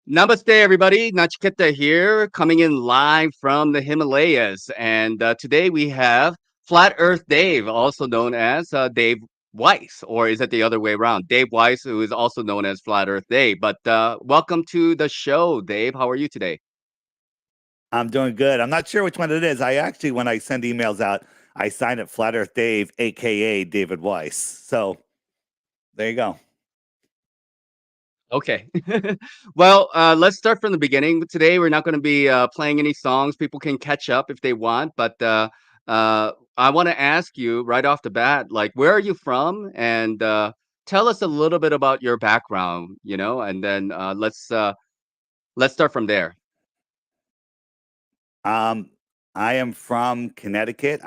Namaste, everybody. Nachiketa here, coming in live from the Himalayas. And today we have Flat Earth Dave, also known as Dave Weiss, or is it the other way around? Dave Weiss, who is also known as Flat Earth Dave. But welcome to the show, Dave. How are you today? I'm doing good. I'm not sure which one it is. I actually, when I send emails out, I sign it Flat Earth Dave, aka David Weiss. So there you go. Okay. Well, let's start from the beginning. Today, we're not going to be playing any songs. People can catch up if they want. But I want to ask you right off the bat, like, where are you from? And tell us a little bit about your background, and then let's start from there. Um, I am from Connecticut.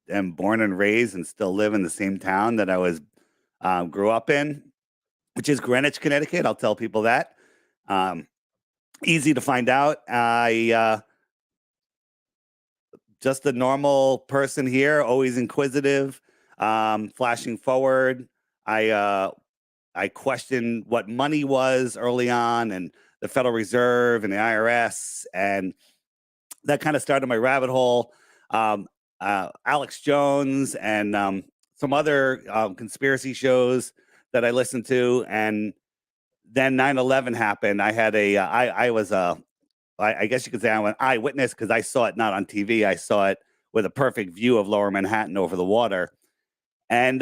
Am born and raised and still live in the same town that I was grew up in, which is Greenwich, Connecticut. I'll tell people that. Um, Easy to find out. I just a normal person here, always inquisitive, flashing forward. I uh, I questioned what money was early on, and the Federal Reserve and the IRS, and that kind of started my rabbit hole. Um, Alex Jones and some other conspiracy shows that I listened to, and then 9/11 happened. I was a I guess you could say I'm an eyewitness because I saw it not on TV. I saw it with a perfect view of Lower Manhattan over the water, and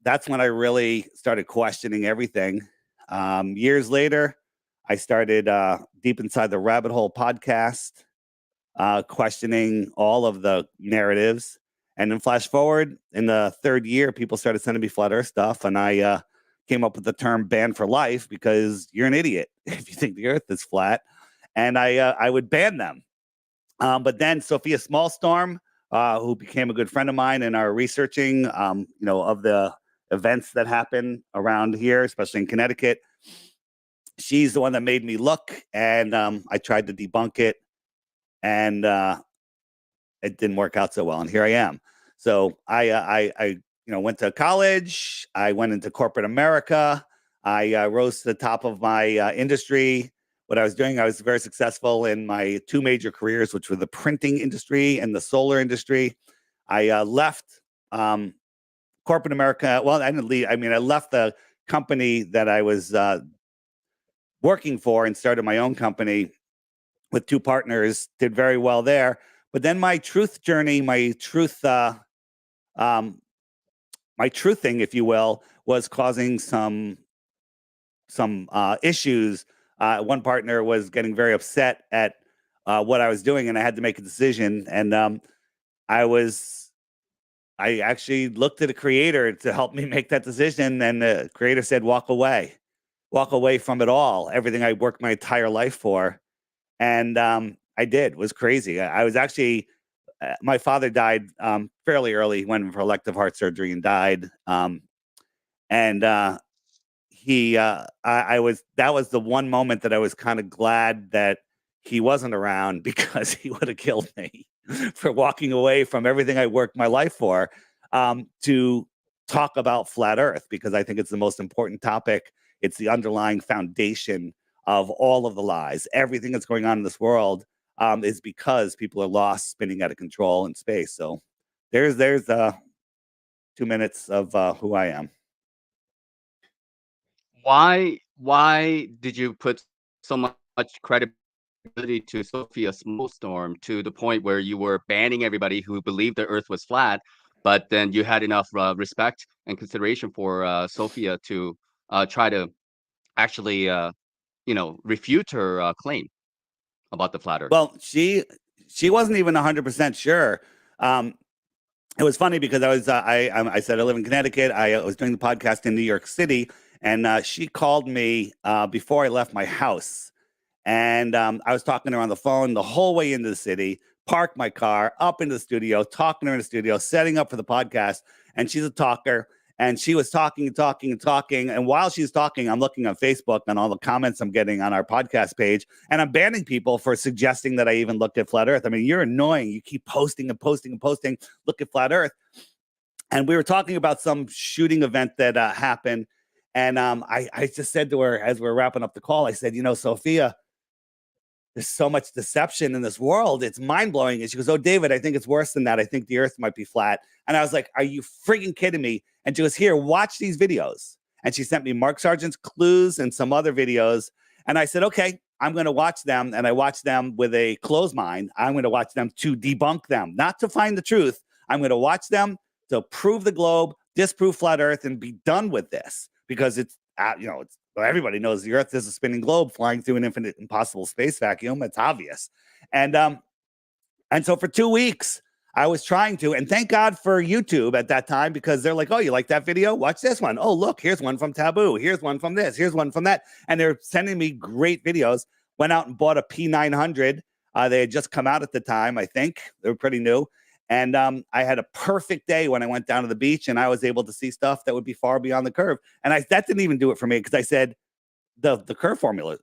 that's when I really started questioning everything. Years later, I started Deep Inside the Rabbit Hole podcast, questioning all of the narratives. And then flash forward in the third year, people started sending me flat Earth stuff, and I came up with the term "ban for life" because you're an idiot if you think the Earth is flat, and I would ban them. But then Sophia Smallstorm, who became a good friend of mine, and our researching, of the events that happen around here, especially in Connecticut. She's the one that made me look, and I tried to debunk it, and it didn't work out so well. And here I am. So I went to college. I went into corporate America. I rose to the top of my industry. What I was doing, I was very successful in my two major careers, which were the printing industry and the solar industry. I left corporate America. Well, I didn't leave. I mean, I left the company that I was working for and started my own company with two partners. Did very well there. But then my truth journey, um, my truthing, if you will, was causing some issues. One partner was getting very upset at what I was doing, and I had to make a decision. And I was I actually looked to the creator to help me make that decision, and the creator said, walk away from it all, everything I worked my entire life for. And I did. It was crazy. I was actually my father died fairly early. He went in for elective heart surgery and died. And I was that was the one moment that I was kind of glad that he wasn't around because he would have killed me for walking away from everything I worked my life for, to talk about flat Earth, because I think it's the most important topic. It's the underlying foundation of all of the lies. Everything that's going on in this world is because people are lost, spinning out of control in space. So there's 2 minutes of who I am. Why did you put so much credibility to Sophia Smallstorm to the point where you were banning everybody who believed the Earth was flat, but then you had enough respect and consideration for Sophia to try to actually, refute her claim about the flat Earth? Well, she wasn't even 100% sure. Um, it was funny because I said I live in Connecticut. I was doing the podcast in New York City, and she called me before I left my house, and I was talking to her on the phone the whole way into the city. Parked my car up into the studio, talking to her in the studio, setting up for the podcast. And she's a talker, and she was talking and talking and talking. And while she's talking, I'm looking on Facebook and all the comments I'm getting on our podcast page, and I'm banning people for suggesting that I even looked at flat Earth. I mean, you're annoying. You keep posting and posting and posting. Look at flat Earth. And we were talking about some shooting event that happened. And I just said to her as we are wrapping up the call, I said, Sophia, there's so much deception in this world. It's mind blowing. And she goes, oh, David, I think it's worse than that. I think the earth might be flat. And I was like, are you freaking kidding me? And she goes, here, watch these videos. And she sent me Mark Sargent's Clues and some other videos. And I said, okay, I'm going to watch them. And I watched them with a closed mind. I'm going to watch them to debunk them, not to find the truth. I'm going to watch them to prove the globe, disprove flat earth, and be done with this, because it's, well, everybody knows the earth is a spinning globe flying through an infinite impossible space vacuum. It's obvious. And so for 2 weeks, I was trying to, and thank God for YouTube at that time, because they're like, oh, you like that video? Watch this one. Oh, look, here's one from Taboo. Here's one from this. Here's one from that. And they're sending me great videos. Went out and bought a P900. They had just come out at the time, I think. They were pretty new. And I had a perfect day when I went down to the beach, and I was able to see stuff that would be far beyond the curve. And that didn't even do it for me, because I said the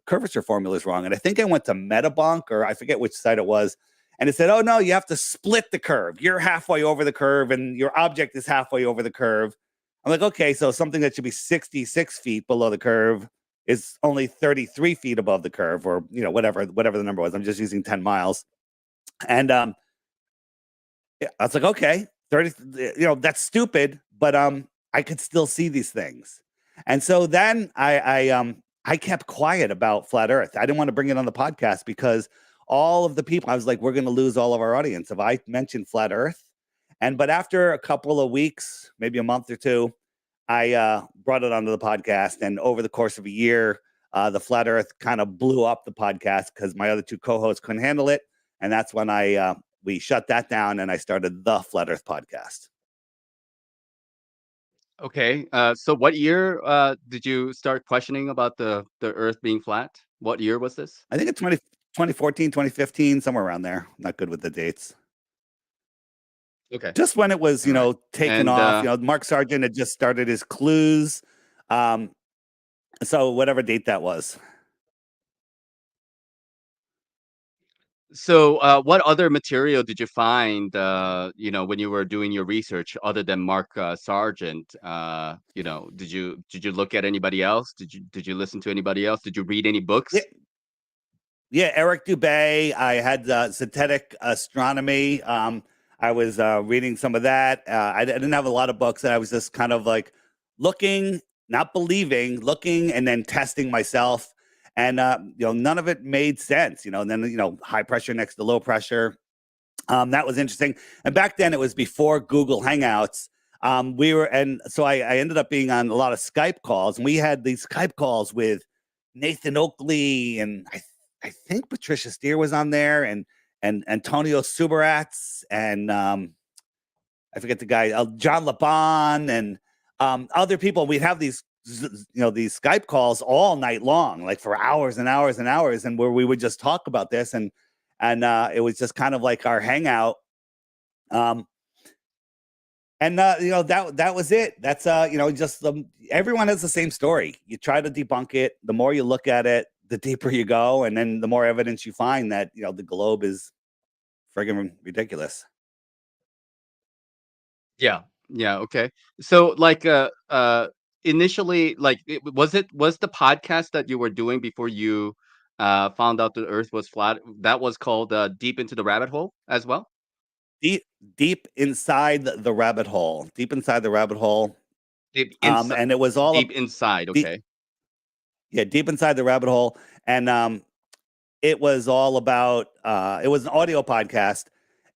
curvature formula is wrong. And I think I went to Metabunk, or I forget which site it was. And it said, oh, no, you have to split the curve. You're halfway over the curve, and your object is halfway over the curve. I'm like, okay, so something that should be 66 feet below the curve is only 33 feet above the curve, or, whatever the number was. I'm just using 10 miles. And I was like, okay, 30, that's stupid, but I could still see these things. And so then I kept quiet about flat earth. I didn't want to bring it on the podcast, because all of the people, I was like, we're going to lose all of our audience if I mentioned flat earth. But after a couple of weeks, maybe a month or two, I brought it onto the podcast. And over the course of a year, the flat earth kind of blew up the podcast, because my other two co-hosts couldn't handle it. And that's when we shut that down, and I started the Flat Earth podcast. Okay. So what year did you start questioning about the earth being flat? What year was this? I think it's 2014, 2015, somewhere around there. I'm not good with the dates. Okay. Just when it was, taken off. Mark Sargent had just started his Clues. So whatever date that was. So what other material did you find, when you were doing your research, other than Mark Sargent? Did you look at anybody else? Did you listen to anybody else? Did you read any books? Yeah, Eric Dubay. I had Synthetic Astronomy. I was reading some of that. I didn't have a lot of books. I was just kind of like looking, not believing, looking, and then testing myself. And none of it made sense. And then high pressure next to low pressure. That was interesting. And back then, it was before Google Hangouts. So I ended up being on a lot of Skype calls, and we had these Skype calls with Nathan Oakley, and I think Patricia Steer was on there, and Antonio Subarats, and I forget the guy, John Laban, and other people. We'd have these these Skype calls all night long, like for hours and hours and hours, and where we would just talk about this, and it was just kind of like our hangout. That was it. That's just everyone has the same story. You try to debunk it. The more you look at it, the deeper you go, and then the more evidence you find that the globe is friggin' ridiculous. Yeah. Yeah. Okay. So initially, was the podcast that you were doing before you found out the earth was flat, that was called Deep into the Rabbit Hole as well? Deep inside the rabbit hole. Deep inside the rabbit hole. Deep inside. And it was all Deep inside. Okay. Deep inside the rabbit hole. And it was all about it was an audio podcast,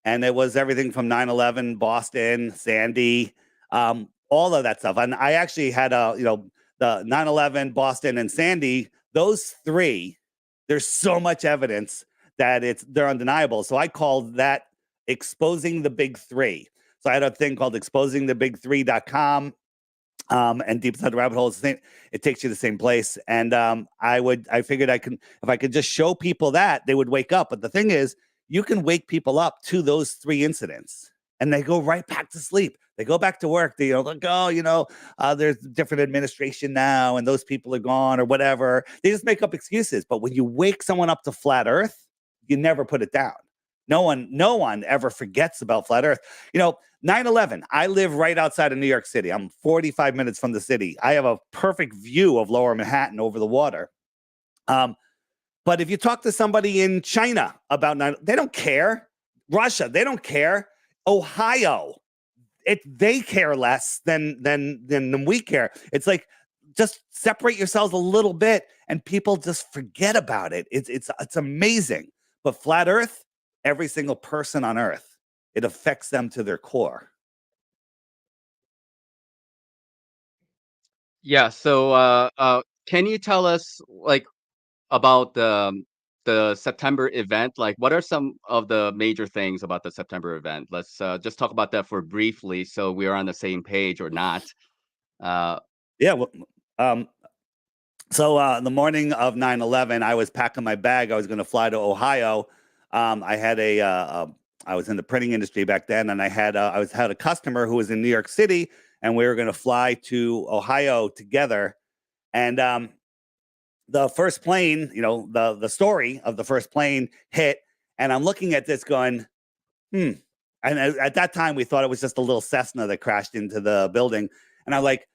and it was everything from 9/11, Boston, Sandy, all of that stuff. And I actually had the 9/11, Boston, and Sandy, those three, there's so much evidence that they're undeniable. So I called that Exposing the Big Three. So I had a thing called exposingthebig3.com. And Deep Inside the Rabbit Hole is the same. It takes you to the same place. And I figured if I could just show people that, they would wake up. But the thing is, you can wake people up to those three incidents, and they go right back to sleep. They go back to work. They there's different administration now, and those people are gone or whatever. They just make up excuses. But when you wake someone up to flat Earth, you never put it down. No one ever forgets about flat Earth. 9/11, I live right outside of New York City. I'm 45 minutes from the city. I have a perfect view of Lower Manhattan over the water. But But if you talk to somebody in China about they don't care. Russia, they don't care. Ohio, they care less than we care. It's like, just separate yourselves a little bit and people just forget about it. It's amazing. But flat Earth, every single person on Earth, it affects them to their core. Yeah. So, can you tell us like about the September event? Like, what are some of the major things about the September event? Let's just talk about that for briefly, so we are on the same page or not. Uh, Yeah. Well, um, the morning of 9/11, I was packing my bag. I was going to fly to Ohio. I had I was in the printing industry back then, and I had a customer who was in New York City, and we were going to fly to Ohio together. And the first plane, the story of the first plane hit, and I'm looking at this going, hmm. And at that time, we thought it was just a little Cessna that crashed into the building, and I'm like,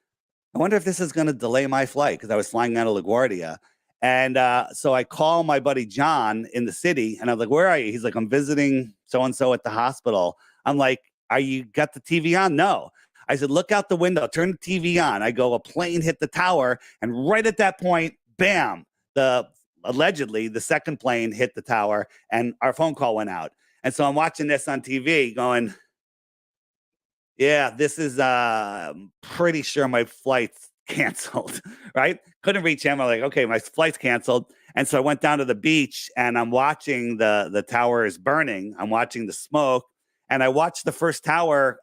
I wonder if this is going to delay my flight, because I was flying out of LaGuardia. And so I call my buddy John in the city, and I'm like, where are you? He's like, I'm visiting so-and-so at the hospital. I'm like, are you got the TV on? No. I said, look out the window, turn the TV on. I go, a plane hit the tower. And right at that point, bam, allegedly the second plane hit the tower and our phone call went out. And so I'm watching this on TV going, yeah, this is pretty sure my flight's canceled, right? Couldn't reach him. I'm like, okay, my flight's canceled. And so I went down to the beach and I'm watching the towers burning. I'm watching the smoke. And I watched the first tower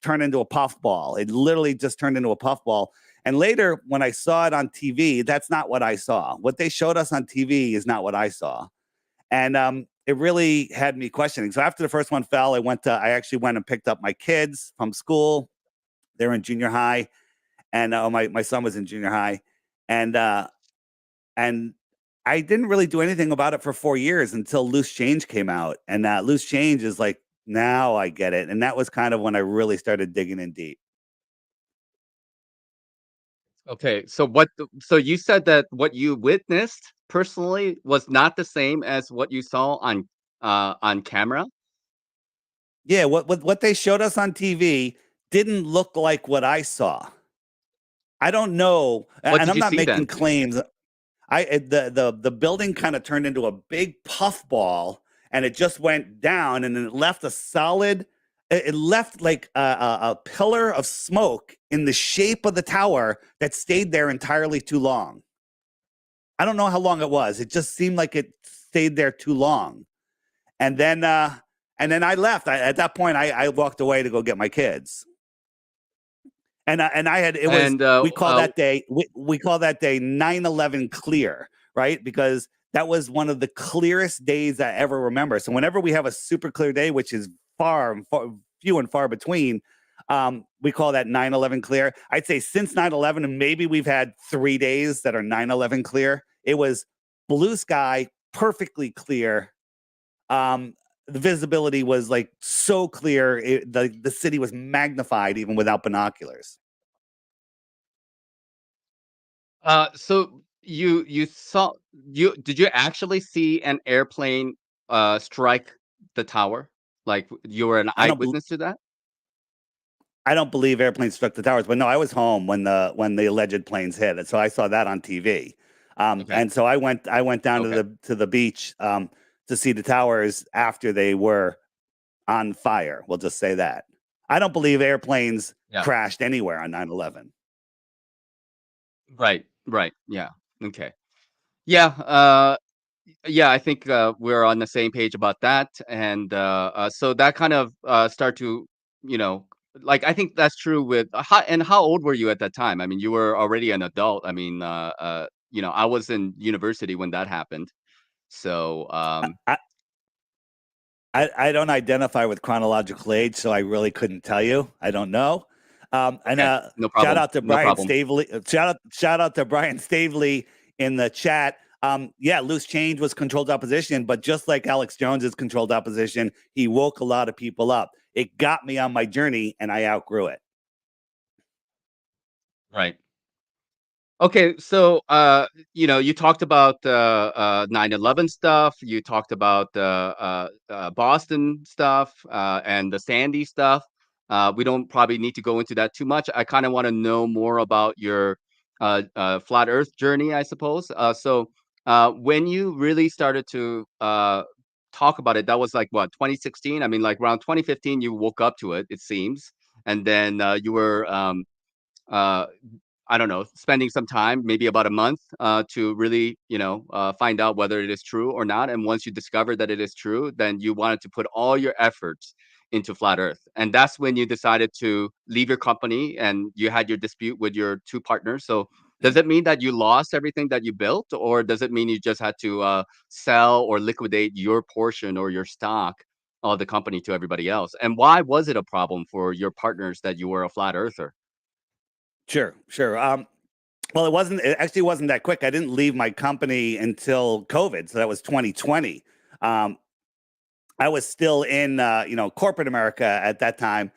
turn into a puffball. It literally just turned into a puffball. And later, when I saw it on TV, that's not what I saw. What they showed us on TV is not what I saw. And it really had me questioning. So after the first one fell, I actually went and picked up my kids from school. They're in junior high, and my son was in junior high, and and I didn't really do anything about it for 4 years until Loose Change came out, and Loose Change is like, now I get it, and that was kind of when I really started digging in deep. okay. So you said that what you witnessed personally was not the same as what you saw on camera. Yeah, what they showed us on TV didn't look like what I saw. I don't know, What and did I'm you not see making then? claims. The building kind of turned into a big puffball, and it just went down, and then it left a solid. It left like a pillar of smoke in the shape of the tower that stayed there entirely too long. I don't know how long it was. It just seemed like it stayed there too long, and then I left. At that point, I walked away to go get my kids. And I had, it was, And we call that day, we call that day 9/11 clear, right? Because that was one of the clearest days I ever remember. So whenever we have a super clear day, which is few and far between, we call that 9/11 clear. I'd say since 9/11, and maybe we've had 3 days that are 9/11 clear. It was blue sky, perfectly clear. The visibility was like so clear, the city was magnified even without binoculars. so you saw you did you actually see an airplane strike the tower? Like you were an I don't bel eyewitness to that? I don't believe airplanes struck the towers, but no, I was home when the alleged planes hit, and so I saw that on TV. Okay. And so I went down to Okay. the beach to see the towers after they were on fire. We'll just say that. I don't believe airplanes Yeah. crashed anywhere on 9/11. Right. Right. Yeah. Okay. Yeah. Yeah. I think we're on the same page about that, and so that kind of start to, you know, like I think that's true with how old were you at that time? I mean, you were already an adult. I mean, I was in university when that happened. So, I, I don't identify with chronological age, so I really couldn't tell you. I don't know. And okay, no shout problem. out to No Brian problem. Stavely. Shout out to Brian Stavely in the chat. Yeah, Loose Change was controlled opposition, but just like Alex Jones's controlled opposition, he woke a lot of people up. It got me on my journey, and I outgrew it. Right. Okay, so you talked about the 9/11 stuff. You talked about the Boston stuff and the Sandy stuff. We don't probably need to go into that too much. I kind of want to know more about your flat Earth journey, I suppose. When you really started to talk about it, that was like what, 2016? I mean, like around 2015, you woke up to it, it seems, and then you were uh, I don't know, spending some time, maybe about a month, to really, find out whether it is true or not. And once you discover that it is true, then you wanted to put all your efforts into flat Earth. And that's when you decided to leave your company and you had your dispute with your two partners. So does it mean that you lost everything that you built, or does it mean you just had to sell or liquidate your portion or your stock of the company to everybody else? And why was it a problem for your partners that you were a flat earther? Sure, sure. Well, it actually wasn't that quick. I didn't leave my company until COVID. So that was 2020. Um, I was still in, corporate America at that time.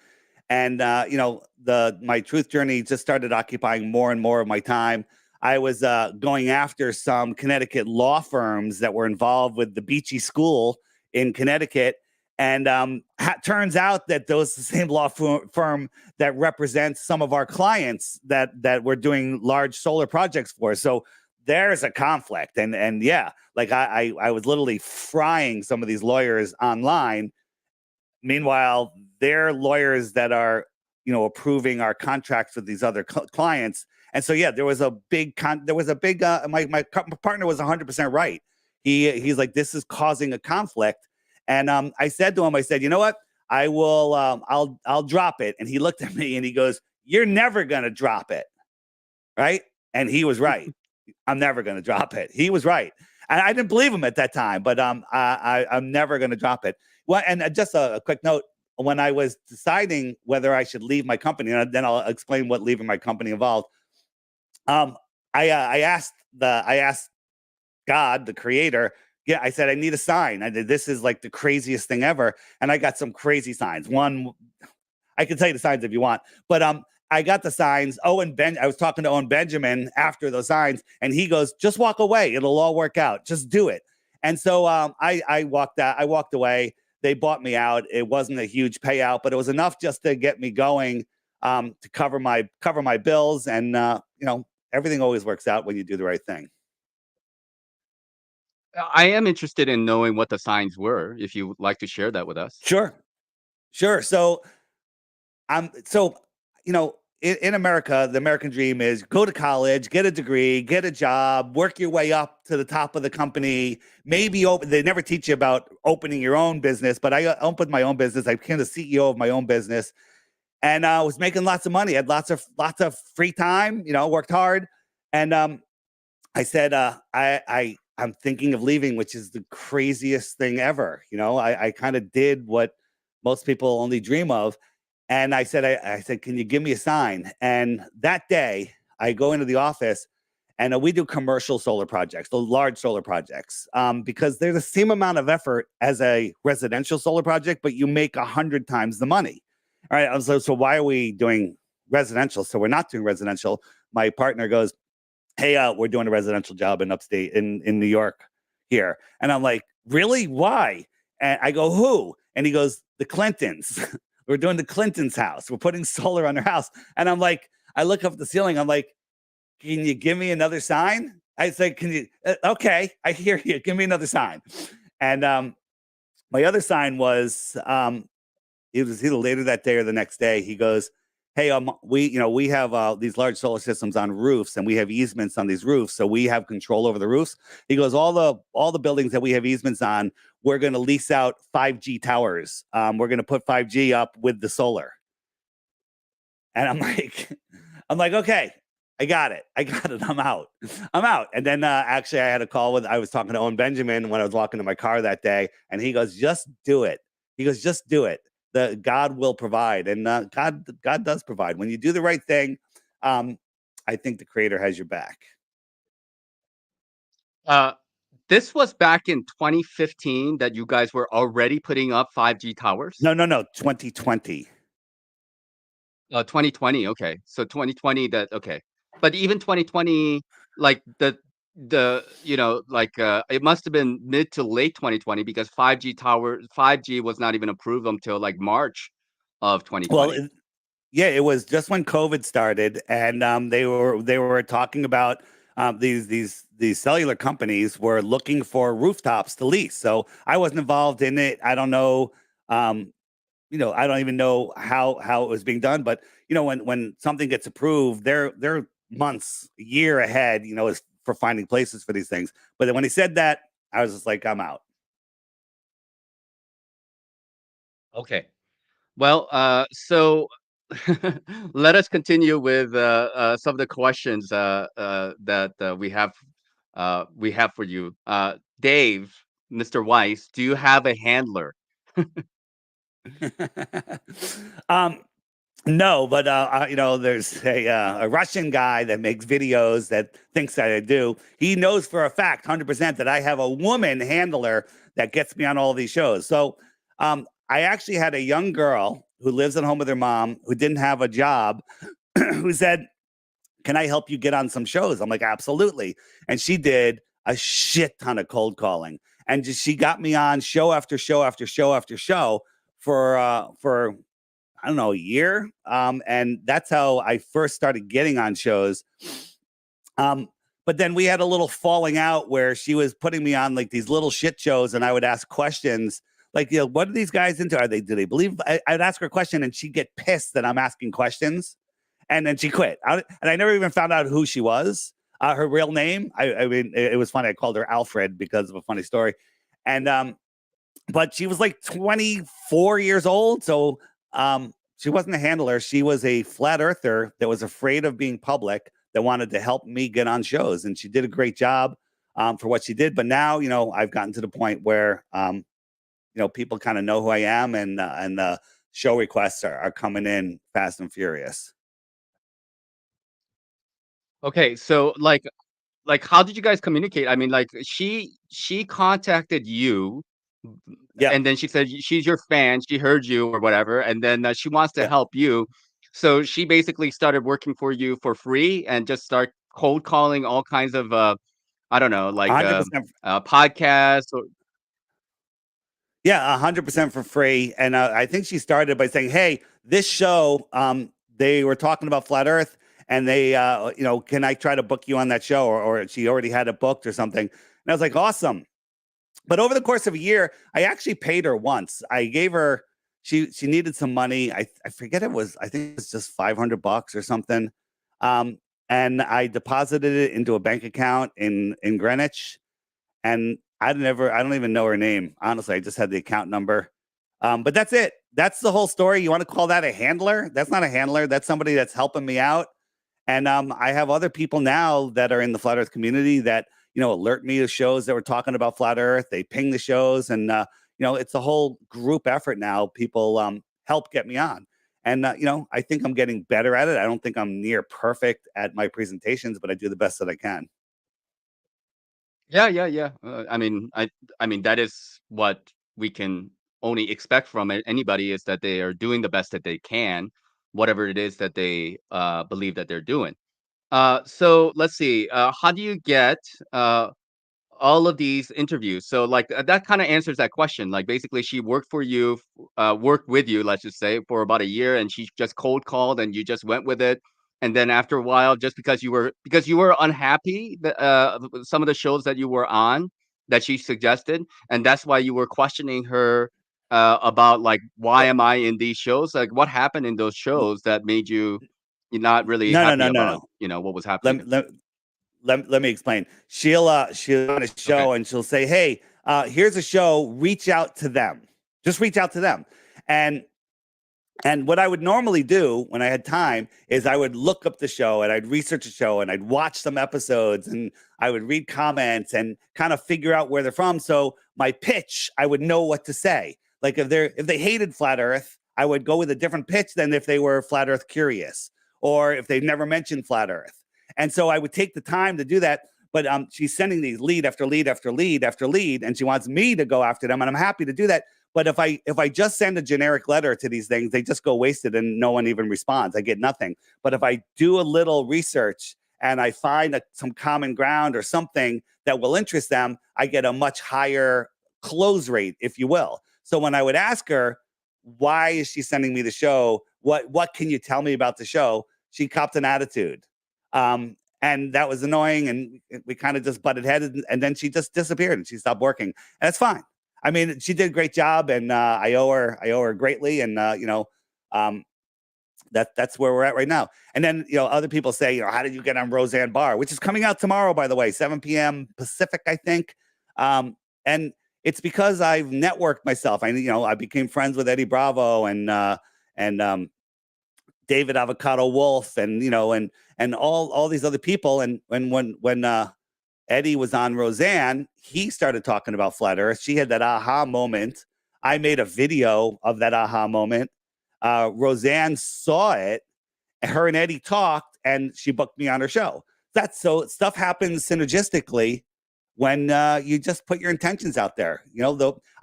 And, my truth journey just started occupying more and more of my time. I was going after some Connecticut law firms that were involved with the Beachy School in Connecticut. And turns out that those the same law firm that represents some of our clients that we're doing large solar projects for. So there's a conflict, and yeah, like I was literally frying some of these lawyers online. Meanwhile, they're lawyers that are, approving our contracts with these other clients. And so, yeah, there was a big, my partner was 100% right. He's like, this is causing a conflict. And I said to him, I said, you know what? I will, I'll drop it. And he looked at me and he goes, you're never going to drop it. Right. And he was right. I'm never going to drop it. He was right. And I didn't believe him at that time, but I'm never going to drop it. Well, and just a quick note, when I was deciding whether I should leave my company, and then I'll explain what leaving my company involved. I asked God, the creator. Yeah, I said, I need a sign. This is like the craziest thing ever. And I got some crazy signs. One, I can tell you the signs if you want, but I got the signs. I was talking to Owen Benjamin after those signs, and he goes, just walk away. It'll all work out. Just do it. And so I walked out. I walked away. They bought me out. It wasn't a huge payout, but it was enough just to get me going, to cover my bills. And everything always works out when you do the right thing. I am interested in knowing what the signs were, if you would like to share that with us. Sure, sure. So so in America, the American dream is go to college, get a degree, get a job, work your way up to the top of the company. Maybe they never teach you about opening your own business, but I opened my own business. I became the CEO of my own business, and I was making lots of money. I had lots of free time. Worked hard, and I said, I'm thinking of leaving, which is the craziest thing ever. I kind of did what most people only dream of. And I said, can you give me a sign? And that day I go into the office, and we do commercial solar projects, the large solar projects, because they're the same amount of effort as a residential solar project, but you make 100 times the money. All right. So why are we doing residential? So we're not doing residential. My partner goes, hey, we're doing a residential job in upstate in New York here. And I'm like, really? Why? And I go, who? And he goes, the Clintons. We're doing the Clintons' house. We're putting solar on their house. And I'm like, I look up at the ceiling. I'm like, can you give me another sign? I said, can you? Okay, I hear you. Give me another sign. And my other sign was, it was either later that day or the next day. He goes, hey, we have these large solar systems on roofs, and we have easements on these roofs, so we have control over the roofs. He goes, all the buildings that we have easements on, we're going to lease out 5G towers. We're going to put 5G up with the solar. And I'm like, okay, I got it. I'm out. And then actually, I had a call I was talking to Owen Benjamin when I was walking to my car that day, and he goes, just do it. He goes, just do it. God will provide, and God does provide when you do the right thing. I think the Creator has your back. This was back in 2015 that you guys were already putting up 5G towers? No, 2020. 2020, okay. So 2020 okay. but even 2020, like it must have been mid to late 2020 because 5G was not even approved until like March of Well, 2020. yeah, it was just when COVID started, and they were talking about these cellular companies were looking for rooftops to lease. So I wasn't involved in it. I don't know. Um, I don't even know how it was being done. But when something gets approved, they're months, a year ahead. Is for finding places for these things. But then when he said that, I was just like, I'm out. Okay. Well, so let us continue with some of the questions that we have for you. Dave, Mr. Weiss, do you have a handler? um, No, but there's a Russian guy that makes videos that thinks that I do. He knows for a fact, 100%, that I have a woman handler that gets me on all these shows. So, I actually had a young girl who lives at home with her mom who didn't have a job, who said, "Can I help you get on some shows?" I'm like, "Absolutely." And she did a shit ton of cold calling, and she got me on show after show after show after show for I don't know, a year. And that's how I first started getting on shows. Um, but then we had a little falling out where she was putting me on like these little shit shows, and I would ask questions like, what are these guys into? Do they believe? I'd ask her a question, and she'd get pissed that I'm asking questions, and then she quit. And I never even found out who she was, her real name. I mean, it was funny. I called her Alfred because of a funny story, and but she was like 24 years old. So she wasn't a handler. She was a flat earther that was afraid of being public, that wanted to help me get on shows. And she did a great job for what she did. But now, I've gotten to the point where, people kind of know who I am, and the show requests are coming in fast and furious. Okay, so like how did you guys communicate? I mean, like she contacted you, Yep. and then she said she's your fan, she heard you or whatever, and then she wants to Yep. help you. So she basically started working for you for free and just start cold calling all kinds of I don't know, like 100%. podcasts or Yeah, 100% for free. And I think she started by saying, "Hey, this show, they were talking about flat Earth, and they, can I try to book you on that show?" Or she already had it booked or something. And I was like, "Awesome." But over the course of a year, I actually paid her once. I gave her, she needed some money. I forget, I think it was just $500 or something. Um, and I deposited it into a bank account in Greenwich, and I don't even know her name. Honestly, I just had the account number. But that's it. That's the whole story. You want to call that a handler? That's not a handler. That's somebody that's helping me out. And I have other people now that are in the flat Earth community that alert me to shows that were talking about flat Earth. They ping the shows, and it's a whole group effort now. People help get me on, and I think I'm getting better at it. I don't think I'm near perfect at my presentations, but I do the best that I can. yeah, yeah, yeah. I mean that is what we can only expect from anybody is that they are doing the best that they can, whatever it is that they believe that they're doing. So let's see. How do you get all of these interviews? So like that kind of answers that question. Like basically, she worked for you, worked with you, let's just say, for about a year, and she just cold called, and you just went with it. And then after a while, just because you were unhappy that some of the shows that you were on that she suggested, and that's why you were questioning her about like why Well, am I in these shows? Like what happened in those shows that made you you're not really no, no, happy no, no, about no. what was happening. Let, let, let me explain. She'll on a Okay. show, and she'll say, "Hey, here's a show. Reach out to them. Just reach out to them." And what I would normally do when I had time is I would look up the show, and I'd research the show, and I'd watch some episodes, and I would read comments and kind of figure out where they're from. So my pitch, I would know what to say. Like if they hated flat Earth, I would go with a different pitch than if they were flat Earth curious, or if they've never mentioned flat Earth. And so I would take the time to do that. But she's sending these lead after lead after lead after lead, and she wants me to go after them, and I'm happy to do that. But if I just send a generic letter to these things, they just go wasted and no one even responds. I get nothing. But if I do a little research and I find some common ground or something that will interest them, I get a much higher close rate, if you will. So when I would ask her, why is she sending me the show? What can you tell me about the show? She copped an attitude. And that was annoying. And we kind of just butted heads. And then she just disappeared and she stopped working. And it's fine. I mean, she did a great job, and I owe her greatly. And that's where we're at right now. And then, other people say, how did you get on Roseanne Barr, which is coming out tomorrow, by the way, 7 p.m. Pacific, I think. And it's because I've networked myself. I became friends with Eddie Bravo and David Avocado Wolf and all these other people. And when Eddie was on Roseanne, he started talking about flat Earth. She had that aha moment. I made a video of that aha moment. Roseanne saw it. Her and Eddie talked, and she booked me on her show. So stuff happens synergistically when you just put your intentions out there.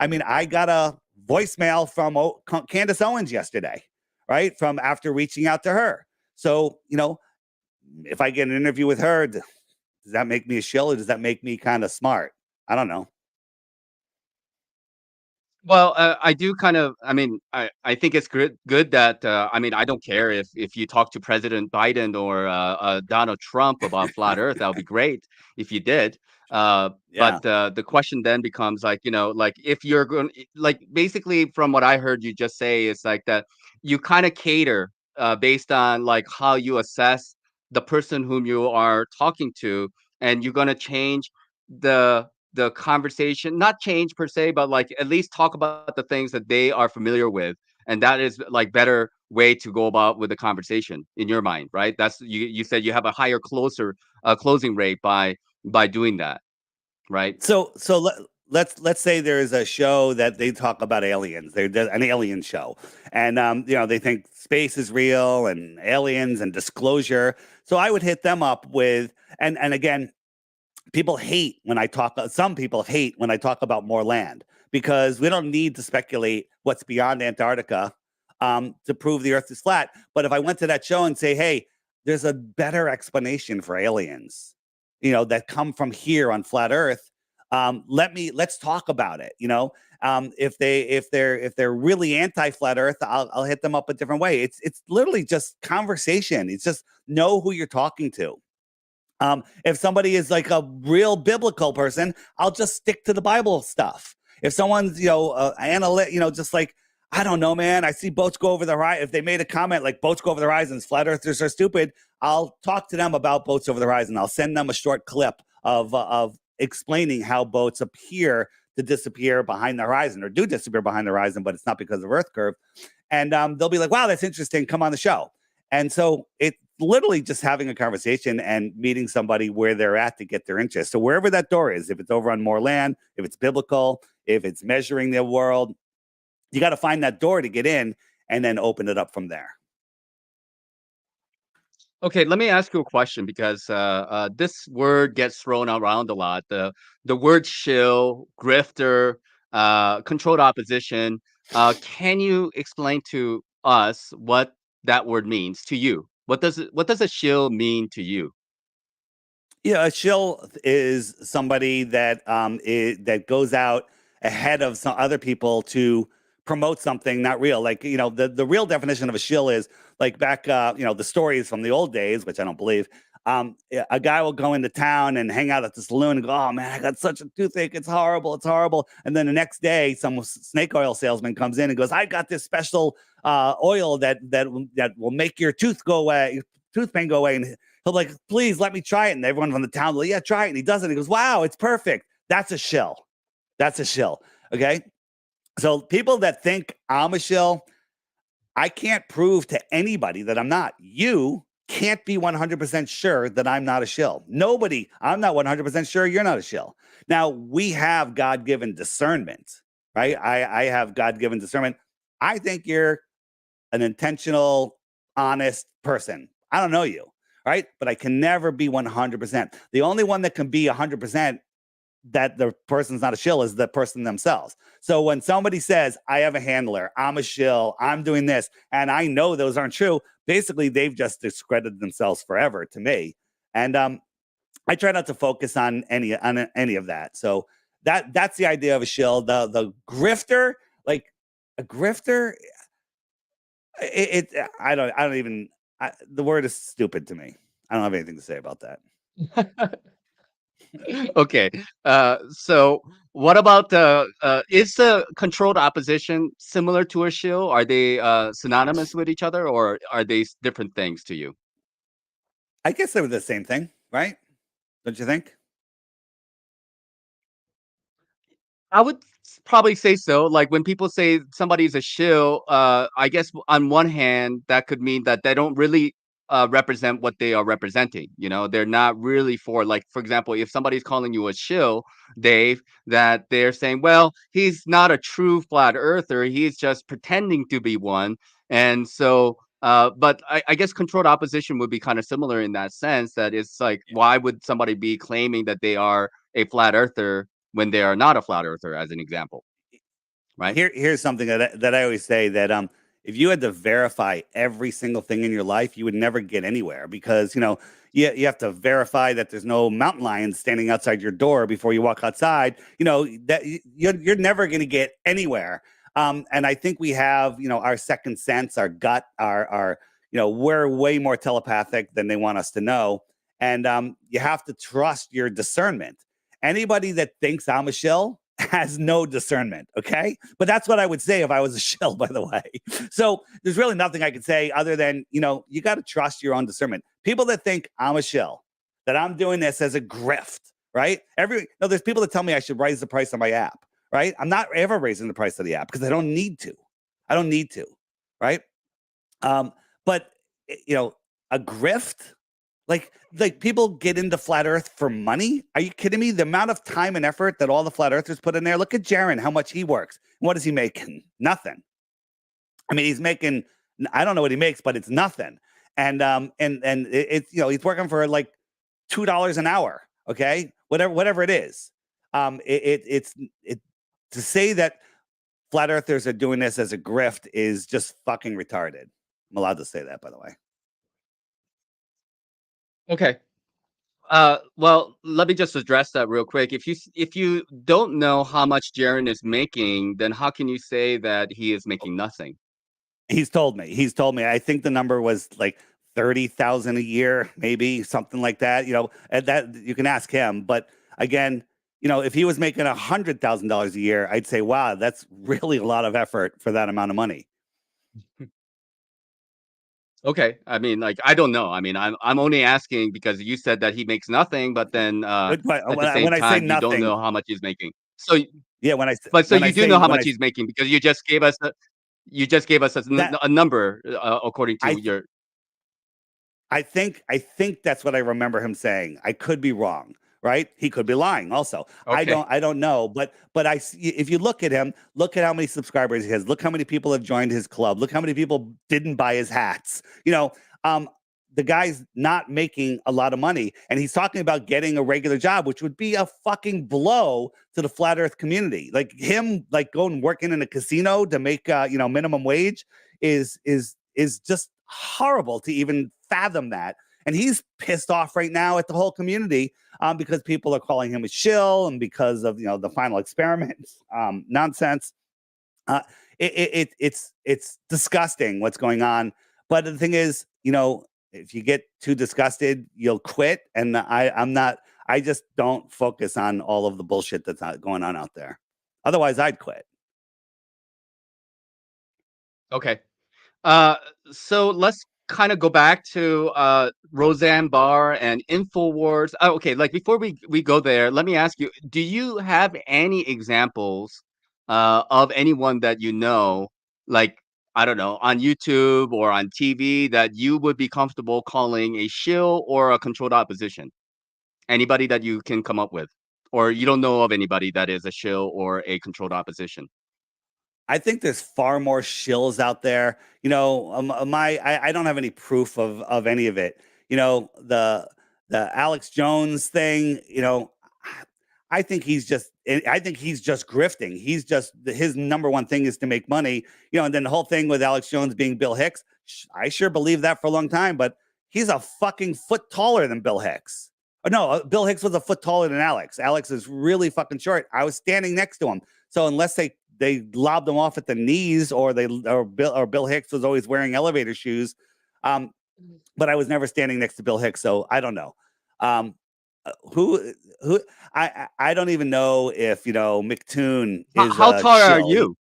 I got a voicemail from Candace Owens yesterday, right? From after reaching out to her. So, if I get an interview with her, does that make me a shill, or does that make me kind of smart? I don't know. Well, I do kind of. I think it's good that. I don't care if you talk to President Biden or Donald Trump about flat Earth. That would be great if you did. Yeah. But the question then becomes like, like if you're going, like basically from what I heard you just say is like that you kind of cater based on like how you assess the person whom you are talking to, and you're going to change the conversation, not change per se, but like at least talk about the things that they are familiar with. And that is like better way to go about with the conversation in your mind, right? That's you said you have a higher closing rate by doing that, right? So let's say there's a show that they talk about aliens. There's an alien show, and they think space is real and aliens and disclosure. So I would hit them up with, and again, people hate when I talk. Some people hate when I talk about more land, because we don't need to speculate what's beyond Antarctica to prove the Earth is flat. But if I went to that show and say, "Hey, there's a better explanation for aliens, that come from here on flat Earth. Let's talk about it." If they're really anti-flat Earth, I'll hit them up a different way. It's literally just conversation. It's just know who you're talking to. If somebody is like a real biblical person, I'll just stick to the Bible stuff. If someone's, just like, I don't know, man, I see boats go over the horizon. If they made a comment like boats go over the horizons, flat earthers are stupid, I'll talk to them about boats over the horizon. I'll send them a short clip of explaining how boats appear to disappear behind the horizon, or do disappear behind the horizon, but it's not because of Earth curve. And they'll be like, wow, that's interesting. Come on the show. And so it's literally just having a conversation and meeting somebody where they're at to get their interest. So wherever that door is, if it's over on more land, if it's biblical, if it's measuring the world, you got to find that door to get in and then open it up from there. Okay, let me ask you a question, because this word gets thrown around a lot. The word shill, grifter, controlled opposition. Can you explain to us what that word means to you? What does a shill mean to you? Yeah, a shill is somebody that that goes out ahead of some other people to promote something not real. Like, the real definition of a shill is like back the stories from the old days, which I don't believe. A guy will go into town and hang out at the saloon and go, "Oh man, I got such a toothache. It's horrible. It's horrible." And then the next day, some snake oil salesman comes in and goes, "I got this special oil that will make your tooth go away, tooth pain go away." And he'll like, "Please let me try it." And everyone from the town will, "Yeah, try it." And he does it. And he goes, "Wow, it's perfect." That's a shill. That's a shill. Okay. So people that think I'm a shill, I can't prove to anybody that I'm not. You can't be 100% sure that I'm not a shill. Nobody, I'm not 100% sure you're not a shill. Now, we have God-given discernment, right? I have God-given discernment. I think you're an intentional, honest person. I don't know you, right? But I can never be 100%. The only one that can be 100% that the person's not a shill is the person themselves. So when somebody says, "I have a handler, I'm a shill, I'm doing this," and I know those aren't true, basically they've just discredited themselves forever to me. And I try not to focus on any of that. So that's the idea of a shill. The grifter, like a grifter, I don't even. The word is stupid to me. I don't have anything to say about that. Okay. So what about is the controlled opposition similar to a shill? Are they synonymous with each other, or are they different things to you? I guess they were the same thing, right? Don't you think? I would probably say so. Like when people say somebody's a shill, I guess on one hand that could mean that they don't really represent what they are representing. You know, they're not really for, like, for example, if somebody's calling you a shill, Dave, that they're saying, well, he's not a true flat earther. He's just pretending to be one. And so, but I guess controlled opposition would be kind of similar in that sense. That it's like, why would somebody be claiming that they are a flat earther when they are not a flat earther, as an example, right? Here's something that I always say, that if you had to verify every single thing in your life, you would never get anywhere, because you have to verify that there's no mountain lions standing outside your door before you walk outside. That you're never going to get anywhere. And I think we have our second sense, our gut, our we're way more telepathic than they want us to know, and you have to trust your discernment. Anybody that thinks I'm a shill has no discernment, okay? But that's what I would say if I was a shill, by the way. So there's really nothing I could say other than, you got to trust your own discernment. People that think I'm a shill, that I'm doing this as a grift, right? There's people that tell me I should raise the price on my app, right? I'm not ever raising the price of the app because I don't need to. I don't need to, right? But a grift, like people get into flat earth for money. Are you kidding me? The amount of time and effort that all the flat earthers put in there. Look at Jaron, how much he works. What is he making? Nothing. I mean, he's making, I don't know what he makes, but it's nothing. And it's he's working for like $2 an hour. Okay. Whatever it is. It's to say that flat earthers are doing this as a grift is just fucking retarded. I'm allowed to say that, by the way. Okay. Well, let me just address that real quick. If you don't know how much Jaren is making, then how can you say that he is making nothing? He's told me. I think the number was like 30,000 a year, maybe something like that. And that you can ask him. But again, if he was making $100,000 a year, I'd say, wow, that's really a lot of effort for that amount of money. Okay. I mean, like, I don't know. I mean, I'm only asking because you said that he makes nothing, but then But at the same when I say time, you don't nothing, know how much he's making. So, yeah, but so when I you do say know how when much I he's making because you just gave us that a number according I to your. I think that's what I remember him saying. I could be wrong, right? He could be lying also. Okay. I don't know, but if you look at him, look at how many subscribers he has. Look how many people have joined his club. Look how many people didn't buy his hats. The guy's not making a lot of money, and he's talking about getting a regular job, which would be a fucking blow to the flat earth community. Like him, like going working in a casino to make minimum wage is just horrible to even fathom that. And he's pissed off right now at the whole community because people are calling him a shill, and because of the final experiment nonsense. It's disgusting what's going on. But the thing is, if you get too disgusted, you'll quit. And I just don't focus on all of the bullshit that's going on out there. Otherwise, I'd quit. Okay. Uh, so let's kind of go back to Roseanne Barr and Infowars. Oh, okay, like before we go there, let me ask you: do you have any examples of anyone that you know, like, I don't know, on YouTube or on TV, that you would be comfortable calling a shill or a controlled opposition? Anybody that you can come up with, or you don't know of anybody that is a shill or a controlled opposition? I think there's far more shills out there. I don't have any proof of any of it. The Alex Jones thing. I think he's just grifting. His number one thing is to make money. And then the whole thing with Alex Jones being Bill Hicks. I sure believed that for a long time, but he's a fucking foot taller than Bill Hicks. Oh, no, Bill Hicks was a foot taller than Alex. Alex is really fucking short. I was standing next to him. So unless they lobbed him off at the knees, or Bill Hicks was always wearing elevator shoes, but I was never standing next to Bill Hicks, so I don't know. Who I don't even know if McToon is How a tall are shill. you?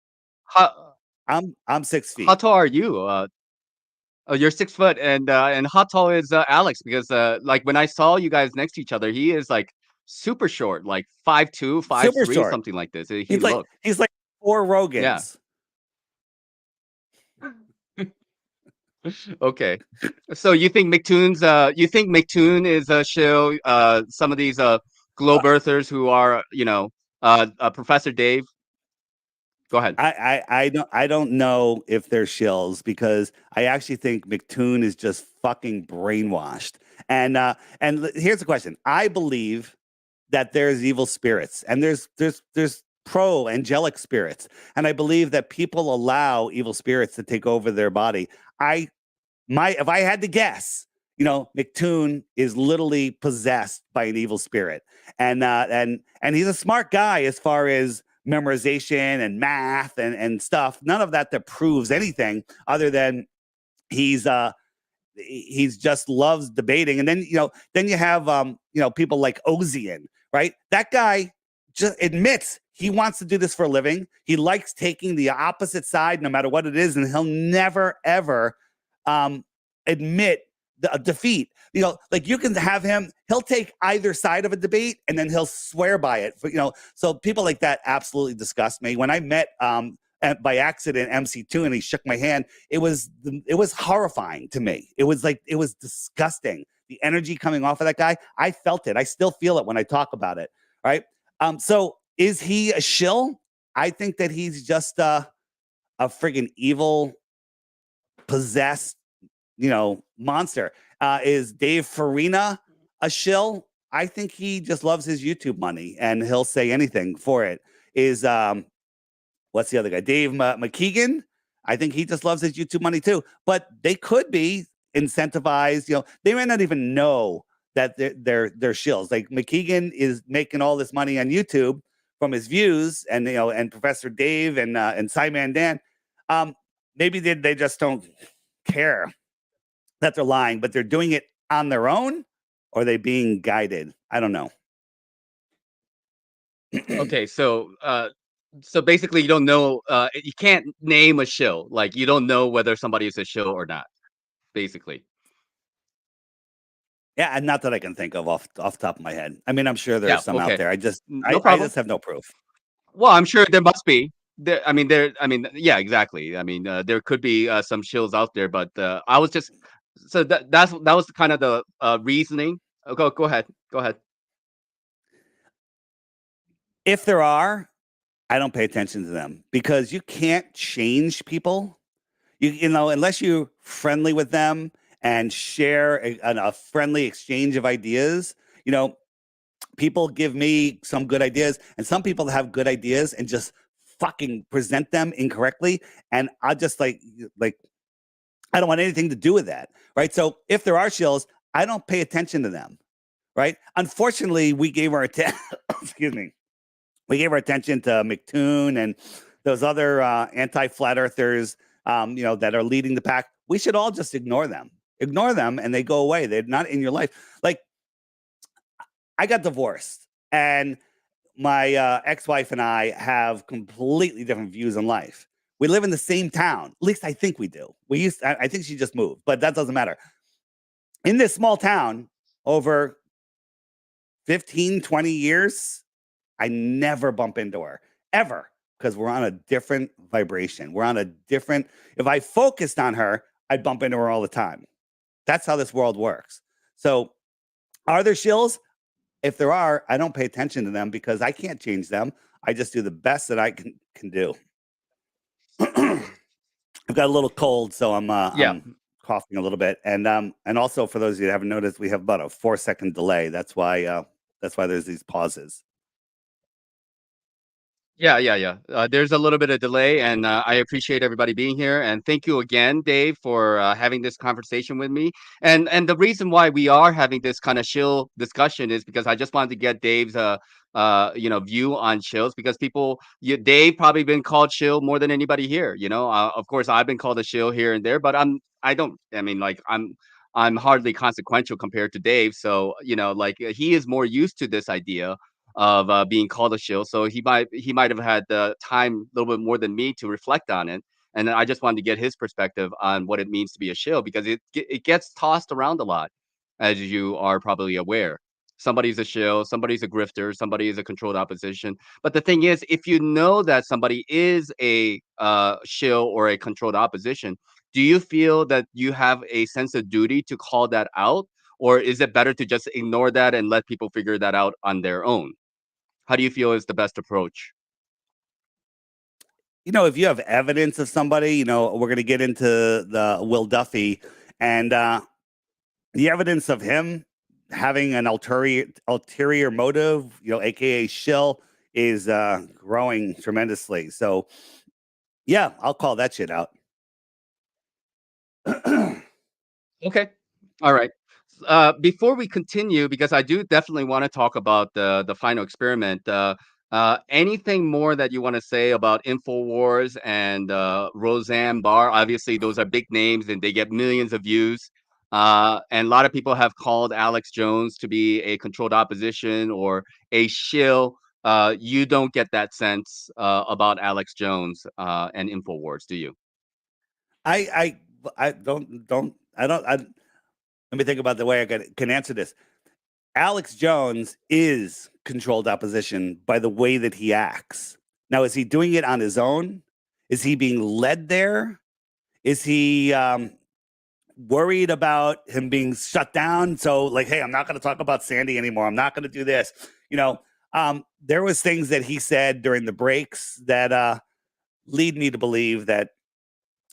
How I'm 6 how feet. tall are you? Oh, you're 6 foot, and how tall is Alex? Because like when I saw you guys next to each other, he is like super short, like 5'2", five Super three, short. something like this. He looked, He's like 4 yeah. Rogans. Okay. So you think McToon is a shill? Some of these globe earthers who are, Professor Dave. Go ahead. I don't know if they're shills, because I actually think McToon is just fucking brainwashed. And here's the question. I believe that there's evil spirits, and there's pro angelic spirits, and I believe that people allow evil spirits to take over their body. If I had to guess, McToon is literally possessed by an evil spirit, and he's a smart guy as far as memorization and math and stuff. None of that proves anything other than he's just loves debating. And then you have people like Ozian, right? That guy just admits he wants to do this for a living. He likes taking the opposite side no matter what it is, and he'll never ever admit a defeat. Like, you can have him, he'll take either side of a debate and then he'll swear by it. So people like that absolutely disgust me. When I met by accident MC2 and he shook my hand, it was horrifying to me. It was disgusting. The energy coming off of that guy, I felt it. I still feel it when I talk about it. Right. So is he a shill? I think that he's just a friggin' evil, possessed, monster. Is Dave Farina a shill? I think he just loves his YouTube money and he'll say anything for it. Is what's the other guy? Dave McKeegan. I think he just loves his YouTube money too. But they could be incentivized. They may not even know that they're shills. Like, McKeegan is making all this money on YouTube from his views, and and Professor Dave and Simon Dan. Maybe they just don't care that they're lying, but they're doing it on their own, or are they being guided? I don't know. Okay, so basically you don't know, you can't name a shill. Like, you don't know whether somebody is a shill or not, basically. Yeah, and not that I can think of off the top of my head. I mean, I'm sure Yeah, there's some out okay. there. No I problem. just have no proof. Well, I'm sure there must be. Yeah, exactly. There could be some shills out there, but I was just so that was kind of the reasoning. Go ahead. Go ahead. If there are, I don't pay attention to them, because you can't change people. Unless you're friendly with them and share a friendly exchange of ideas. People give me some good ideas, and some people have good ideas and just fucking present them incorrectly, and I just like I don't want anything to do with that, right? So if there are shills, I don't pay attention to them, right? Unfortunately, we gave our excuse me, we gave our attention to McToon and those other anti-flat earthers, that are leading the pack. We should all just ignore them, and they go away. They're not in your life. Like, I got divorced, and my ex-wife and I have completely different views on life. We live in the same town. At least I think we do. I think she just moved, but that doesn't matter. In this small town, over 15, 20 years, I never bump into her, ever, because we're on a different vibration. If I focused on her, I'd bump into her all the time. That's how this world works. So, are there shills? If there are, I don't pay attention to them, because I can't change them. I just do the best that I can do. I've got a little cold, so I'm Yeah. coughing a little bit, and also, for those of you that haven't noticed, we have about a 4-second delay. That's why there's these pauses. Yeah. There's a little bit of delay, and I appreciate everybody being here. And thank you again, Dave, for having this conversation with me. And the reason why we are having this kind of shill discussion is because I just wanted to get Dave's view on shills, because Dave probably been called shill more than anybody here. Of course I've been called a shill here and there, but I don't. I mean, like I'm hardly consequential compared to Dave. So he is more used to this idea of being called a shill. So he might have had the time a little bit more than me to reflect on it. And I just wanted to get his perspective on what it means to be a shill, because it gets tossed around a lot, as you are probably aware. Somebody's a shill, somebody's a grifter, somebody is a controlled opposition. But the thing is, if you know that somebody is a shill or a controlled opposition, do you feel that you have a sense of duty to call that out? Or is it better to just ignore that and let people figure that out on their own? How do you feel is the best approach? If you have evidence of somebody, we're going to get into the Will Duffy and the evidence of him having an ulterior motive, aka shill, is growing tremendously. So, yeah, I'll call that shit out. Okay. All right. Before we continue, because I do definitely want to talk about the final experiment. Anything more that you want to say about Infowars and Roseanne Barr? Obviously, those are big names and they get millions of views. And a lot of people have called Alex Jones to be a controlled opposition or a shill. You don't get that sense about Alex Jones and Infowars, do you? I don't I don't I, let me think about the way can answer this. Alex Jones is controlled opposition by the way that he acts. Now, is he doing it on his own? Is he being led there? Is he worried about him being shut down? So, like, hey, I'm not going to talk about Sandy anymore. I'm not going to do this. There was things that he said during the breaks that lead me to believe that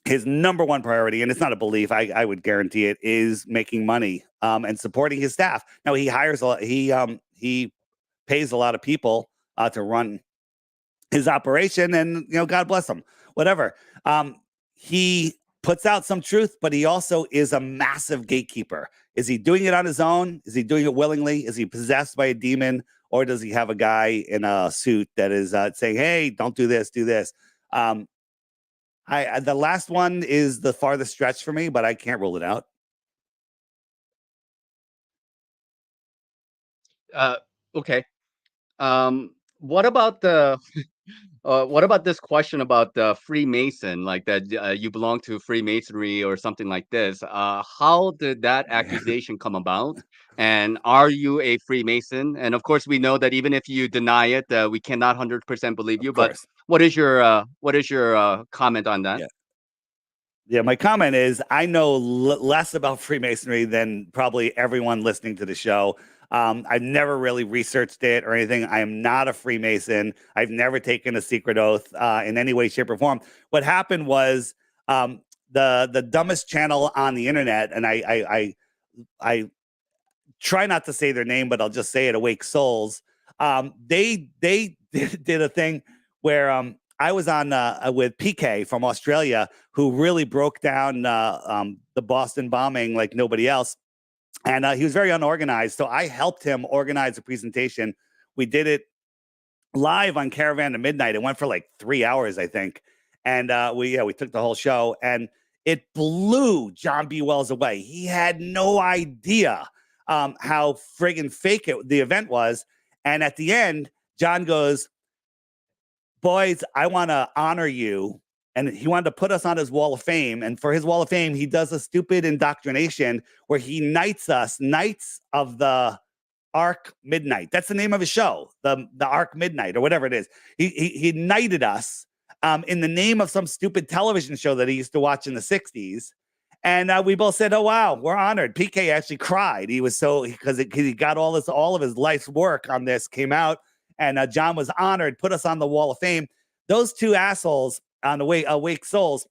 his number one priority, and it's not a belief, I would guarantee it, is making money and supporting his staff. Now he hires a lot, he pays a lot of people to run his operation, and God bless him, whatever. He puts out some truth, but he also is a massive gatekeeper. Is he doing it on his own? Is he doing it willingly? Is he possessed by a demon, or does he have a guy in a suit that is saying, "Hey, don't do this, do this"? The last one is the farthest stretch for me, but I can't rule it out. Uh, okay. What about what about this question about Freemason, like that you belong to Freemasonry or something like this? How did that Yeah, accusation come about? And are you a Freemason? And of course, we know that even if you deny it, we cannot 100% believe of you. But course. what is your comment on that? Yeah. Yeah, my comment is I know less about Freemasonry than probably everyone listening to the show. I've never really researched it or anything. I am not a Freemason. I've never taken a secret oath in any way, shape, or form. What happened was the dumbest channel on the internet, and I try not to say their name, but I'll just say it. Awake Souls. They did a thing where I was on with PK from Australia, who really broke down the Boston bombing like nobody else, and he was very unorganized. So I helped him organize a presentation. We did it live on Caravan to Midnight. It went for like 3 hours, I think, and we took the whole show, and it blew John B. Wells away. He had no idea how friggin' fake the event was, and at the end, John goes, "Boys, I want to honor you." And he wanted to put us on his wall of fame. And for his wall of fame, he does a stupid indoctrination where he knights us, Knights of the Arc Midnight. That's the name of his show, the Arc Midnight or whatever it is. He knighted us in the name of some stupid television show that he used to watch in the 60s. And we both said, "Oh wow, we're honored." PK actually cried. He was so because he got all of his life's work on this came out, and John was honored, put us on the Wall of Fame. Those two assholes on the Awake Souls,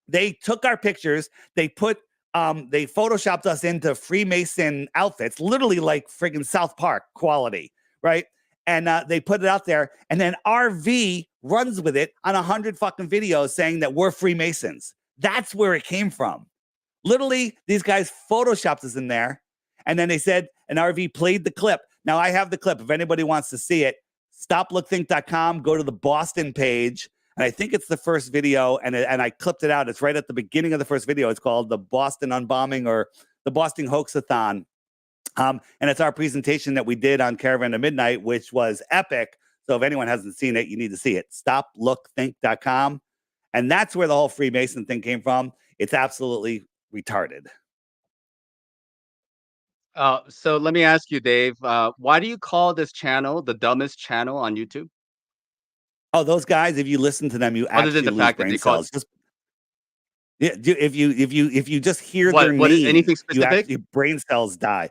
they took our pictures. They photoshopped us into Freemason outfits, literally like friggin' South Park quality, right? And they put it out there, and then RV runs with it on 100 fucking videos saying that we're Freemasons. That's where it came from. Literally, these guys photoshopped us in there, and then they said, and RV played the clip. Now, I have the clip. If anybody wants to see it, stoplookthink.com, go to the Boston page, and I think it's the first video, and I clipped it out. It's right at the beginning of the first video. It's called the Boston Unbombing or the Boston Hoaxathon. And it's our presentation that we did on Caravan to Midnight, which was epic. So if anyone hasn't seen it, you need to see it. Stoplookthink.com. And that's where the whole Freemason thing came from. It's absolutely retarded. So let me ask you, Dave, why do you call this channel the dumbest channel on YouTube? Oh, those guys, if you listen to them, you Other than actually the lose fact that brain they call it cells. Just yeah, if you just hear their what is name, anything you specific? actually brain cells die.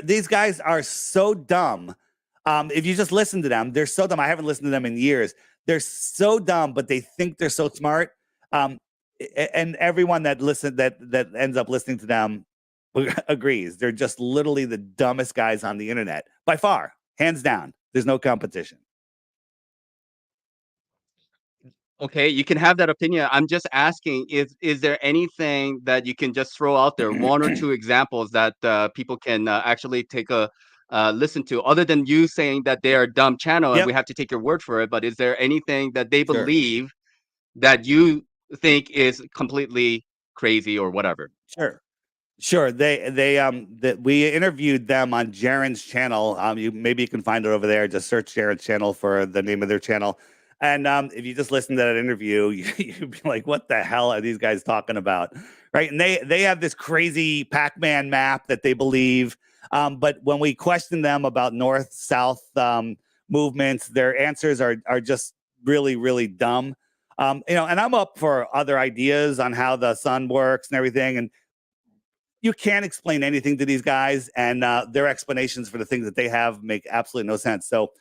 These guys are so dumb. If you just listen to them, they're so dumb. I haven't listened to them in years. They're so dumb, but they think they're so smart. And everyone that ends up listening to them agrees. They're just literally the dumbest guys on the internet by far, hands down. There's no competition. Okay, you can have that opinion. I'm just asking, is there anything that you can just throw out there, one or two examples that people can actually take a listen to, other than you saying that they are a dumb channel and Yep, we have to take your word for it? But is there anything that they sure. believe that you think is completely crazy or whatever? Sure. We interviewed them on Jaren's channel. Maybe you can find it over there. Just search Jaren's channel for the name of their channel. And if you just listen to that interview, you'd be like, what the hell are these guys talking about? Right. And they have this crazy Pac-Man map that they believe. But when we question them about north-south movements, their answers are just really, really dumb. And I'm up for other ideas on how the sun works and everything. And you can't explain anything to these guys, and their explanations for the things that they have make absolutely no sense. So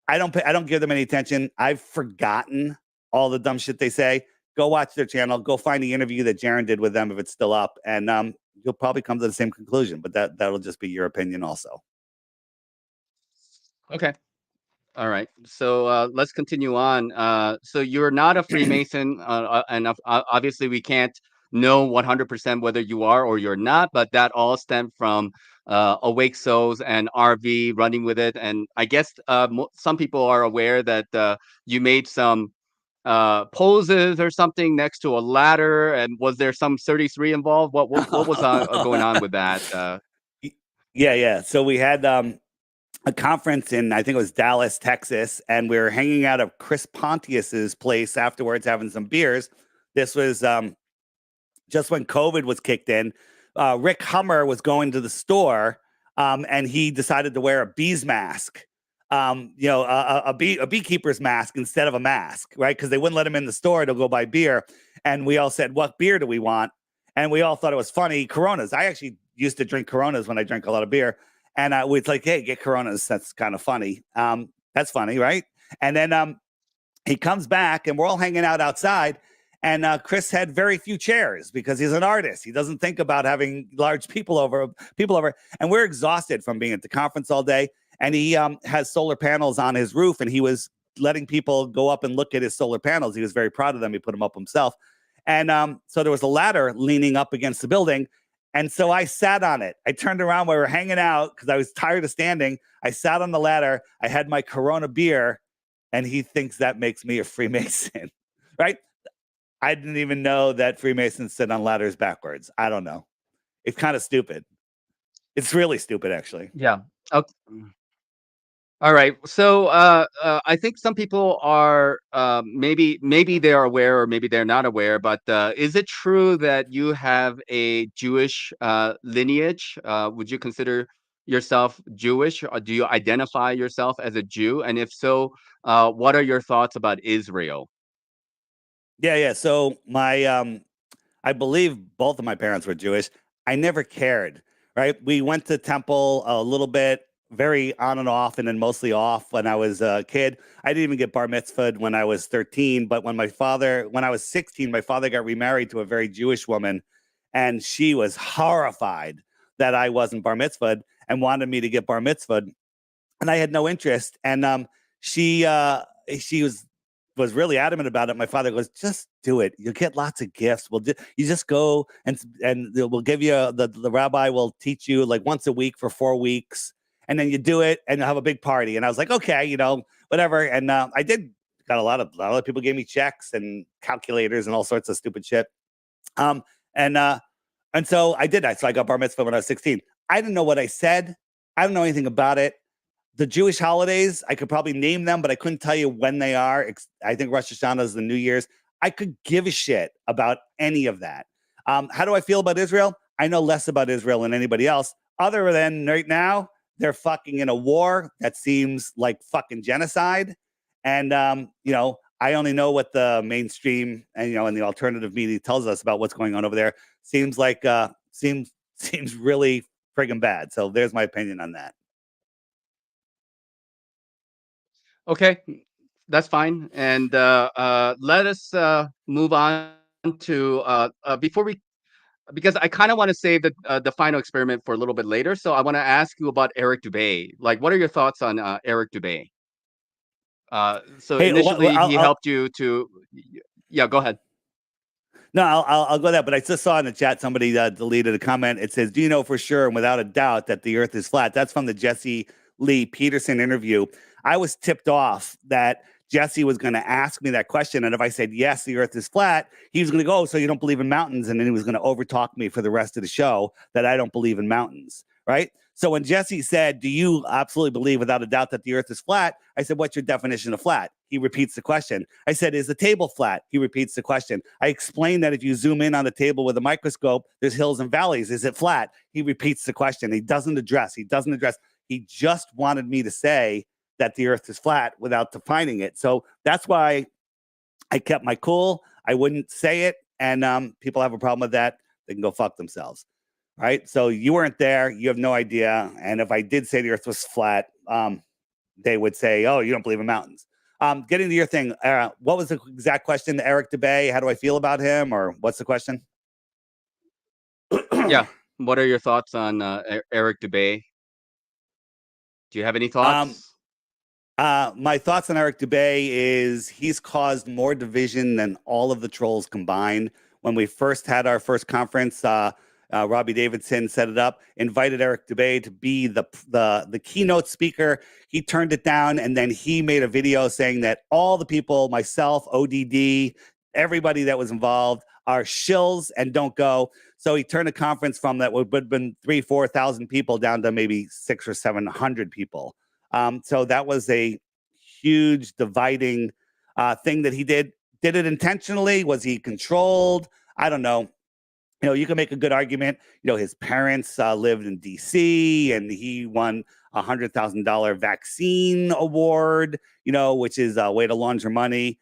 I don't give them any attention. I've forgotten all the dumb shit they say. Go watch their channel. Go find the interview that Jaren did with them if it's still up, and you'll probably come to the same conclusion. But that'll just be your opinion, also. Okay. All right. So let's continue on. So you're not a Freemason, and obviously we can't know 100% whether you are or you're not, but that all stemmed from Awake Souls and RV running with it. And I guess some people are aware that you made some poses or something next to a ladder. And was there some 33 involved? What was going on with that? Yeah. So we had a conference in, I think it was Dallas, Texas, and we were hanging out at Chris Pontius's place afterwards, having some beers. This was just when COVID was kicked in. Rick Hummer was going to the store, and he decided to wear a bee's mask. A beekeeper's mask instead of a mask, right? Because they wouldn't let him in the store to go buy beer. And we all said, "What beer do we want?" And we all thought it was funny. Coronas. I actually used to drink Coronas when I drank a lot of beer. And we'd like, hey, get Coronas. That's kind of funny. That's funny, right? And then he comes back, and we're all hanging out outside. And Chris had very few chairs because he's an artist. He doesn't think about having large people over. And we're exhausted from being at the conference all day. And he has solar panels on his roof, and he was letting people go up and look at his solar panels. He was very proud of them. He put them up himself. And so there was a ladder leaning up against the building. And so I sat on it. I turned around while we were hanging out because I was tired of standing. I sat on the ladder. I had my Corona beer, and he thinks that makes me a Freemason, right? I didn't even know that Freemasons sit on ladders backwards. I don't know. It's kind of stupid. It's really stupid, actually. Yeah. Okay. All right. So I think some people are maybe they are aware or maybe they're not aware. But is it true that you have a Jewish lineage? Would you consider yourself Jewish, or do you identify yourself as a Jew? And if so, what are your thoughts about Israel? Yeah. So I believe both of my parents were Jewish. I never cared, right? We went to temple a little bit, very on and off, and then mostly off when I was a kid. I didn't even get bar mitzvahed when I was 13. But when I was 16, my father got remarried to a very Jewish woman, and she was horrified that I wasn't bar mitzvahed and wanted me to get bar mitzvahed. and I had no interest. And she was really adamant about it. My father goes, just do it. You'll get lots of gifts. You just go and we'll give you the rabbi will teach you like once a week for 4 weeks, and then you do it and you'll have a big party. And I was like, okay, whatever. And I did got a lot of people gave me checks and calculators and all sorts of stupid shit. Um, and so I did that. So I got bar mitzvah when I was 16. I didn't know what I said. I don't know anything about it. The Jewish holidays, I could probably name them, but I couldn't tell you when they are. I think Rosh Hashanah is the New Year's. I could give a shit about any of that. How do I feel about Israel? I know less about Israel than anybody else, other than right now, they're fucking in a war that seems like fucking genocide. And, I only know what the mainstream and the alternative media tells us about what's going on over there. Seems like, seems really friggin' bad. So there's my opinion on that. Okay, that's fine. And let us move on to before we, because I kind of want to save the final experiment for a little bit later. So I want to ask you about Eric Dubay. Like, what are your thoughts on Eric Dubay? So Hey, initially he helped you to, yeah, go ahead. No, I'll go that. But I just saw in the chat somebody deleted a comment. It says, "Do you know for sure and without a doubt that the Earth is flat?" That's from the Jesse Lee Peterson interview. I was tipped off that Jesse was going to ask me that question, and if I said yes, the Earth is flat, he was going to go, "Oh, so you don't believe in mountains?" And then he was going to overtalk me for the rest of the show that I don't believe in mountains, right? So when Jesse said, "Do you absolutely believe without a doubt that the Earth is flat?" I said, "What's your definition of flat?" He repeats the question. I said, "Is the table flat?" He repeats the question. I explained that if you zoom in on the table with a microscope, there's hills and valleys. Is it flat? He repeats the question. He doesn't address. He just wanted me to say that the Earth is flat without defining it. So that's why I kept my cool. I wouldn't say it. And people have a problem with that. They can go fuck themselves. Right. So you weren't there. You have no idea. And if I did say the Earth was flat, they would say, "Oh, you don't believe in mountains." Getting to your thing, what was the exact question to Eric Dubay? How do I feel about him, or what's the question? Yeah, what are your thoughts on Eric Dubay? Do you have any thoughts? My thoughts on Eric Dubay is he's caused more division than all of the trolls combined. When we first had our first conference, Robbie Davidson set it up, invited Eric Dubay to be the keynote speaker. He turned it down, and then he made a video saying that all the people, myself, ODD, everybody that was involved, are shills and don't go. So he turned a conference from that would have been 3,000-4,000 people down to maybe 600 or 700 people. So that was a huge dividing thing that he did. Did it intentionally? Was he controlled? I don't know. You can make a good argument. His parents lived in DC and he won $100,000 vaccine award, which is a way to launder money.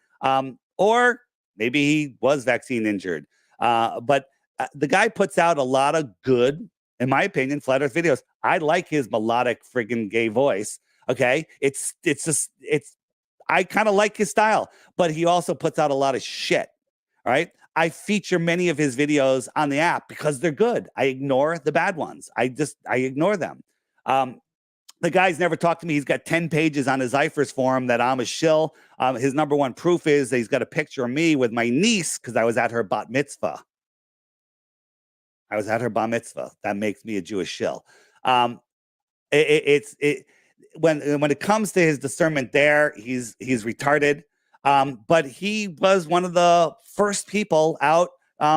Or maybe he was vaccine injured. But the guy puts out a lot of good, in my opinion, flat earth videos. I like his melodic friggin' gay voice. Okay. I kind of like his style, but he also puts out a lot of shit. All right. I feature many of his videos on the app because they're good. I ignore the bad ones. I ignore them. The guy's never talked to me. He's got 10 pages on his IFRS forum that I'm a shill. His number one proof is that he's got a picture of me with my niece because I was at her bat mitzvah. That makes me a Jewish shill. When it comes to his discernment there, he's retarded. But he was one of the first people out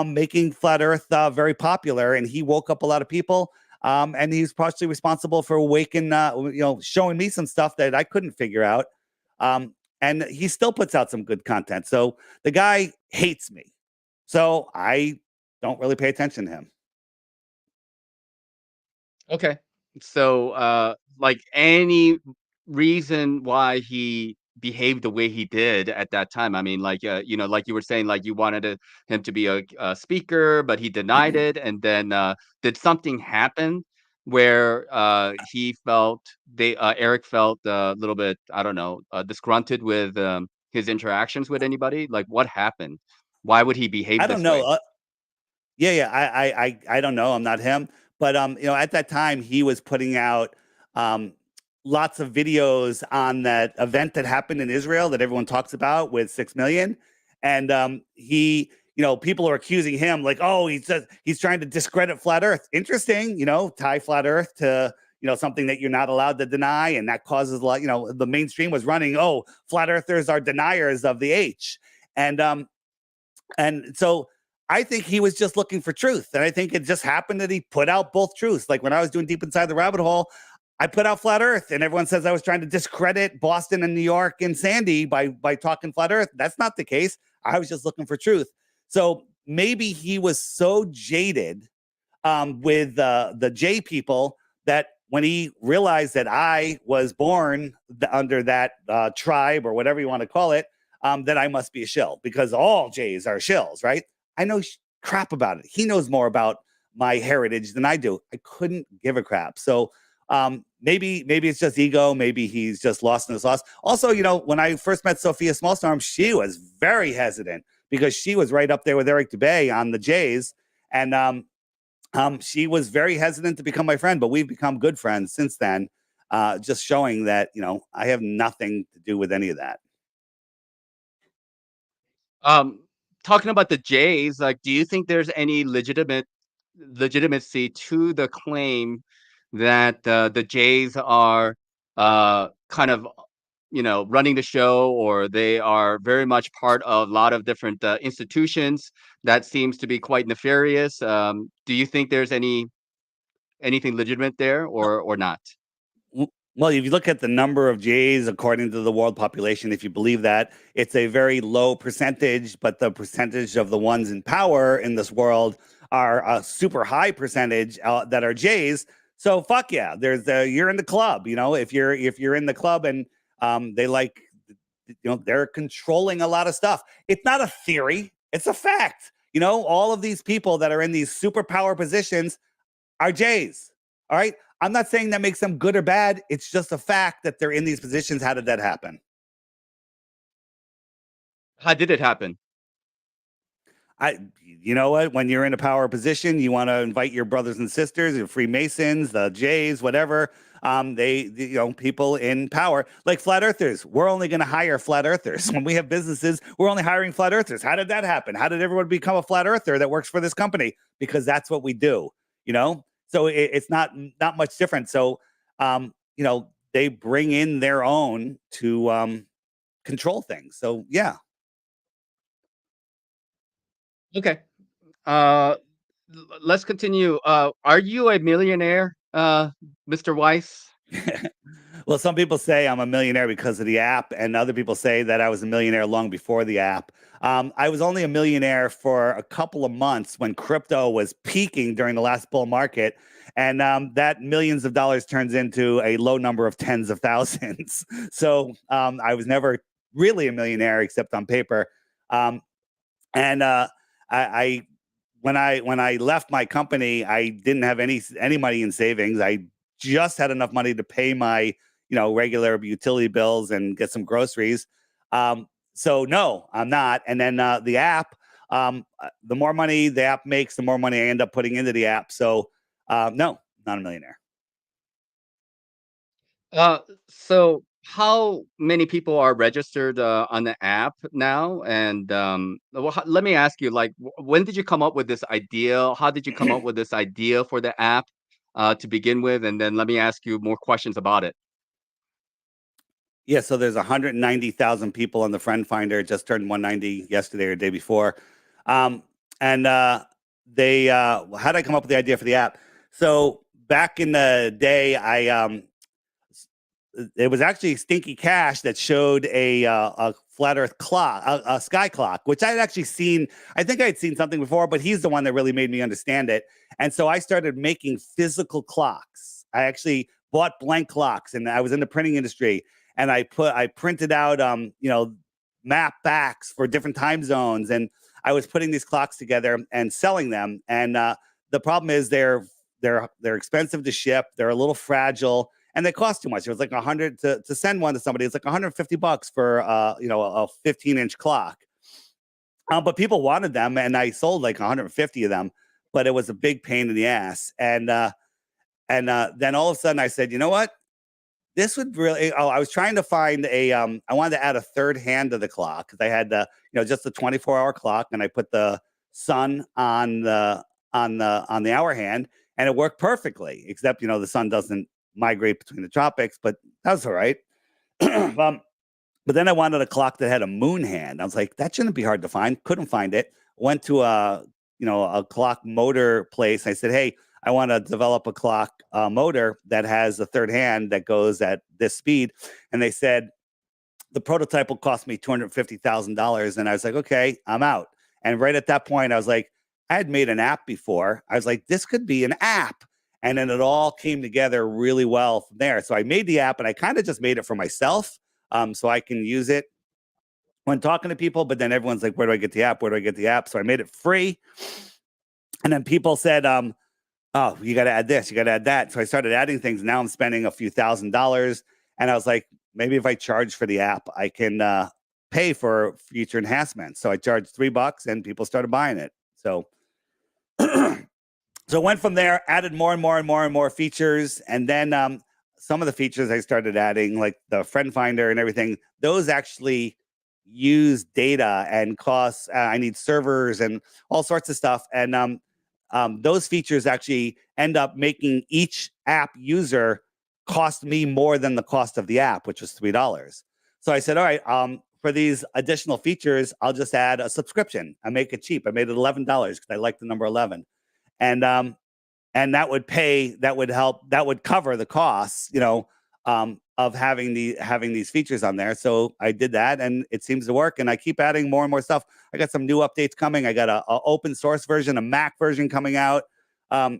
making flat earth very popular, and he woke up a lot of people. And he's partially responsible for showing me some stuff that I couldn't figure out. And he still puts out some good content. So the guy hates me. So I don't really pay attention to him. Okay. So, like any reason why he behaved the way he did at that time? I mean, like, like you were saying, like you wanted him to be a speaker, but he denied it. And then did something happen where Eric felt a little bit, I don't know, disgruntled with his interactions with anybody? Like, what happened? Why would he behave I don't this know. way? Yeah. I don't know. I'm not him. But at that time he was putting out lots of videos on that event that happened in Israel that everyone talks about with 6 million. And he, people are accusing him like, oh, he's trying to discredit flat Earth. Interesting, tie flat Earth to something that you're not allowed to deny, and that causes a lot. The mainstream was running, oh, flat earthers are deniers of the H, and so I think he was just looking for truth, and I think it just happened that he put out both truths. Like when I was doing Deep Inside the Rabbit Hole, I put out flat Earth, and everyone says I was trying to discredit Boston and New York and Sandy by talking flat Earth. That's not the case. I was just looking for truth. So maybe he was so jaded with the J people that when he realized that I was born under that tribe or whatever you want to call it, that I must be a shill, because all J's are shills, right? I know crap about it. He knows more about my heritage than I do. I couldn't give a crap. So maybe it's just ego. Maybe he's just lost in the sauce. Also, when I first met Sophia Smallstorm, she was very hesitant because she was right up there with Eric Dubay on the Jays. And she was very hesitant to become my friend, but we've become good friends since then, just showing that, I have nothing to do with any of that. Talking about the Jays, like, do you think there's any legitimacy to the claim that the Jays are kind of, running the show, or they are very much part of a lot of different institutions that seems to be quite nefarious? Do you think there's anything legitimate there, or not? Well, if you look at the number of Jays according to the world population, if you believe that, it's a very low percentage, but the percentage of the ones in power in this world are a super high percentage that are Jays. So fuck yeah, you're in the club. If you're in the club and they like, they're controlling a lot of stuff. It's not a theory; it's a fact. All of these people that are in these superpower positions are Jays. All right. I'm not saying that makes them good or bad. It's just a fact that they're in these positions. How did that happen? How did it happen? You know what? When you're in a power position, you want to invite your brothers and sisters, your Freemasons, the Jays, whatever. People in power, like flat earthers. We're only going to hire flat earthers. When we have businesses, we're only hiring flat earthers. How did that happen? How did everyone become a flat earther that works for this company? Because that's what we do, So it's not much different. So, they bring in their own to control things. So, yeah. Okay. Let's continue. Are you a millionaire, Mr. Weiss? Well, some people say I'm a millionaire because of the app, and other people say that I was a millionaire long before the app. I was only a millionaire for a couple of months when crypto was peaking during the last bull market, and that millions of dollars turns into a low number of tens of thousands. So I was never really a millionaire except on paper. And I when I left my company, I didn't have any money in savings. I just had enough money to pay my regular utility bills and get some groceries. So no, I'm not. And then the app, the more money the app makes, the more money I end up putting into the app. So no, not a millionaire. So how many people are registered on the app now? And let me ask you, like, when did you come up with this idea? How did you come up with this idea for the app to begin with? And then let me ask you more questions about it. Yeah, so there's 190,000 people on the Friend Finder. It just turned 190 yesterday or the day before. And they how did I come up with the idea for the app? So back in the day, it was actually Stinky Cash that showed a flat Earth clock, a sky clock, which I had actually seen. I think I had seen something before, but he's the one that really made me understand it. And so I started making physical clocks. I actually bought blank clocks, and I was in the printing industry. And I printed out, map backs for different time zones, and I was putting these clocks together and selling them. And the problem is they're expensive to ship. They're a little fragile, and they cost too much. It was like 100 to send one to somebody. It's like $150 for a 15-inch clock. But people wanted them, and I sold like 150 of them. But it was a big pain in the ass. And then all of a sudden, I said, you know what? this would really, I was trying to find I wanted to add a third hand to the clock because I had just a 24-hour clock, and I put the sun on the hour hand, and it worked perfectly, except, the sun doesn't migrate between the tropics, but that's all right. But then I wanted a clock that had a moon hand. I was like, that shouldn't be hard to find. Couldn't find it. Went to a clock motor place. I said, hey, I want to develop a clock motor that has a third hand that goes at this speed. And they said the prototype will cost me $250,000. And I was like, okay, I'm out. And right at that point, I was like, I had made an app before. I was like, this could be an app. And then it all came together really well from there. So I made the app, and I kind of just made it for myself, so I can use it when talking to people. But then everyone's like, where do I get the app? Where do I get the app? So I made it free. And then people said, oh, you got to add this, you got to add that. So I started adding things. Now I'm spending a few $1,000s. And I was like, maybe if I charge for the app, I can pay for future enhancements. So I charged $3 and people started buying it. So so went from there, added more and more and more and more features. And then some of the features I started adding, like the friend finder and everything, those actually use data and costs. I need servers and all sorts of stuff. And those features actually end up making each app user cost me more than the cost of the app, which was $3. So I said, all right, for these additional features, I'll just add a subscription. I make it cheap. I made it $11 because I like the number 11. And that would help, that would cover the costs, of having these features on there. So I did that, and it seems to work. And I keep adding more and more stuff. I got some new updates coming. I got a open source version, a Mac version coming out. And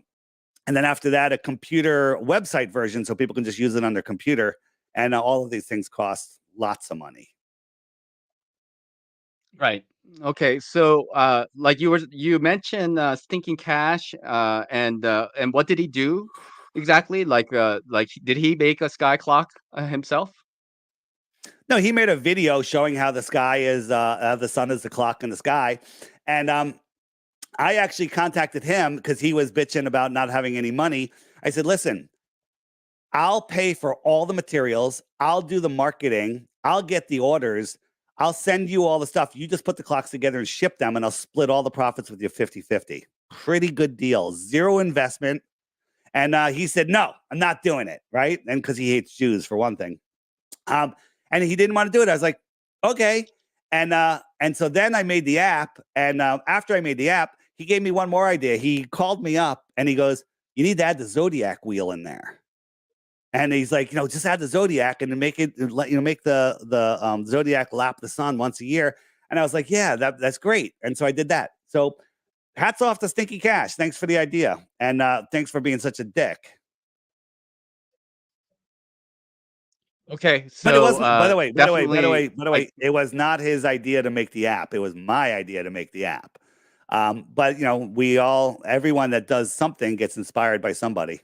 then after that, a computer website version, so people can just use it on their computer. And all of these things cost lots of money. Right. Okay. So, like you mentioned, stinking cash, and what did he do exactly? Like did he make a sky clock himself? No, he made a video showing how the sky is, the sun is the clock in the sky. And I actually contacted him because he was bitching about not having any money. I said, listen, I'll pay for all the materials. I'll do the marketing. I'll get the orders. I'll send you all the stuff. You just put the clocks together and ship them, and I'll split all the profits with you 50-50. Pretty good deal. Zero investment. And he said, no, I'm not doing it. Right. And because he hates Jews, for one thing. And he didn't want to do it. I was like, okay. And so then I made the app. And after I made the app, he gave me one more idea. He called me up and he goes, you need to add the Zodiac wheel in there. And he's like, just add the Zodiac and make it, make the Zodiac lap the sun once a year. And I was like, yeah, that's great. And so I did that. So hats off to Stinky Cash. Thanks for the idea. And thanks for being such a dick. Okay. But it So, wasn't, by the way, like, it was not his idea to make the app. It was my idea to make the app. But everyone that does something gets inspired by somebody.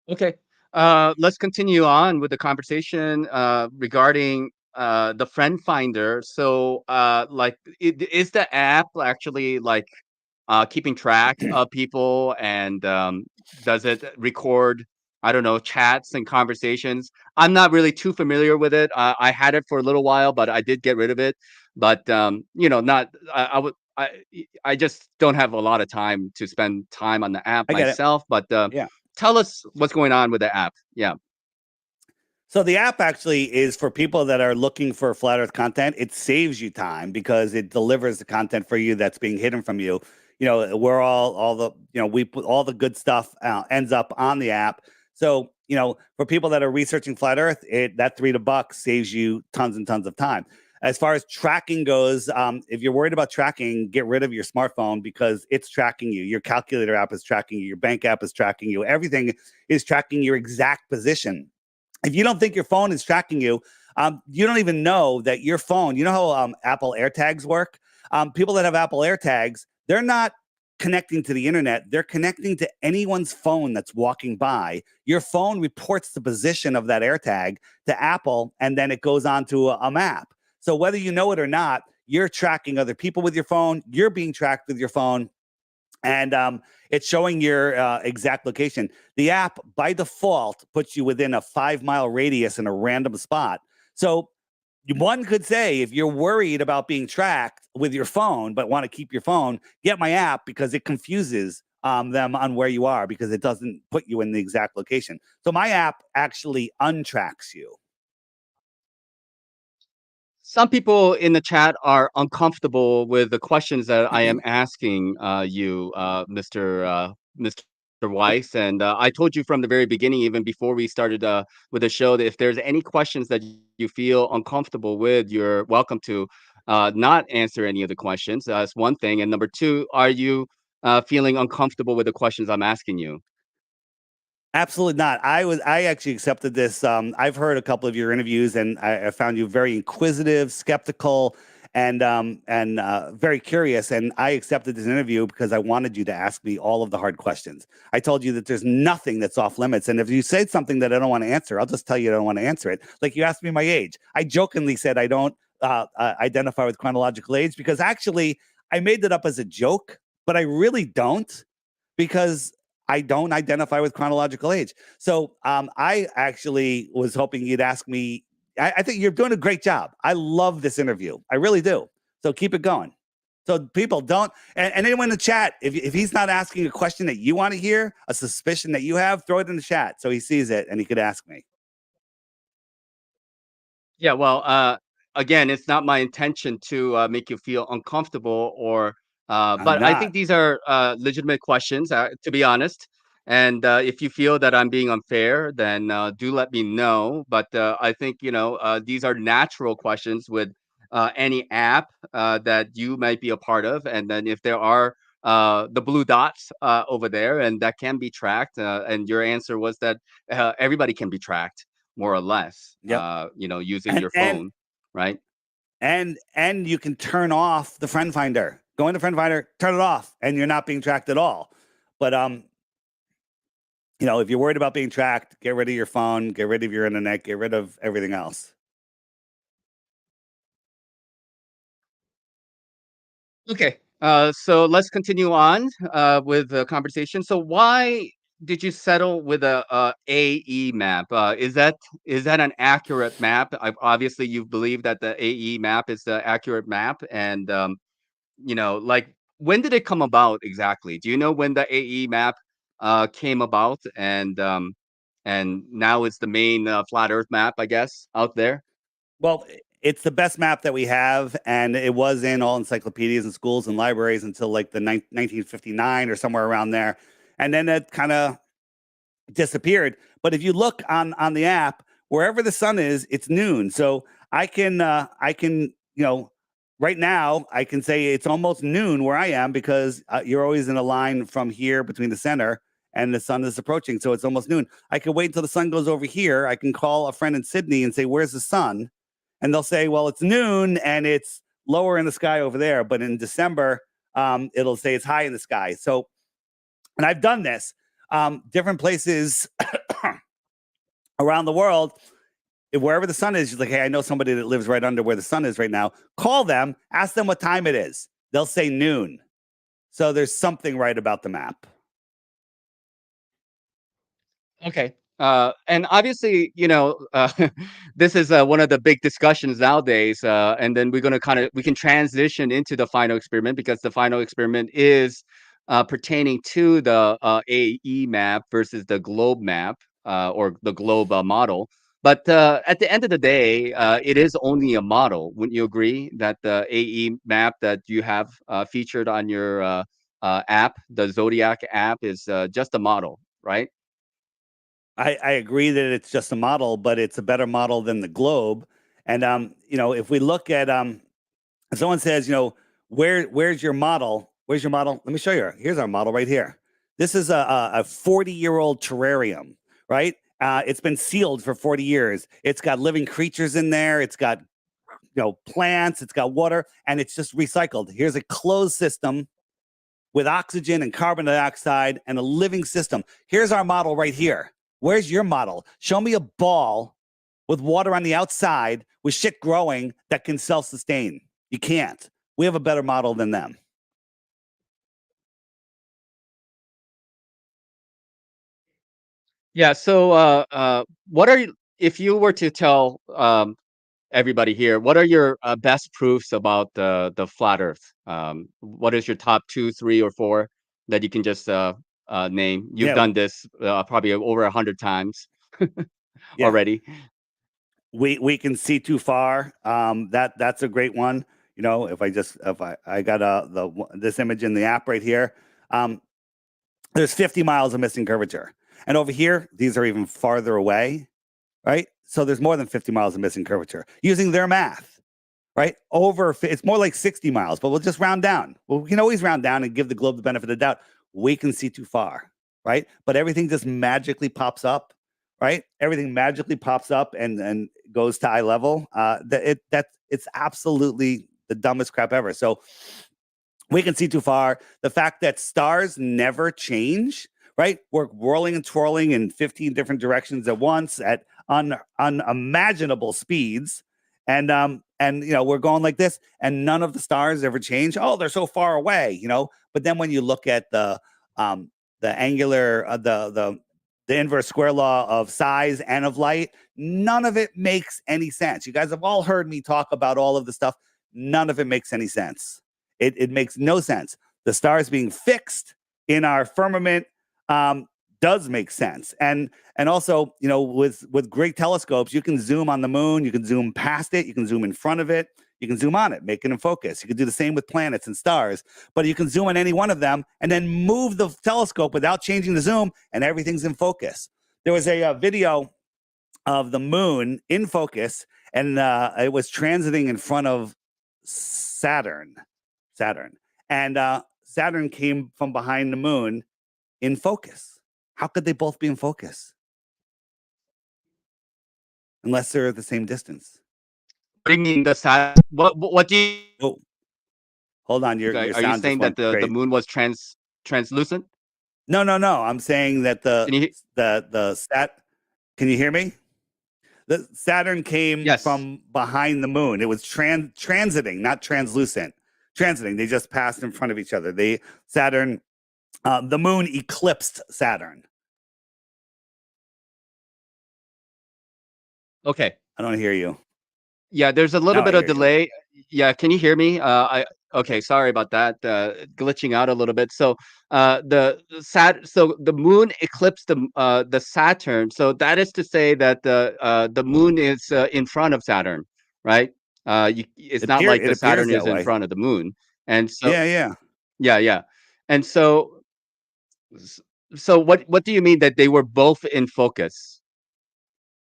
okay. Let's continue on with the conversation regarding the friend finder. So, is the app actually like keeping track of people, and does it record, I don't know, chats and conversations? I'm not really too familiar with it. I had it for a little while, but I did get rid of it. But not I just don't have a lot of time to spend time on the app I get it. myself. But Yeah. tell us what's going on with the app. Yeah. So the app actually is for people that are looking for flat earth content. It saves you time because it delivers the content for you that's being hidden from you. We're all the, we put all the good stuff ends up on the app. So, for people that are researching flat earth, that $3 saves you tons and tons of time. As far as tracking goes, if you're worried about tracking, get rid of your smartphone because it's tracking you. Your calculator app is tracking you. Your bank app is tracking you. Everything is tracking your exact position. If you don't think your phone is tracking you, you don't even know that your phone, how Apple AirTags work? People that have Apple AirTags, they're not connecting to the internet. They're connecting to anyone's phone that's walking by. Your phone reports the position of that AirTag to Apple, and then it goes on to a map. So whether you know it or not, you're tracking other people with your phone. You're being tracked with your phone. and it's showing your exact location. The app by default puts you within a 5-mile radius in a random spot. So one could say, if you're worried about being tracked with your phone but want to keep your phone, get my app, because it confuses them on where you are, because it doesn't put you in the exact location. So my app actually untracks you. Some people in the chat are uncomfortable with the questions that I am asking you, Mr. Weiss, and I told you from the very beginning, even before we started with the show, that if there's any questions that you feel uncomfortable with, you're welcome to not answer any of the questions. That's one thing, and number two, are you feeling uncomfortable with the questions I'm asking you? Absolutely not. I actually accepted this. I've heard a couple of your interviews, and I found you very inquisitive, skeptical, and very curious. And I accepted this interview because I wanted you to ask me all of the hard questions. I told you that there's nothing that's off limits, and if you say something that I don't want to answer, I'll just tell you I don't want to answer it. Like you asked me my age. I jokingly said I don't identify with chronological age, because actually I made that up as a joke, but I really don't, because I don't identify with chronological age. So I actually was hoping you'd ask me. I think you're doing a great job. I love this interview. I really do. So keep it going. So people don't, and anyone in the chat, if he's not asking a question that you want to hear, a suspicion that you have, throw it in the chat so he sees it and he could ask me. Yeah, well, again, it's not my intention to make you feel uncomfortable or, I'm but I think not. these are legitimate questions, to be honest. And if you feel that I'm being unfair, then do let me know. But I think, these are natural questions with any app that you might be a part of. And then if there are the blue dots over there, and that can be tracked, and your answer was that everybody can be tracked more or less, Yep. using And your and phone, right? and you can turn off the friend finder. Go into friend finder, turn it off, and you're not being tracked at all. But if you're worried about being tracked, get rid of your phone, get rid of your internet, get rid of everything else. Okay. So let's continue on with the conversation. So why did you settle with a AE map? Is that an accurate map? Obviously, you believe that the AE map is the accurate map, and like, when did it come about exactly? Do you know when the AE map came about, and now it's the main flat Earth map, I guess, out there? Well, it's the best map that we have, and it was in all encyclopedias and schools and libraries until like the 1959 or somewhere around there, and then it kind of disappeared. But if you look on the app, wherever the sun is, it's noon. So I can right now I can say it's almost noon where I am, because you're always in a line from here between the center and the sun is approaching. So it's almost noon. I can wait until the sun goes over here. I can call a friend in Sydney and say, "Where's the sun?" And they'll say, "Well, it's noon and it's lower in the sky over there." But in December, it'll say it's high in the sky. So, and I've done this different places around the world. Wherever the sun is, you're like, "Hey, I know somebody that lives right under where the sun is right now." Call them, ask them what time it is. They'll say noon. So there's something right about the map. Okay. And obviously, this is one of the big discussions nowadays. And then we can transition into the final experiment, because the final experiment is pertaining to the AE map versus the globe map, or the globe model. But at the end of the day, it is only a model. Wouldn't you agree that the AE map that you have featured on your app, the Zodiac app, is just a model, right? I agree that it's just a model, but it's a better model than the globe. And if we look at if someone says, where's your model? Where's your model? Let me show you. Here's our model right here. This is a 40-year-old terrarium, right? It's been sealed for 40 years. It's got living creatures in there. It's got plants. It's got water, and it's just recycled. Here's a closed system with oxygen and carbon dioxide and a living system. Here's our model right here. Where's your model? Show me a ball with water on the outside with shit growing that can self-sustain. You can't. We have a better model than them. Yeah. So, what are you, if you were to tell everybody here, what are your best proofs about the flat Earth? What is your top two, three, or four that you can just name? You've Yeah, done this probably over 100 times yeah. already. We can see too far. That's a great one. You know, if I got this image in the app right here. Um, there's 50 miles of missing curvature, and over here, these are even farther away, right? So there's more than 50 miles of missing curvature using their math, right? It's more like 60 miles, but we'll just round down. Well, we can always round down and give the globe the benefit of the doubt. We can see too far, right? But everything just magically pops up, right? Everything magically pops up and goes to eye level. It's absolutely the dumbest crap ever. So we can see too far. The fact that stars never change, right? We're whirling and twirling in 15 different directions at once at unimaginable speeds. And you know, we're going like this, and none of the stars ever change. Oh, they're so far away, you know. But then when you look at the angular, the inverse square law of size and of light, none of it makes any sense. You guys have all heard me talk about all of the stuff. None of it makes any sense. It makes no sense. The stars being fixed in our firmament does make sense, and also, you know, with great telescopes, you can zoom on the moon, you can zoom past it, you can zoom in front of it, you can zoom on it, make it in focus. You can do the same with planets and stars, but you can zoom on any one of them and then move the telescope without changing the zoom, and everything's in focus. There was a video of the moon in focus, and it was transiting in front of Saturn. Saturn. And Saturn came from behind the moon in focus. How could they both be in focus unless they're at the same distance? What do you mean the sat? What do you? Oh, hold on. Your Are you sound just saying that went the great. moon was translucent? No, no, no. I'm saying that Can you? the sat. Can you hear me? The Saturn came Yes. from behind the moon. It was transiting, not translucent. Transiting. They just passed in front of each other. The moon eclipsed Saturn. Okay. I don't hear you. Yeah, there's a little Now I bit of hear you. delay. Yeah, can you hear me? I Okay, sorry about that. Glitching out a little bit. So, so the moon eclipsed the Saturn. So that is to say that the moon is in front of Saturn, right? It's not like It the appears Saturn is that in way. front of the moon. And so, Yeah, yeah. yeah, yeah. And so, s- so what do you mean that they were both in focus?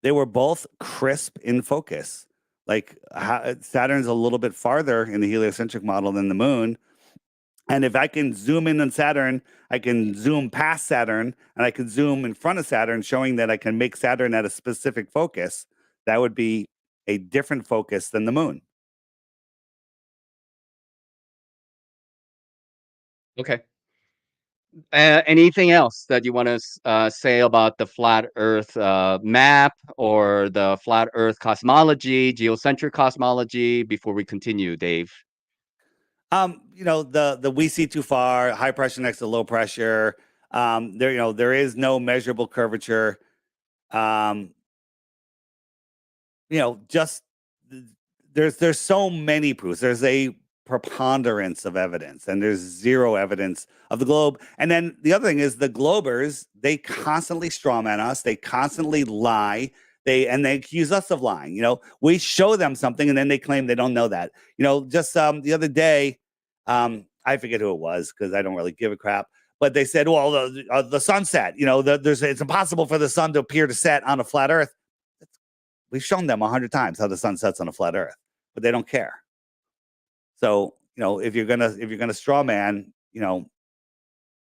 They were both crisp in focus. Like Saturn's a little bit farther in the heliocentric model than the moon. And if I can zoom in on Saturn, I can zoom past Saturn and I can zoom in front of Saturn, showing that I can make Saturn at a specific focus. That would be a different focus than the moon. Okay. Anything else that you want to say about the flat Earth map or the flat Earth cosmology, geocentric cosmology before we continue, Dave? You know, the we see too far, high pressure next to low pressure. There, you know, there is no measurable curvature. Um, you know, just there's so many proofs. There's a preponderance of evidence, and there's zero evidence of the globe. And then the other thing is the globers, they constantly strawman us, they constantly lie. They accuse us of lying. You know, we show them something and then they claim they don't know that. You know, just the other day, I forget who it was because I don't really give a crap. But they said, well, the sunset, you know, it's impossible for the sun to appear to set on a flat Earth. We've shown them 100 times how the sun sets on a flat Earth, but they don't care. So, you know, if you're gonna straw man, you know,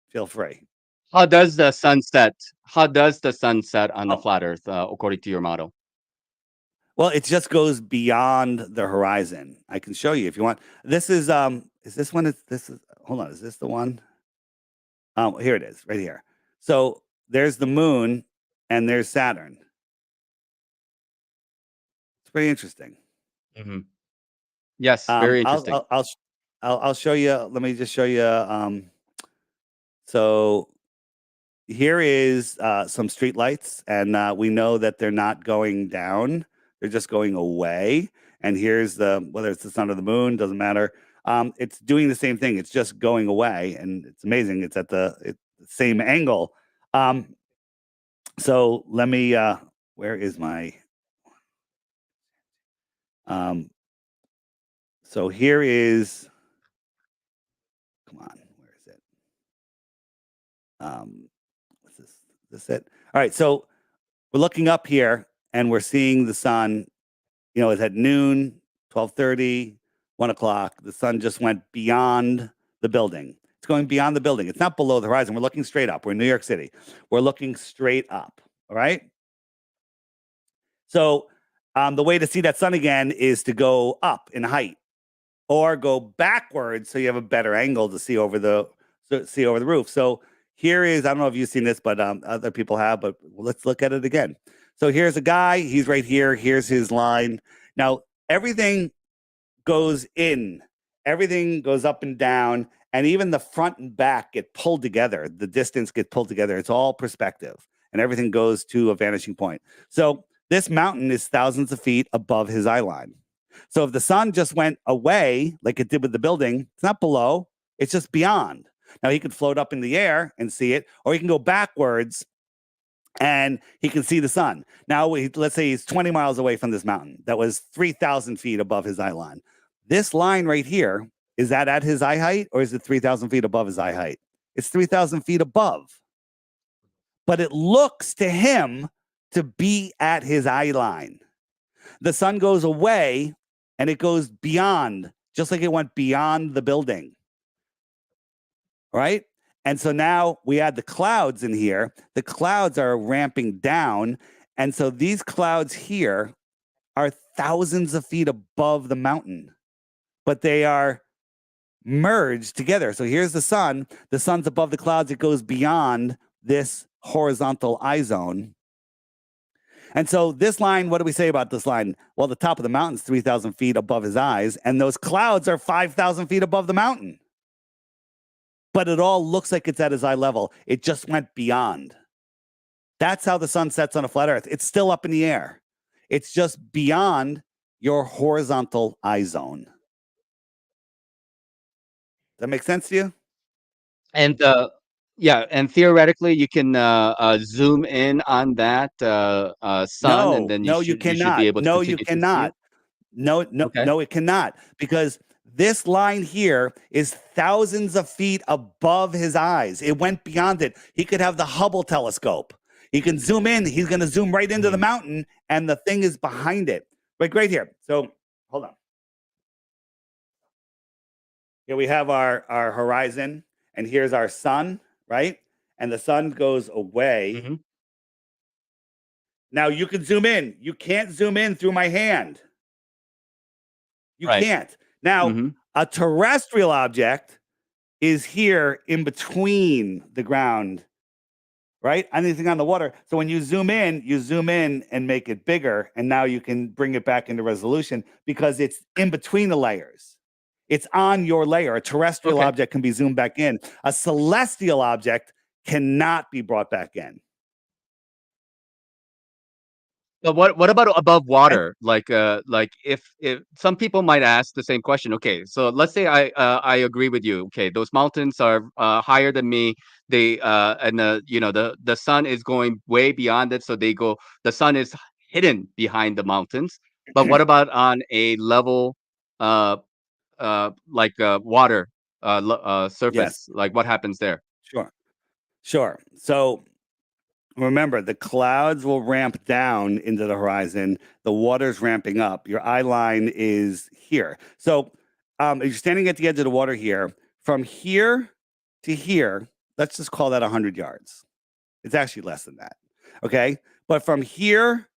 feel free. How does the sun set? How does the sun set on the Oh, flat Earth according to your model? well, it just goes beyond the horizon. I can show you if you want. Is this one? This is hold on. Is this the one? Here it is, right here. So there's the moon, and there's Saturn. It's pretty interesting. Hmm. Yes, very I'll interesting. I'll show you. Let me just show you. So here is some street lights, and we know that they're not going down; they're just going away. And here's whether it's the sun or the moon, doesn't matter. It's doing the same thing. It's just going away, and it's amazing. It's at the same angle. So let me. Where is my? So here is. Come on, where is it? What's this? Is this it? All right, so we're looking up here, and we're seeing the sun. You know, it's at noon, 12:30, 1 o'clock. The sun just went beyond the building. It's going beyond the building. It's not below the horizon. We're looking straight up. We're in New York City. We're looking straight up. All right. So the way to see that sun again is to go up in height, or go backwards so you have a better angle to see over the roof. So here is, I don't know if you've seen this, but other people have, but let's look at it again. So here's a guy, he's right here. Here's his line. Now, everything goes in, everything goes up and down, and even the front and back get pulled together. The distance gets pulled together. It's all perspective, and everything goes to a vanishing point. So this mountain is thousands of feet above his eye line. So if the sun just went away, like it did with the building, it's not below, it's just beyond. Now, he could float up in the air and see it, or he can go backwards and he can see the sun. Now, let's say he's 20 miles away from this mountain that was 3,000 feet above his eye line. This line right here, is that at his eye height, or is it 3,000 feet above his eye height? It's 3,000 feet above. But it looks to him to be at his eye line. The sun goes away and it goes beyond, just like it went beyond the building. Right? And so now we add the clouds in here. The clouds are ramping down. And so these clouds here are thousands of feet above the mountain, but they are merged together. So here's the sun. The sun's above the clouds. It goes beyond this horizontal eye zone. And so this line, what do we say about this line? Well, the top of the mountain is 3,000 feet above his eyes, and those clouds are 5,000 feet above the mountain. But it all looks like it's at his eye level. It just went beyond. That's how the sun sets on a flat earth. It's still up in the air. It's just beyond your horizontal eye zone. Does that make sense to you? And yeah, and theoretically, you can zoom in on that sun, and then No, you you should be cannot. able to No, you continue to see it. cannot. No, Okay. no, it cannot, because this line here is thousands of feet above his eyes. It went beyond it. He could have the Hubble telescope. He can zoom in. He's going to zoom right into the mountain, and the thing is behind it. Like right here. So hold on. Here we have our horizon, and here's our sun, right? And the sun goes away. Mhm. Now you can zoom in. You can't zoom in through my hand. You Right. can't. Now, Mhm. a terrestrial object is here in between the ground, right? Anything on the water. So when you zoom in and make it bigger, and now you can bring it back into resolution because it's in between the layers. It's on your layer. A terrestrial Okay. object can be zoomed back in. A celestial object cannot be brought back in. But what about above And water? Like if some people might ask the same question. Okay, so let's say I agree with you. Okay, those mountains are higher than me. They and the sun is going way beyond it. So the sun is hidden behind the mountains. But what about on a level uh water yes, surface? Like what happens there? sure. Sure. So remember, the clouds will ramp down into the horizon. The water's ramping up. Your eye line is here. So if you're standing at the edge of the water here. From here to here, let's just call that 100 yards. It's actually less than that. Okay. But from here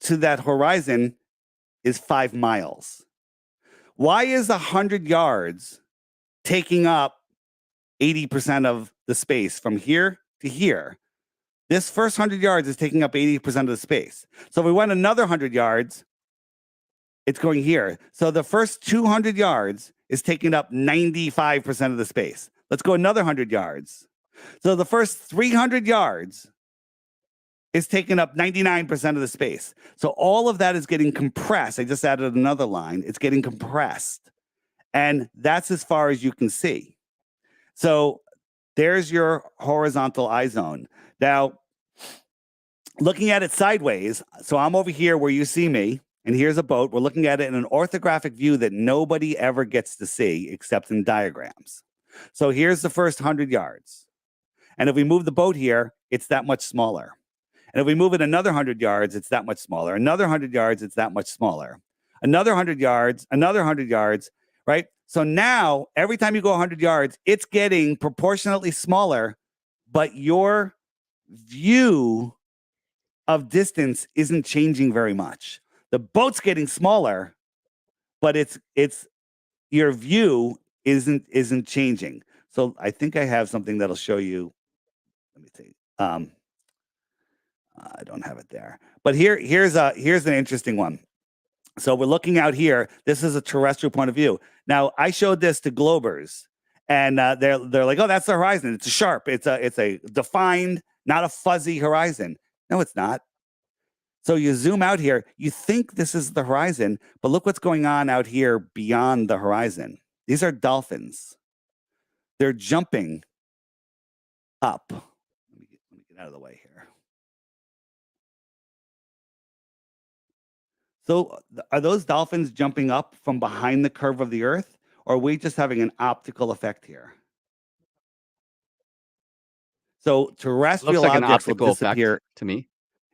to that horizon is 5 miles. Why is 100 yards taking up 80% of the space from here to here? This first 100 yards is taking up 80% of the space. So if we went another 100 yards, it's going here. So the first 200 yards is taking up 95% of the space. Let's go another 100 yards. So the first 300 yards is taking up 99% of the space. So all of that is getting compressed. I just added another line. It's getting compressed. And that's as far as you can see. So there's your horizontal eye zone. Now, looking at it sideways, so I'm over here where you see me, and here's a boat. We're looking at it in an orthographic view that nobody ever gets to see except in diagrams. So here's the first 100 yards. And if we move the boat here, it's that much smaller. And if we move it another 100 yards, it's that much smaller. Another 100 yards, it's that much smaller. Another 100 yards, another 100 yards, right? So now, every time you go 100 yards, it's getting proportionately smaller, but your view of distance isn't changing very much. The boat's getting smaller, but it's your view isn't changing. So I think I have something that'll show you. Let me see. I don't have it there, but here's an interesting one. So we're looking out here. This is a terrestrial point of view. Now I showed this to Globers, and they're like, "Oh, that's the horizon. It's a sharp. It's a defined, not a fuzzy horizon." No, it's not. So you zoom out here. You think this is the horizon, but look what's going on out here beyond the horizon. These are dolphins. They're jumping up. Let me get out of the way here. So are those dolphins jumping up from behind the curve of the Earth, or are we just having an optical effect here? So Looks terrestrial like an objects will optical effect disappear. to me.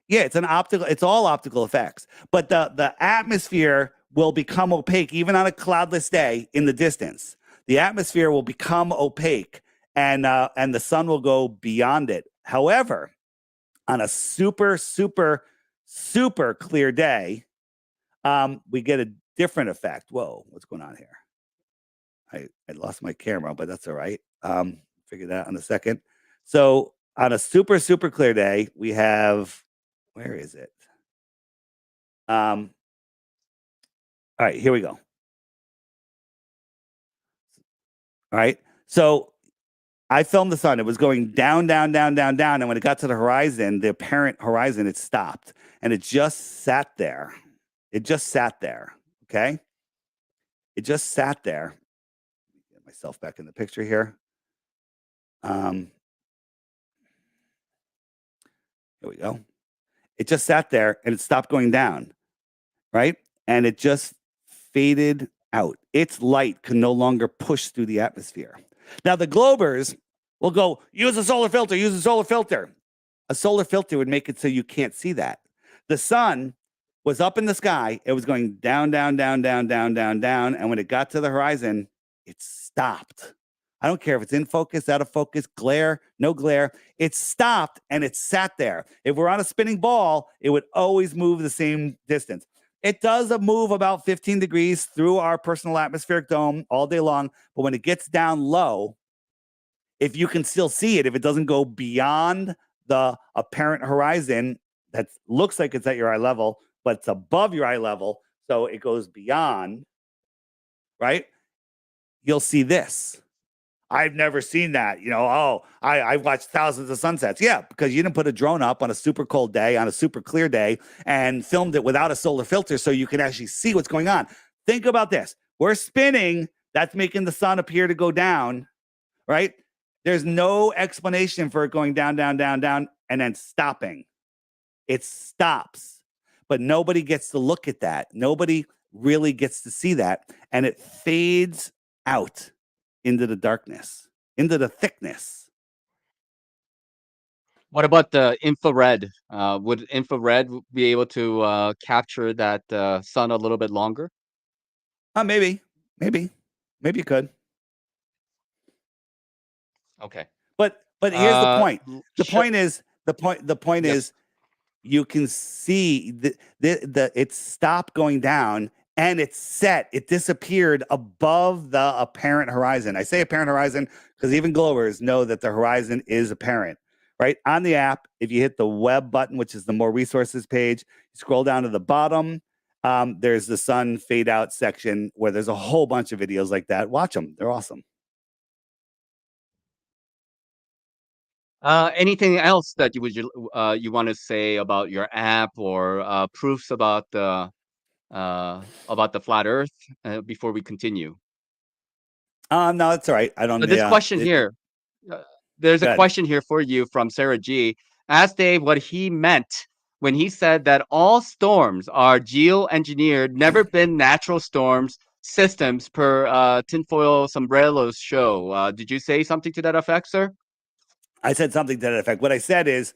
Yeah, it's all optical effects. But the atmosphere will become opaque even on a cloudless day in the distance. The atmosphere will become opaque, and the sun will go beyond it. However, on a super clear day, we get a different effect. Whoa, what's going on here? I lost my camera, but that's all right. Figure that out in a second. So on a super clear day, we have, where is it? All right, here we go. All right. So I filmed the sun. It was going down. And when it got to the horizon, the apparent horizon, it stopped. And it just sat there. It just sat there. Okay. It just sat there. Get myself back in the picture here. Here we go. It just sat there and it stopped going down. Right. And it just faded out. Its light can no longer push through the atmosphere. Now, the Globers will go, use a solar filter, use a solar filter. A solar filter would make it so you can't see that. The sun was up in the sky. It was going down. And when it got to the horizon, it stopped. I don't care if it's in focus, out of focus, glare, no glare. It stopped and it sat there. If we're on a spinning ball, it would always move the same distance. It does move about 15 degrees through our personal atmospheric dome all day long. But when it gets down low, if you can still see it, if it doesn't go beyond the apparent horizon that looks like it's at your eye level, but it's above your eye level, so it goes beyond, right? You'll see this. I've never seen that. I've watched thousands of sunsets. Yeah, because you didn't put a drone up on a super cold day, on a super clear day, and filmed it without a solar filter so you can actually see what's going on. Think about this. We're spinning. That's making the sun appear to go down, right? There's no explanation for it going down, and then stopping. It stops. But nobody gets to look at that. Nobody really gets to see that. And it fades out into the darkness, into the thickness. What about the infrared? Would infrared be able to capture that sun a little bit longer? Maybe you could. Okay. But here's the point. The Sure. point Yes. is you can see it stopped going down and it's set. It disappeared above the apparent horizon. I say apparent horizon because even Globers know that the horizon is apparent, right? On the app, if you hit the web button, which is the more resources page, scroll down to the bottom. There's the sun fade out section where there's a whole bunch of videos like that. Watch them. They're awesome. Anything else that you want to say about your app or proofs about the flat Earth before we continue? No, it's all right. I don't. This Yeah, question here, uh, there's a good. question here for you from Sarah G. Ask Dave what he meant when he said that all storms are geo-engineered, never been natural storms systems per Tinfoil Sombrero's show. Did you say something to that effect, sir? I said something to that effect. What I said is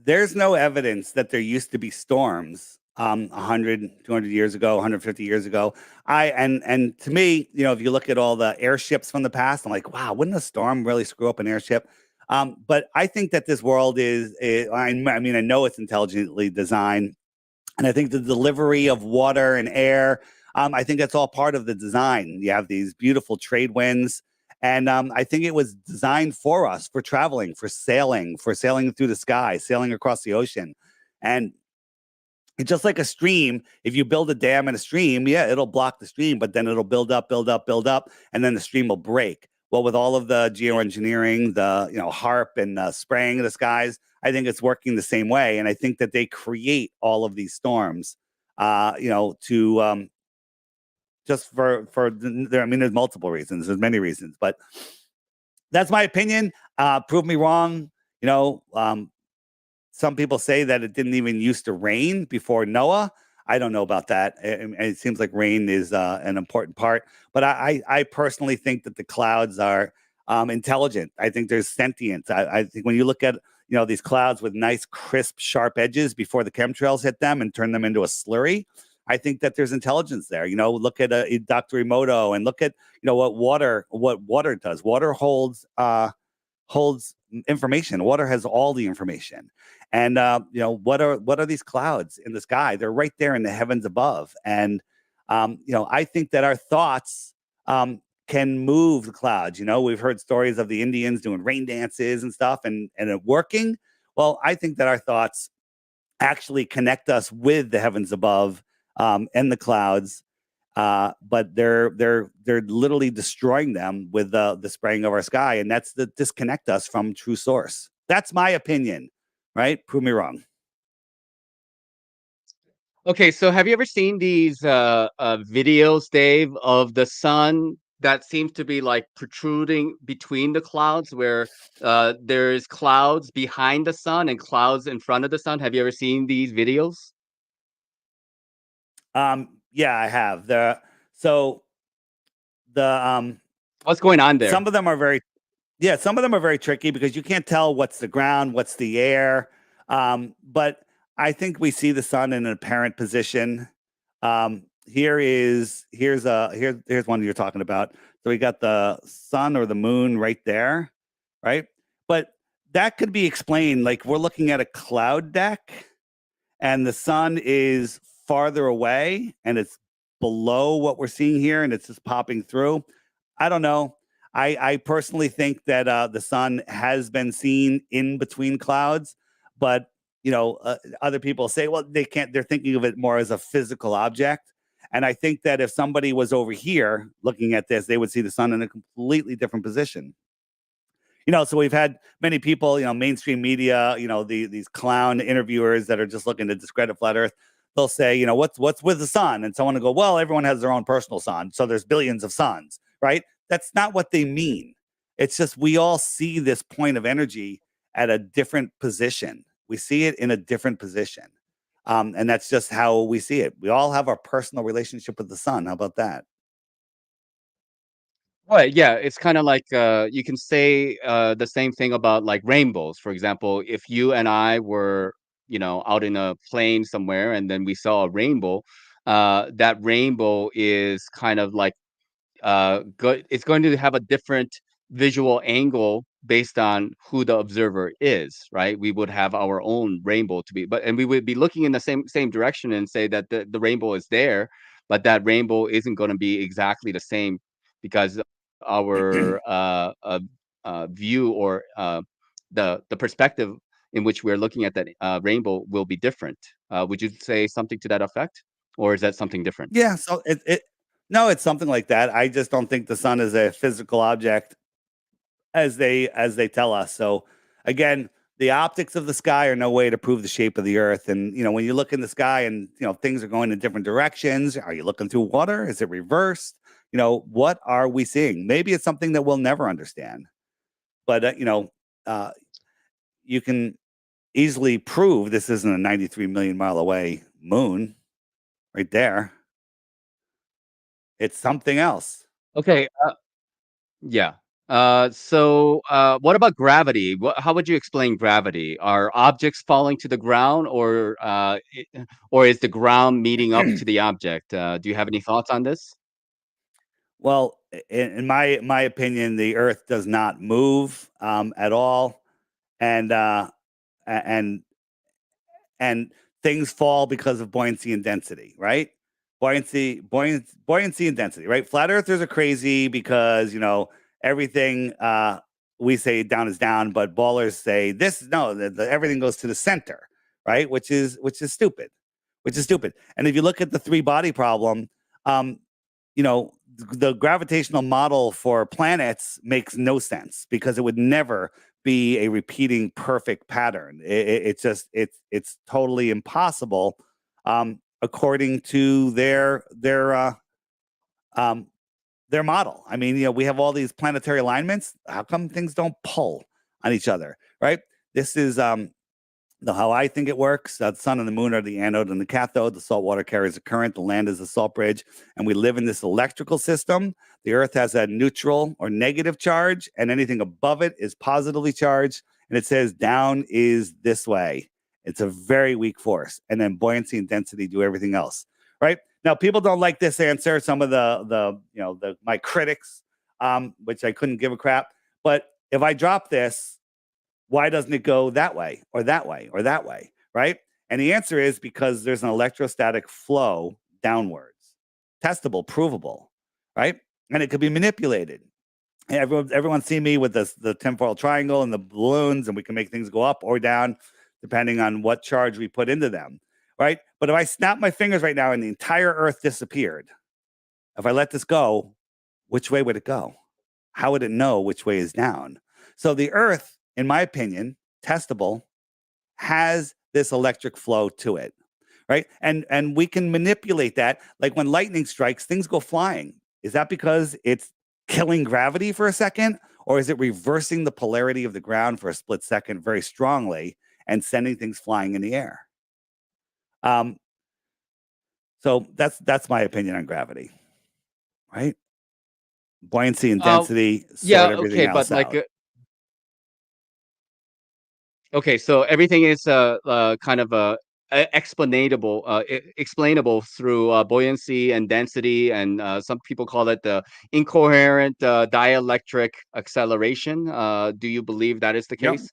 there's no evidence that there used to be storms 100, 200 years ago, 150 years ago. And to me, if you look at all the airships from the past, I'm like, wow, wouldn't a storm really screw up an airship? But I think that this world I mean, I know it's intelligently designed. And I think the delivery of water and air, I think that's all part of the design. You have these beautiful trade winds. And I think it was designed for us, for traveling, for sailing through the sky, sailing across the ocean. And it's just like a stream. If you build a dam in a stream, yeah, it'll block the stream, but then it'll build up, build up, build up, and then the stream will break. Well, with all of the geoengineering, the HARP and spraying of the skies, I think it's working the same way. And I think that they create all of these storms, to just I mean, there's multiple reasons, there's many reasons, but that's my opinion. Prove me wrong. Some people say that it didn't even used to rain before Noah. I don't know about that. It seems like rain is an important part, but I personally think that the clouds are intelligent. I think there's sentience. I think when you look at these clouds with nice, crisp, sharp edges before the chemtrails hit them and turn them into a slurry, I think that there's intelligence there. Look at Dr. Emoto and look at what water does. Water holds information. Water has all the information. And what are these clouds in the sky? They're right there in the heavens above. And I think that our thoughts can move the clouds. We've heard stories of the Indians doing rain dances and stuff, and it working. Well, I think that our thoughts actually connect us with the heavens above and the clouds. But they're literally destroying them with the spraying of our sky, and that's the disconnect us from true source. That's my opinion, right? Prove me wrong. Okay, so have you ever seen these videos, Dave, of the sun that seems to be like protruding between the clouds, where there's clouds behind the sun and clouds in front of the sun? Have you ever seen these videos? Yeah, I have. So the What's going on there? some of them are some of them are very tricky because you can't tell what's the ground, what's the air. But I think we see the sun in an apparent position. Here's one you're talking about. So we got the sun or the moon right there, right? But that could be explained like we're looking at a cloud deck and the sun is farther away and it's below what we're seeing here and it's just popping through. I don't know. I personally think that the sun has been seen in between clouds, but other people say, well, they can't. They're thinking of it more as a physical object. And I think that if somebody was over here looking at this, they would see the sun in a completely different position. So we've had many people, mainstream media, these clown interviewers that are just looking to discredit flat Earth. They'll say, what's with the sun? And someone will go, well, everyone has their own personal sun. So there's billions of suns, right? That's not what they mean. It's just we all see this point of energy at a different position. We see it in a different position. And that's just how we see it. We all have our personal relationship with the sun. How about that? Well, yeah, it's kind of like you can say the same thing about like rainbows. For example, if you and I were, out in a plane somewhere and then we saw a rainbow, that rainbow is kind of like it's going to have a different visual angle based on who the observer is, right? We would have our own rainbow to be, and we would be looking in the same direction and say that the rainbow is there, but that rainbow isn't going to be exactly the same because our view or the perspective in which we're looking at that rainbow will be different. Would you say something to that effect, or is that something different? Yeah. So no, it's something like that. I just don't think the sun is a physical object as they tell us. So again, the optics of the sky are no way to prove the shape of the Earth. And when you look in the sky and things are going in different directions, are you looking through water? Is it reversed? What are we seeing? Maybe it's something that we'll never understand. But you can easily prove this isn't a 93 million mile away moon right there. It's something else. Okay. Yeah. What about gravity? How would you explain gravity? Are objects falling to the ground, or is the ground meeting up to the object? Do you have any thoughts on this? Well, in my opinion, the Earth does not move at all, and and and things fall because of buoyancy and density, right? Buoyancy and density, right? Flat earthers are crazy because everything we say down is down, but ballers say this. No, everything goes to the center, right? Which is stupid, And if you look at the three body problem, um, the gravitational model for planets makes no sense because it would never be a repeating perfect pattern. It's totally impossible, according to their model. I mean, we have all these planetary alignments. How come things don't pull on each other, right? This is how I think it works. The sun and the moon are the anode and the cathode. The salt water carries a current. The land is the salt bridge. And we live in this electrical system. The earth has a neutral or negative charge, and anything above it is positively charged. And it says down is this way. It's a very weak force. And then buoyancy and density do everything else, right? Now, people don't like this answer. Some of my critics, which I couldn't give a crap. But if I drop this, why doesn't it go that way or that way or that way, right? And the answer is because there's an electrostatic flow downwards. Testable, provable, right? And it could be manipulated. Everyone's seen me with the tinfoil triangle and the balloons, and we can make things go up or down depending on what charge we put into them, right? But if I snap my fingers right now and the entire earth disappeared, if I let this go, which way would it go? How would it know which way is down? So the earth, in my opinion, testable, has this electric flow to it, right? And we can manipulate that. Like when lightning strikes, things go flying. Is that because it's killing gravity for a second? Or is it reversing the polarity of the ground for a split second very strongly and sending things flying in the air? So that's my opinion on gravity, right? Buoyancy and density Yeah. sort everything Okay, else out. Okay, so everything is kind of explainable through buoyancy and density, and some people call it the incoherent dielectric acceleration. Do you believe that is the Yep. case?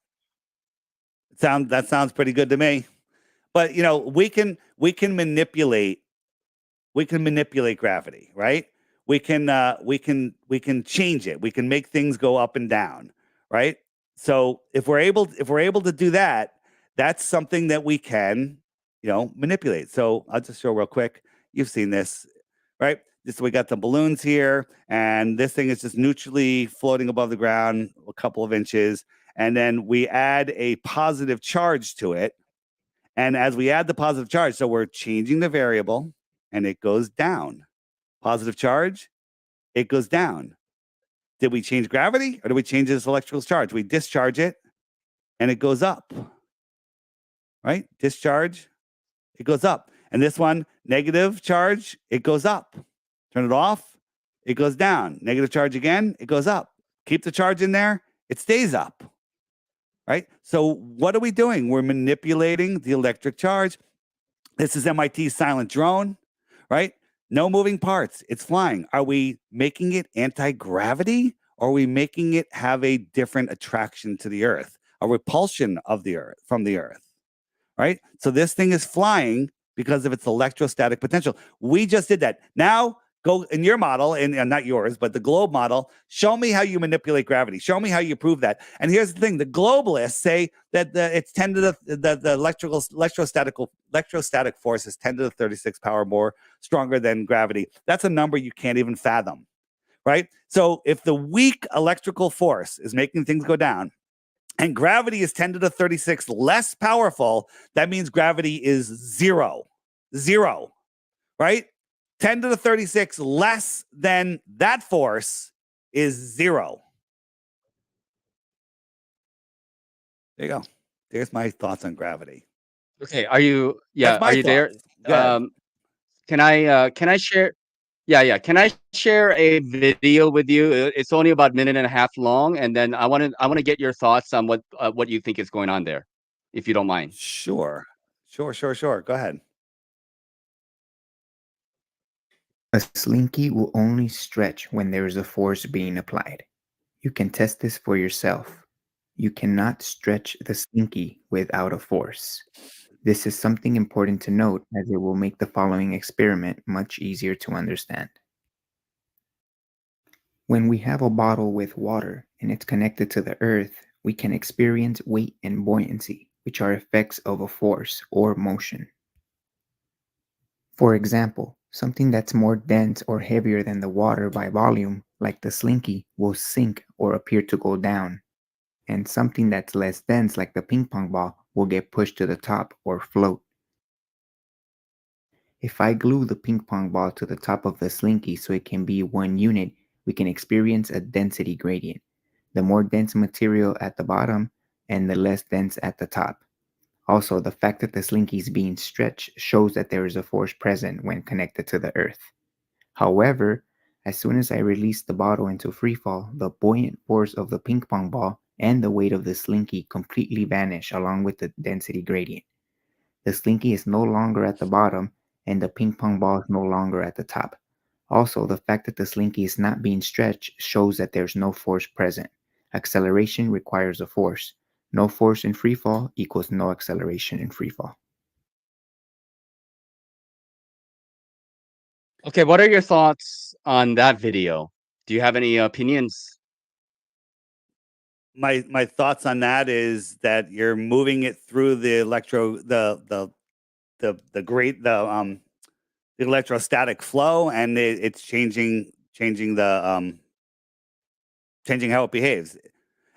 That sounds pretty good to me. But we can manipulate gravity, right? We can change it. We can make things go up and down, right? So if we're able to do that, that's something that we can manipulate. So I'll just show real quick. You've seen this, right? We got the balloons here, and this thing is just neutrally floating above the ground a couple of inches, and then we add a positive charge to it. And as we add the positive charge, so we're changing the variable and it goes down. Positive charge, it goes down. Did we change gravity or did we change this electrical charge? We discharge it and it goes up, right? Discharge, it goes up. And this one, negative charge, it goes up. Turn it off, it goes down. Negative charge again, it goes up. Keep the charge in there, it stays up. Right? So what are we doing? We're manipulating the electric charge. This is MIT's silent drone, right? No moving parts. It's flying. Are we making it anti-gravity, or are we making it have a different attraction to the earth, a repulsion of the earth from the earth, right? So this thing is flying because of its electrostatic potential. We just did that. Now go in your model, and not yours, but the globe model. Show me how you manipulate gravity. Show me how you prove that. And here's the thing: the globalists say that it's 10 to the electrostatic force is 10 to the 36 power more stronger than gravity. That's a number you can't even fathom, right? So if the weak electrical force is making things go down, and gravity is 10 to the 36 less powerful, that means gravity is zero. Zero, right? 10 to the 36 less than that force is zero. There you go. There's my thoughts on gravity. Okay, are you That's are my you there? thoughts. Good. Can I share yeah, can I share a video with you? It's only about a minute and a half long, and then I wanna get your thoughts on what you think is going on there, if you don't mind. Sure. Sure. Go ahead. A slinky will only stretch when there is a force being applied. You can test this for yourself. You cannot stretch the slinky without a force. This is something important to note as it will make the following experiment much easier to understand. When we have a bottle with water and it's connected to the earth, we can experience weight and buoyancy, which are effects of a force or motion. For example, something that's more dense or heavier than the water by volume, like the slinky, will sink or appear to go down, and something that's less dense, like the ping pong ball, will get pushed to the top or float. If I glue the ping pong ball to the top of the slinky so it can be one unit, we can experience a density gradient. The more dense material at the bottom and the less dense at the top. Also, the fact that the slinky is being stretched shows that there is a force present when connected to the earth. However, as soon as I release the bottle into freefall, the buoyant force of the ping pong ball and the weight of the slinky completely vanish along with the density gradient. The slinky is no longer at the bottom and the ping pong ball is no longer at the top. Also, the fact that the slinky is not being stretched shows that there's no force present. Acceleration requires a force. No force in freefall equals no acceleration in freefall. Okay, what are your thoughts on that video? Do you have any opinions? My thoughts on that is that you're moving it through the the electrostatic flow, and it's changing how it behaves.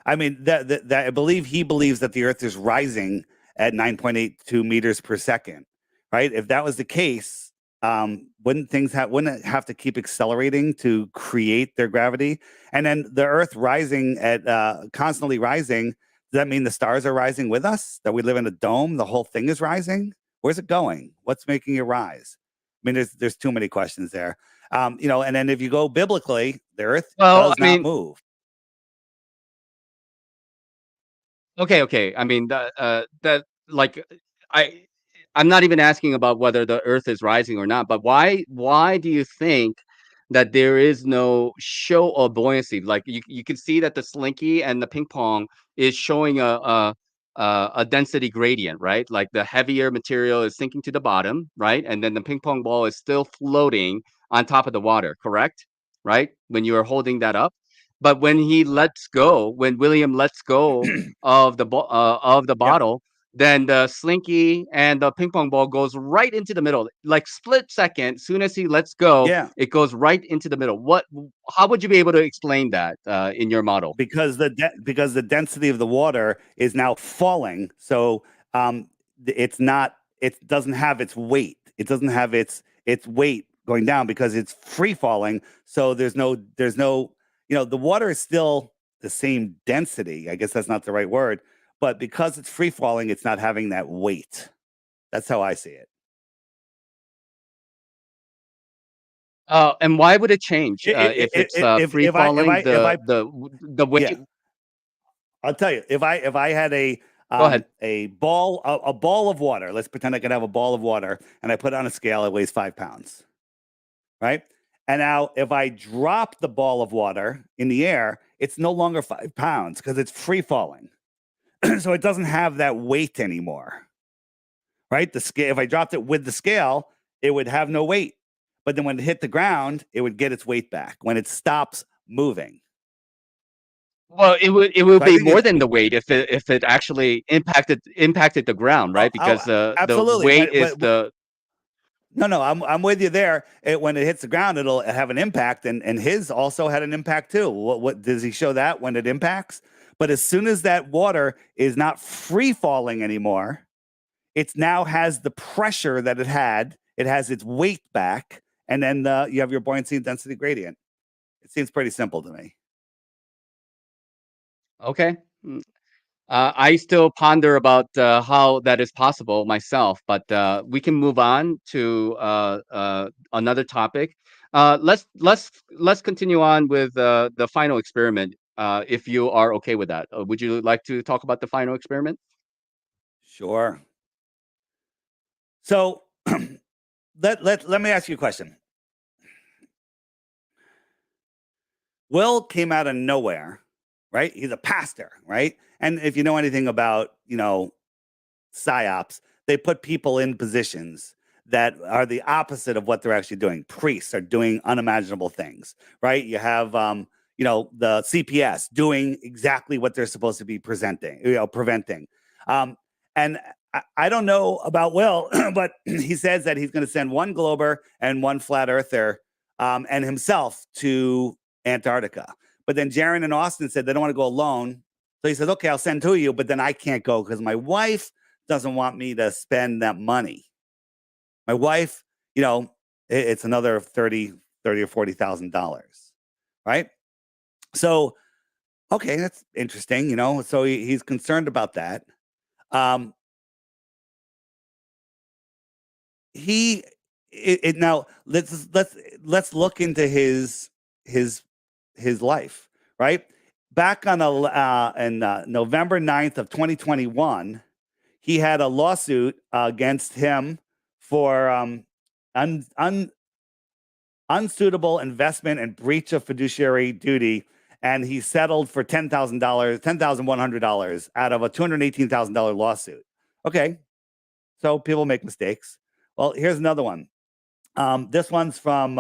I mean, that I believe he believes that the Earth is rising at 9.82 meters per second, right? If that was the case, wouldn't it have to keep accelerating to create their gravity? And then the Earth rising at constantly rising, does that mean the stars are rising with us? That we live in a dome, the whole thing is rising? Where's it going? What's making it rise? I mean, there's too many questions there. And then if you go biblically, the Earth Well, does I not mean, move. okay. I mean, that like I I'm not even asking about whether the Earth is rising or not, but why do you think that there is no show of buoyancy? Like you can see that the slinky and the ping pong is showing a density gradient, right? Like the heavier material is sinking to the bottom, right? And then the ping pong ball is still floating on top of the water, correct? Right? When you are holding that up. But when William lets go of the Yep. bottle, then the slinky and the ping pong ball goes right into the middle. Like split second, soon as he lets go, Yeah. it goes right into the middle. How would you be able to explain that in your model? Because the density of the water is now falling, so it doesn't have its weight. It doesn't have its weight going down because it's free falling. So there's no the water is still the same density. I guess that's not the right word, but because it's free falling, it's not having that weight. That's how I see it. And why would it change if it's free falling? If I The weight. yeah, I'll tell you, if I had Go ahead. a ball of water, let's pretend I could have a ball of water, and I put it on a scale, it weighs 5 pounds, right? And now if I drop the ball of water in the air, it's no longer 5 pounds because it's free falling. So it doesn't have that weight anymore, right? The scale, if I dropped it with the scale, it would have no weight. But then when it hit the ground, it would get its weight back when it stops moving. Well, it would So I be think more it's than the weight if it actually impacted the ground, right? Because the absolutely. weight is the No, I'm with you there. When it hits the ground, it'll have an impact, and his also had an impact too. What does he show that when it impacts? But as soon as that water is not free falling anymore, it now has the pressure that it had. It has its weight back, and then you have your buoyancy and density gradient. It seems pretty simple to me. Okay. I still ponder about how that is possible myself, but we can move on to another topic. Let's continue on with the final experiment, if you are okay with that. Would you like to talk about the final experiment? Sure. So let me ask you a question. Will came out of nowhere, right? He's a pastor, right? And if you know anything about, psyops, they put people in positions that are the opposite of what they're actually doing. Priests are doing unimaginable things, right? You have, the CPS doing exactly what they're supposed to be preventing. And I don't know about Will, but he says that he's going to send one Glober and one flat earther and himself to Antarctica. But then Jaron and Austin said they don't want to go alone. So he says, okay, I'll send two of you, but then I can't go because my wife doesn't want me to spend that money. My wife, it's another $30,000 or $40,000, right? So, okay, that's interesting, So he's concerned about that. Now let's look into his life, right? Back on November 9th of 2021, he had a lawsuit against him for unsuitable investment and breach of fiduciary duty, and he settled for $10,100 out of a $218,000 lawsuit. Okay, so people make mistakes. Well, here's another one. This one's from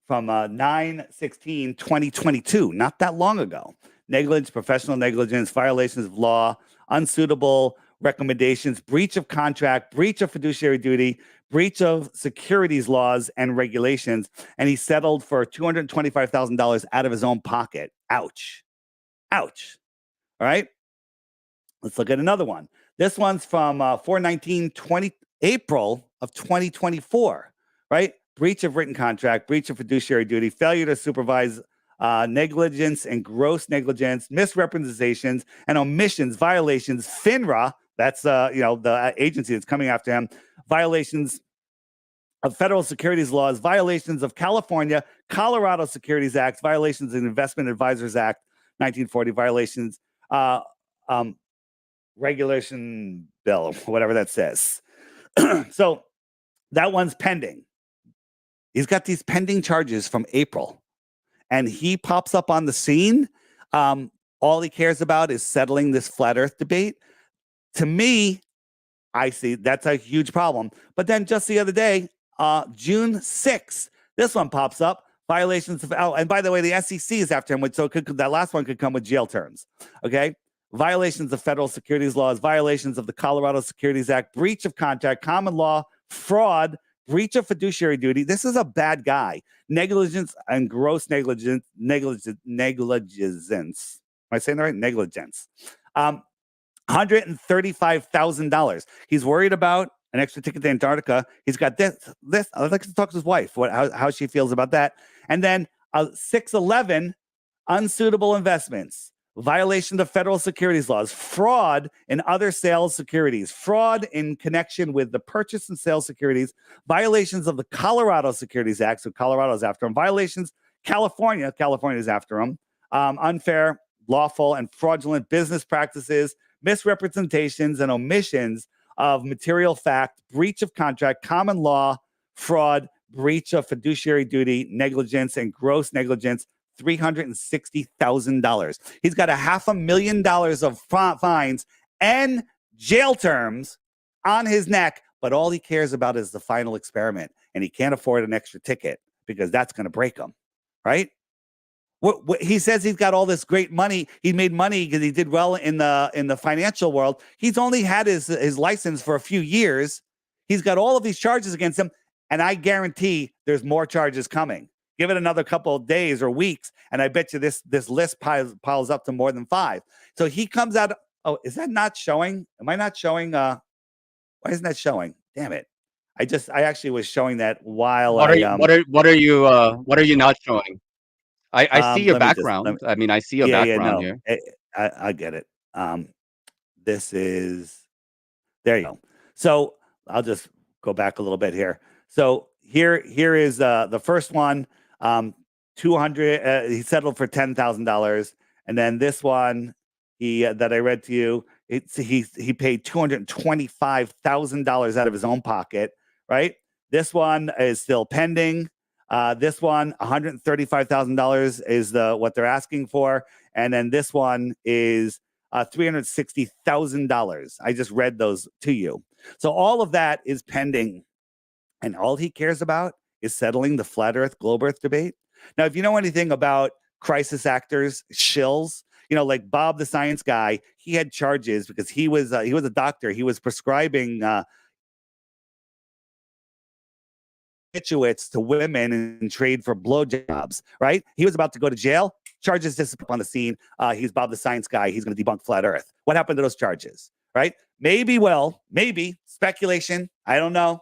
9/16/2022, not that long ago. Negligence, professional negligence, violations of law, unsuitable recommendations, breach of contract, breach of fiduciary duty, breach of securities laws and regulations, and he settled for $225,000 out of his own pocket. Ouch. Ouch. All right. Let's look at another one. This one's from 4/19/20 April of 2024, right? Breach of written contract, breach of fiduciary duty, failure to supervise, negligence and gross negligence, misrepresentations and omissions, violations, FINRA, that's the agency that's coming after him, violations of federal securities laws, violations of California, Colorado Securities Act, violations of the Investment Advisors Act, 1940, violations, regulation bill, whatever that says. So that one's pending. He's got these pending charges from April, and he pops up on the scene. All he cares about is settling this flat earth debate. To me, I see that's a huge problem. But then just the other day, June 6th, this one pops up. Violations of, and by the way, the SEC is after him, so that last one could come with jail terms. Okay. Violations of federal securities laws, violations of the Colorado Securities Act, breach of contract, common law, fraud, breach of fiduciary duty. This is a bad guy. Negligence and gross negligence. Am I saying that right? Negligence. $135,000. He's worried about an extra ticket to Antarctica. He's got this. I'd like to talk to his wife, how she feels about that. And then 6/11, unsuitable investments, violation of federal securities laws, fraud in other sales securities, fraud in connection with the purchase and sale securities, violations of the Colorado Securities Act, so Colorado's after him, violations, California's after him, unfair, lawful, and fraudulent business practices, misrepresentations and omissions of material fact, breach of contract, common law, fraud, breach of fiduciary duty, negligence, and gross negligence, $360,000. He's got $500,000 of fines and jail terms on his neck, but all he cares about is the final experiment, and he can't afford an extra ticket because that's going to break him, right? He says he's got all this great money. He made money because he did well in the financial world. He's only had his license for a few years. He's got all of these charges against him, and I guarantee there's more charges coming. Give it another couple of days or weeks, and I bet you this list piles up to more than 5. So he comes out. Oh, is that not showing? Am I not showing? Why isn't that showing? Damn it! I actually was showing that while What are you not showing? I see your let me just background. I mean, I see your yeah, background no, here. I get it. This is there you go. So I'll just go back a little bit here. So here is the first one. 200. He settled for $10,000, and then this one that I read to you. He paid $225,000 out of his own pocket. Right. This one is still pending. This one, $135,000 is what they're asking for, and then this one is $360,000. I just read those to you. So all of that is pending, and all he cares about is settling the flat Earth, globe Earth debate. Now, if you know anything about crisis actors, shills, like Bob the Science Guy, he had charges because he was a doctor. He was prescribing to women in trade for blowjobs, right? He was about to go to jail. Charges disappear on the scene. He's Bob the Science Guy. He's going to debunk flat Earth. What happened to those charges, right? Maybe speculation, I don't know,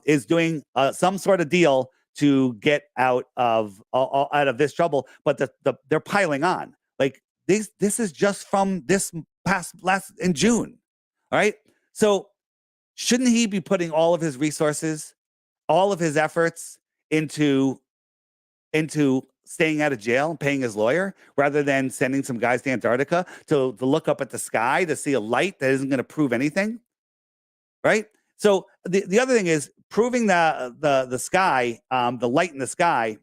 is doing some sort of deal to get out of this trouble, but they're piling on. Like this is just from this last in June, all right? So shouldn't he be putting all of his resources, all of his efforts into staying out of jail and paying his lawyer rather than sending some guys to Antarctica to look up at the sky to see a light that isn't going to prove anything, right? So the other thing is proving the sky, the light in the sky,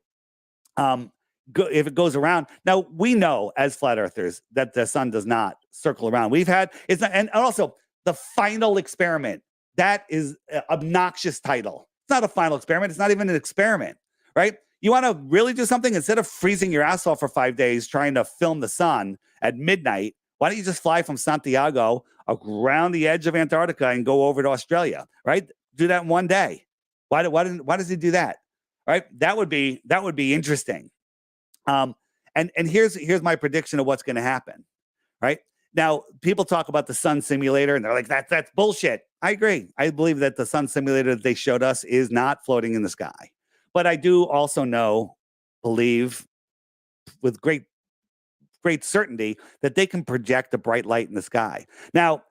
if it goes around. Now we know as flat earthers that the sun does not circle around. We've had and also the final experiment. That is an obnoxious title. It's not a final experiment. It's not even an experiment, right? You want to really do something instead of freezing your ass off for 5 days trying to film the sun at midnight. Why don't you just fly from Santiago around the edge of Antarctica and go over to Australia, right? Do that in 1 day. Why does he do that? Right? That would be interesting. And here's my prediction of what's going to happen. Right now, people talk about the sun simulator and they're like, that's bullshit. I agree. I believe that the sun simulator that they showed us is not floating in the sky. But I do also believe with great certainty that they can project a bright light in the sky. Now,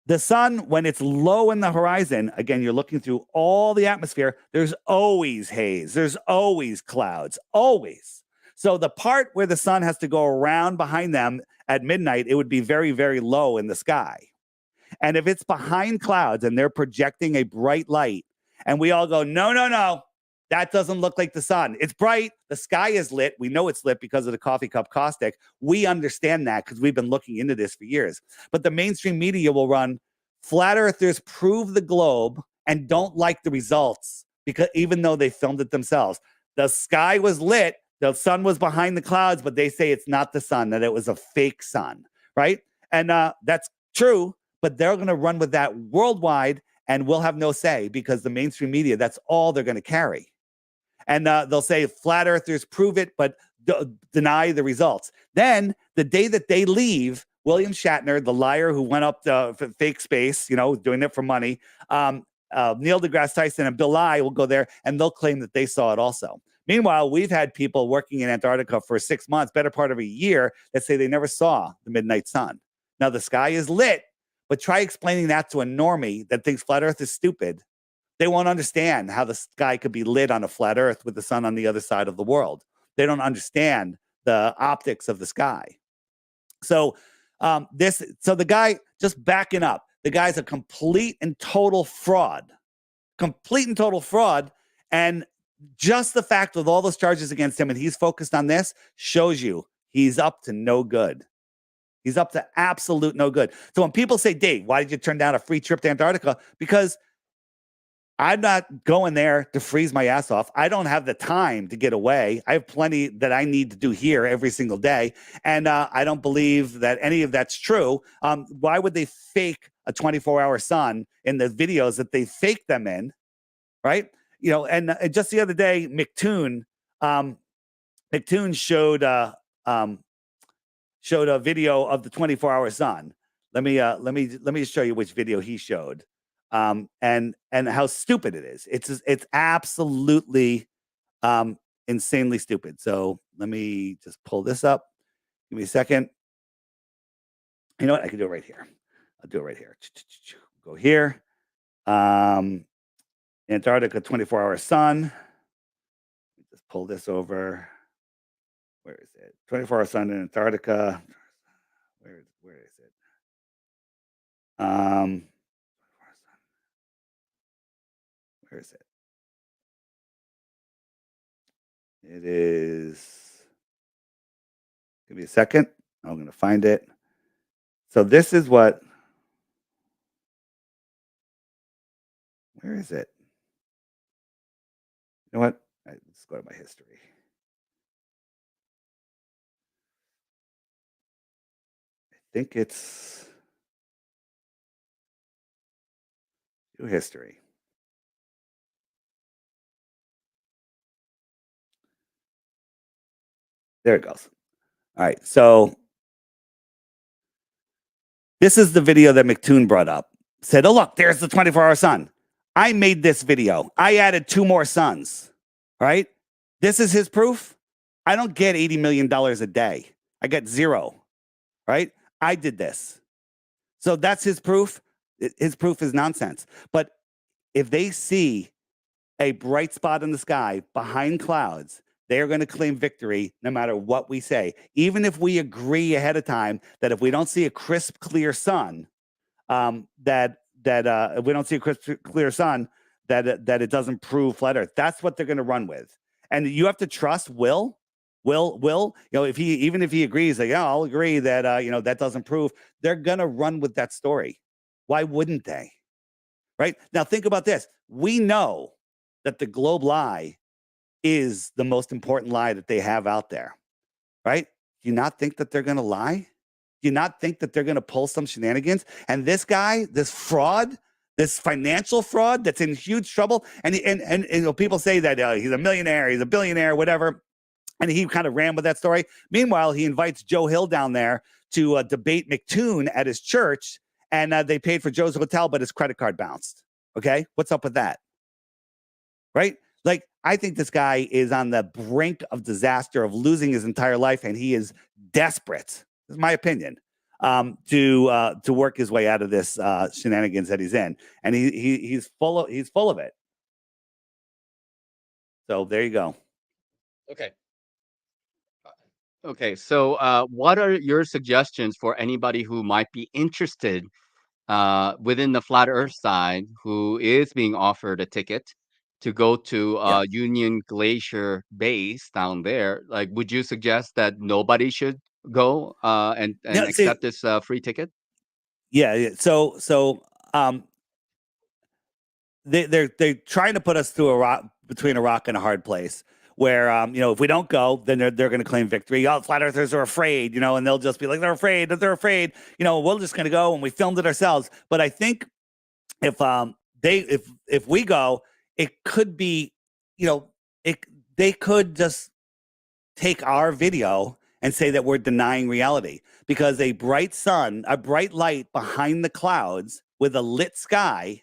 the sun, when it's low in the horizon, again, you're looking through all the atmosphere, there's always haze. There's always clouds, always. So the part where the sun has to go around behind them at midnight, it would be very, very low in the sky. And if it's behind clouds and they're projecting a bright light, and we all go, no, that doesn't look like the sun. It's bright. The sky is lit. We know it's lit because of the coffee cup caustic. We understand that because we've been looking into this for years. But the mainstream media will run flat earthers prove the globe and don't like the results because even though they filmed it themselves, the sky was lit. The sun was behind the clouds, but they say it's not the sun, that it was a fake sun, right? And that's true, but they're going to run with that worldwide and we'll have no say because the mainstream media, that's all they're going to carry. And they'll say flat earthers prove it, but deny the results. Then the day that they leave, William Shatner, the liar who went up to fake space, doing it for money, Neil deGrasse Tyson and Bill Nye will go there and they'll claim that they saw it also. Meanwhile, we've had people working in Antarctica for 6 months, better part of a year, that say they never saw the midnight sun. Now, the sky is lit, but try explaining that to a normie that thinks flat earth is stupid. They won't understand how the sky could be lit on a flat earth with the sun on the other side of the world. They don't understand the optics of the sky. So the guy, just backing up, the guy's a complete and total fraud. And just the fact with all those charges against him and he's focused on this shows you he's up to no good. He's up to absolute no good. So when people say, Dave, why did you turn down a free trip to Antarctica? Because I'm not going there to freeze my ass off. I don't have the time to get away. I have plenty that I need to do here every single day. And I don't believe that any of that's true. Why would they fake a 24-hour sun in the videos that they fake them in, right? And just the other day, McToon McToon showed a video of the 24-hour sun. Let me show you which video he showed, and how stupid it is. It's absolutely insanely stupid. So let me just pull this up. Give me a second. You know what? I can do it right here. I'll do it right here. Go here. Antarctica 24-hour sun. Just pull this over. Where is it? 24-hour sun in Antarctica. Where is it? Where is it? It is. Give me a second. I'm going to find it. So this is what. Where is it? You know what? Let's go to my history. I think it's new history. There it goes. All right. So this is the video that McToon brought up. Said, oh, look, there's the 24-hour sun. I made this video. I added 2 more suns. Right? This is his proof. I don't get $80 million a day. I get 0. Right? I did this. So that's his proof. His proof is nonsense. But if they see a bright spot in the sky behind clouds, they are going to claim victory no matter what we say. Even if we agree ahead of time that if we don't see a crisp, clear sun, that if we don't see a crisp, clear sun, that it doesn't prove flat Earth. That's what they're going to run with. And you have to trust Will. You know, if he agrees, like, yeah, I'll agree that you know, that doesn't prove. They're going to run with that story. Why wouldn't they? Right? Now think about this. We know that the globe lie is the most important lie that they have out there, right? Do you not think that they're going to lie? Do you not think that they're going to pull some shenanigans? And this guy, this fraud, this financial fraud that's in huge trouble, and you know, people say that he's a millionaire, he's a billionaire, whatever, and he kind of ran with that story. Meanwhile, he invites Joe Hill down there to debate McToon at his church, and they paid for Joe's hotel, but his credit card bounced. Okay, what's up with that? Right? Like, I think this guy is on the brink of disaster, of losing his entire life, and he is desperate. This is my opinion. To work his way out of this shenanigans that he's in, and he's full of it. So there you go. Okay. Okay. So, what are your suggestions for anybody who might be interested within the flat Earth side who is being offered a ticket to go to Yeah. Union Glacier Base down there? Like, would you suggest that nobody should go and No, see, accept this free ticket? yeah. So they're trying to put us through between a rock and a hard place, where you know, if we don't go, then they're going to claim victory. Oh, flat earthers are afraid, you know, and they'll just be like, they're afraid. You know, we're just going to go, and we filmed it ourselves. But I think if we go, it could be, you know, they could just take our video and say that we're denying reality, because a bright sun, a bright light behind the clouds with a lit sky,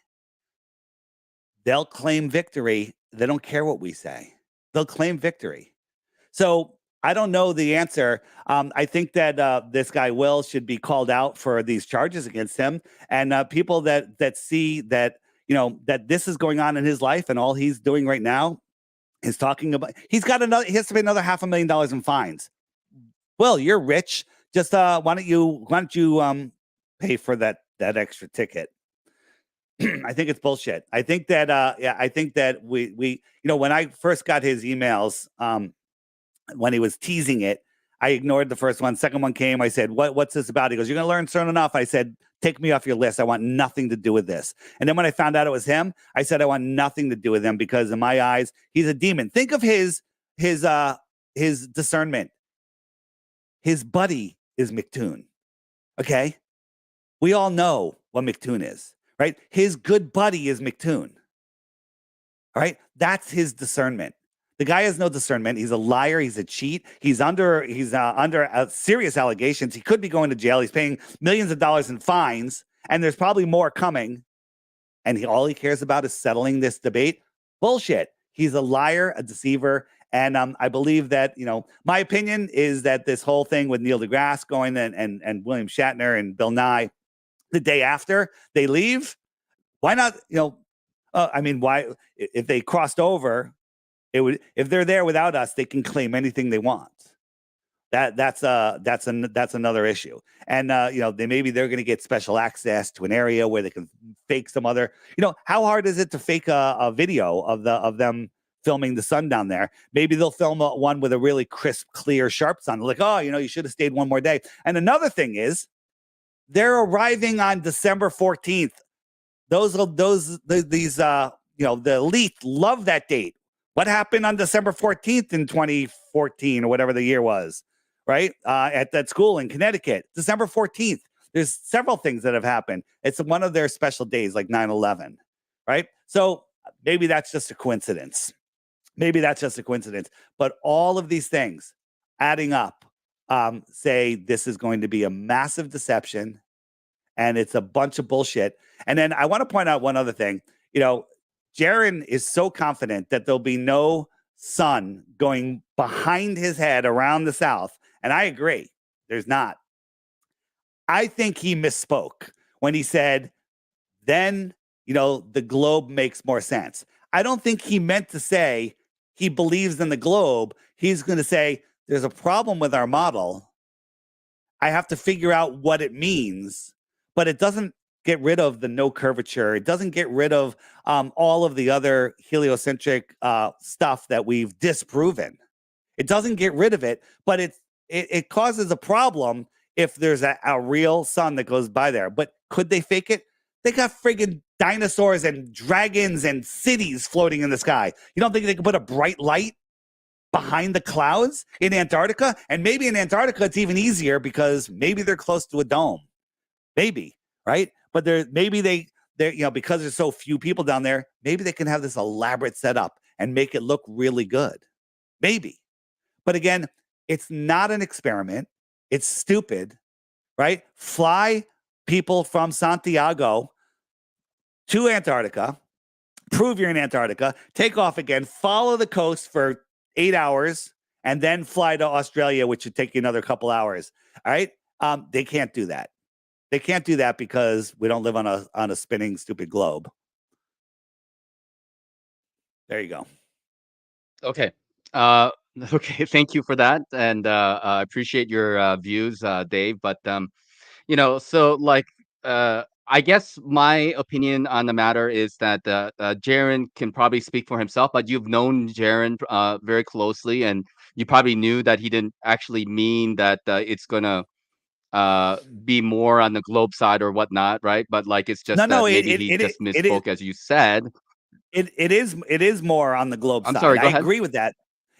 they'll claim victory. They don't care what we say. They'll claim victory. So I don't know the answer. I think that this guy Will should be called out for these charges against him, and people that see that, you know, that this is going on in his life, and all he's doing right now is talking about, he has to pay another $500,000 in fines. Well, you're rich. Just why don't you pay for that extra ticket? I think it's bullshit. I think that I think that we you know, when I first got his emails, when he was teasing it, I ignored the first one. Second one came. I said, what's this about? He goes, you're going to learn soon enough. I said, take me off your list. I want nothing to do with this. And then when I found out it was him, I said, I want nothing to do with him, because in my eyes, he's a demon. Think of his discernment. His buddy is McToon. Okay? We all know what McToon is, right? His good buddy is McToon. All right? That's his discernment. The guy has no discernment. He's a liar. He's a cheat. He's under serious allegations. He could be going to jail. He's paying millions of dollars in fines, and there's probably more coming. And all he cares about is settling this debate. Bullshit. He's a liar, a deceiver. And I believe that, my opinion is that this whole thing with Neil deGrasse going and William Shatner and Bill Nye, the day after they leave, why not, why, if they crossed over, if they're there without us, they can claim anything they want. That's another issue. And they're going to get special access to an area where they can fake some other. How hard is it to fake a video of them filming the sun down there? Maybe they'll film one with a really crisp, clear, sharp sun. Like, you should have stayed one more day. And another thing is, they're arriving on December 14th. The elite love that date. What happened on December 14th in 2014 or whatever the year was, right? At that school in Connecticut, December 14th. There's several things that have happened. It's one of their special days, like 9/11, right? So maybe that's just a coincidence. But all of these things adding up say this is going to be a massive deception, and it's a bunch of bullshit. And then I want to point out one other thing. Jaron is so confident that there'll be no sun going behind his head around the south. And I agree. There's not. I think he misspoke when he said, then, the globe makes more sense. I don't think he meant to say he believes in the globe. He's going to say, there's a problem with our model. I have to figure out what it means, but it doesn't get rid of the no curvature. It doesn't get rid of all of the other heliocentric stuff that we've disproven. It doesn't get rid of it, but it causes a problem if there's a real sun that goes by there. But could they fake it? They got friggin' dinosaurs and dragons and cities floating in the sky. You don't think they could put a bright light behind the clouds in Antarctica? And maybe in Antarctica, it's even easier because maybe they're close to a dome. Maybe, right? But they're because there's so few people down there, maybe they can have this elaborate setup and make it look really good. Maybe. But again, it's not an experiment. It's stupid, right? Fly people from Santiago to Antarctica, prove you're in Antarctica, take off again, follow the coast for 8 hours, and then fly to Australia, which would take you another couple hours. All right. They can't do that. They can't do that because we don't live on a spinning, stupid globe. There you go. Okay. Okay. Thank you for that, and I appreciate your views, Dave. But so I guess my opinion on the matter is that Jaron can probably speak for himself, but you've known Jaron very closely, and you probably knew that he didn't actually mean that it's gonna be more on the globe side or whatnot, right? But it's just that maybe he just misspoke, as you said. It is more on the globe side. Sorry, go ahead. I agree with that.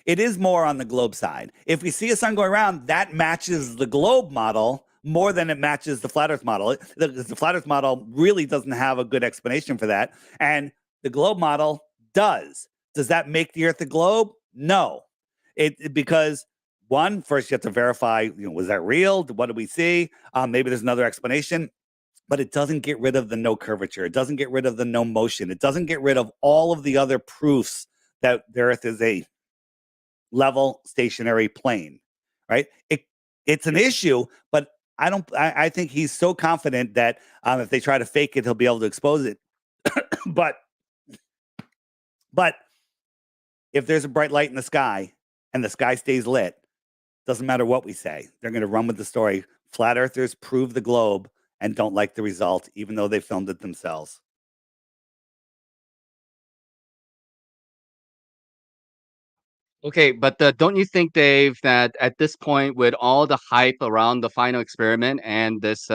It is more on the globe side. If we see a sun going around, that matches the globe model more than it matches the flat Earth model. The flat Earth model really doesn't have a good explanation for that, and the globe model does. Does that make the Earth a globe? No, because. One, first you have to verify, was that real? What did we see? Maybe there's another explanation, but it doesn't get rid of the no curvature. It doesn't get rid of the no motion. It doesn't get rid of all of the other proofs that the Earth is a level stationary plane, right? It's an issue, but I think he's so confident that if they try to fake it, he'll be able to expose it. But if there's a bright light in the sky and the sky stays lit, doesn't matter what we say. They're going to run with the story. Flat earthers prove the globe and don't like the result, even though they filmed it themselves. Okay, but don't you think, Dave, that at this point, with all the hype around the final experiment and this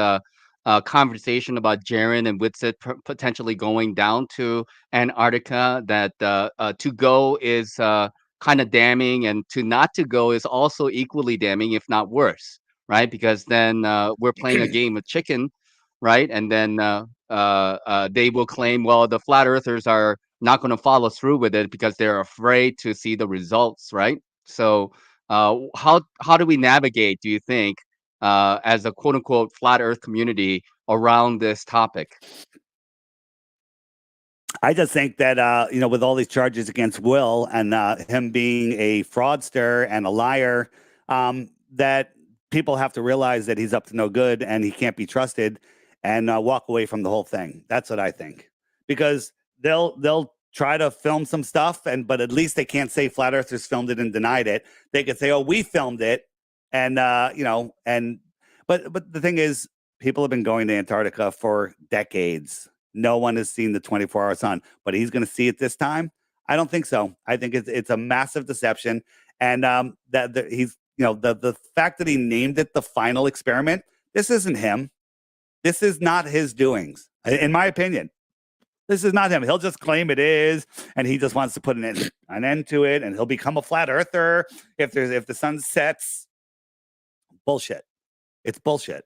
conversation about Jaron and Whitsitt potentially going down to Antarctica, that to go is kind of damning, and to not to go is also equally damning, if not worse, right? Because then we're playing a game of chicken, right? And then they will claim, well, the flat earthers are not going to follow through with it because they're afraid to see the results, right? So, how do we navigate? Do you think, as a quote unquote flat Earth community around this topic? I just think that with all these charges against Will and him being a fraudster and a liar, that people have to realize that he's up to no good and he can't be trusted, and walk away from the whole thing. That's what I think, because they'll try to film some stuff, but at least they can't say flat earthers filmed it and denied it. They could say, "Oh, we filmed it," and but the thing is, people have been going to Antarctica for decades. No one has seen the 24-hour sun, but he's going to see it this time. I don't think so. I think it's a massive deception, and that he's the fact that he named it the final experiment. This isn't him. This is not his doings, in my opinion. This is not him. He'll just claim it is, and he just wants to put an end to it, and he'll become a flat earther if the sun sets. Bullshit. It's bullshit.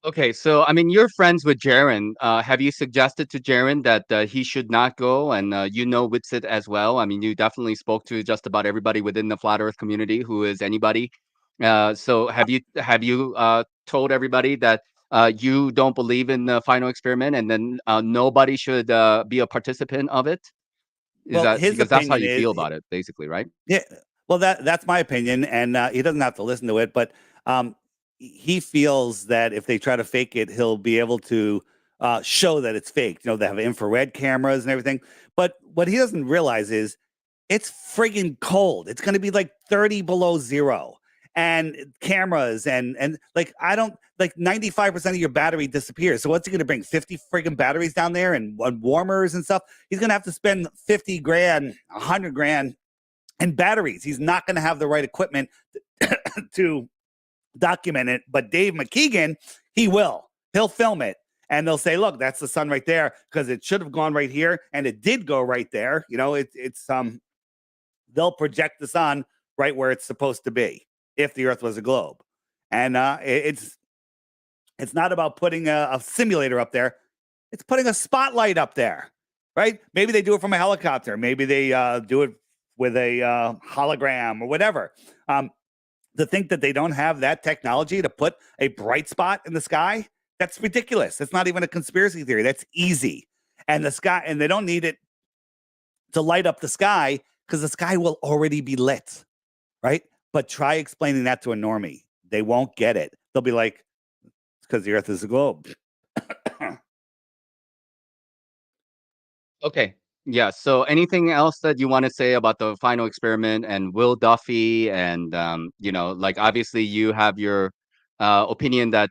Okay, so I mean, you're friends with Jaren. Have you suggested to Jaren that he should not go, and Witsit as well? I mean, you definitely spoke to just about everybody within the flat Earth community who is anybody. So have you told everybody that you don't believe in the final experiment, and then nobody should be a participant of it? Is Well, that his because that's how opinion you feel is, about it, basically, right? yeah. Well, that's my opinion, and he doesn't have to listen to it. But he feels that if they try to fake it, he'll be able to show that it's fake. They have infrared cameras and everything. But what he doesn't realize is it's friggin' cold. It's going to be like 30 below zero, and cameras and like I don't like 95% of your battery disappears. So what's he going to bring? 50 friggin' batteries down there and warmers and stuff. He's going to have to spend 50 grand, 100 grand in batteries. He's not going to have the right equipment to document it. But Dave McKeegan, he will. He'll film it. And they'll say, look, that's the sun right there, because it should have gone right here. And it did go right there. They'll project the sun right where it's supposed to be if the Earth was a globe. And it's not about putting a simulator up there. It's putting a spotlight up there, right? Maybe they do it from a helicopter. Maybe they do it with a hologram or whatever. To think that they don't have that technology to put a bright spot in the sky, that's ridiculous. That's not even a conspiracy theory. That's easy. And they don't need it to light up the sky, because the sky will already be lit, right? But try explaining that to a normie. They won't get it. They'll be like, it's because the Earth is a globe. Okay. Yeah. So anything else that you want to say about the final experiment and Will Duffy and like obviously you have your opinion that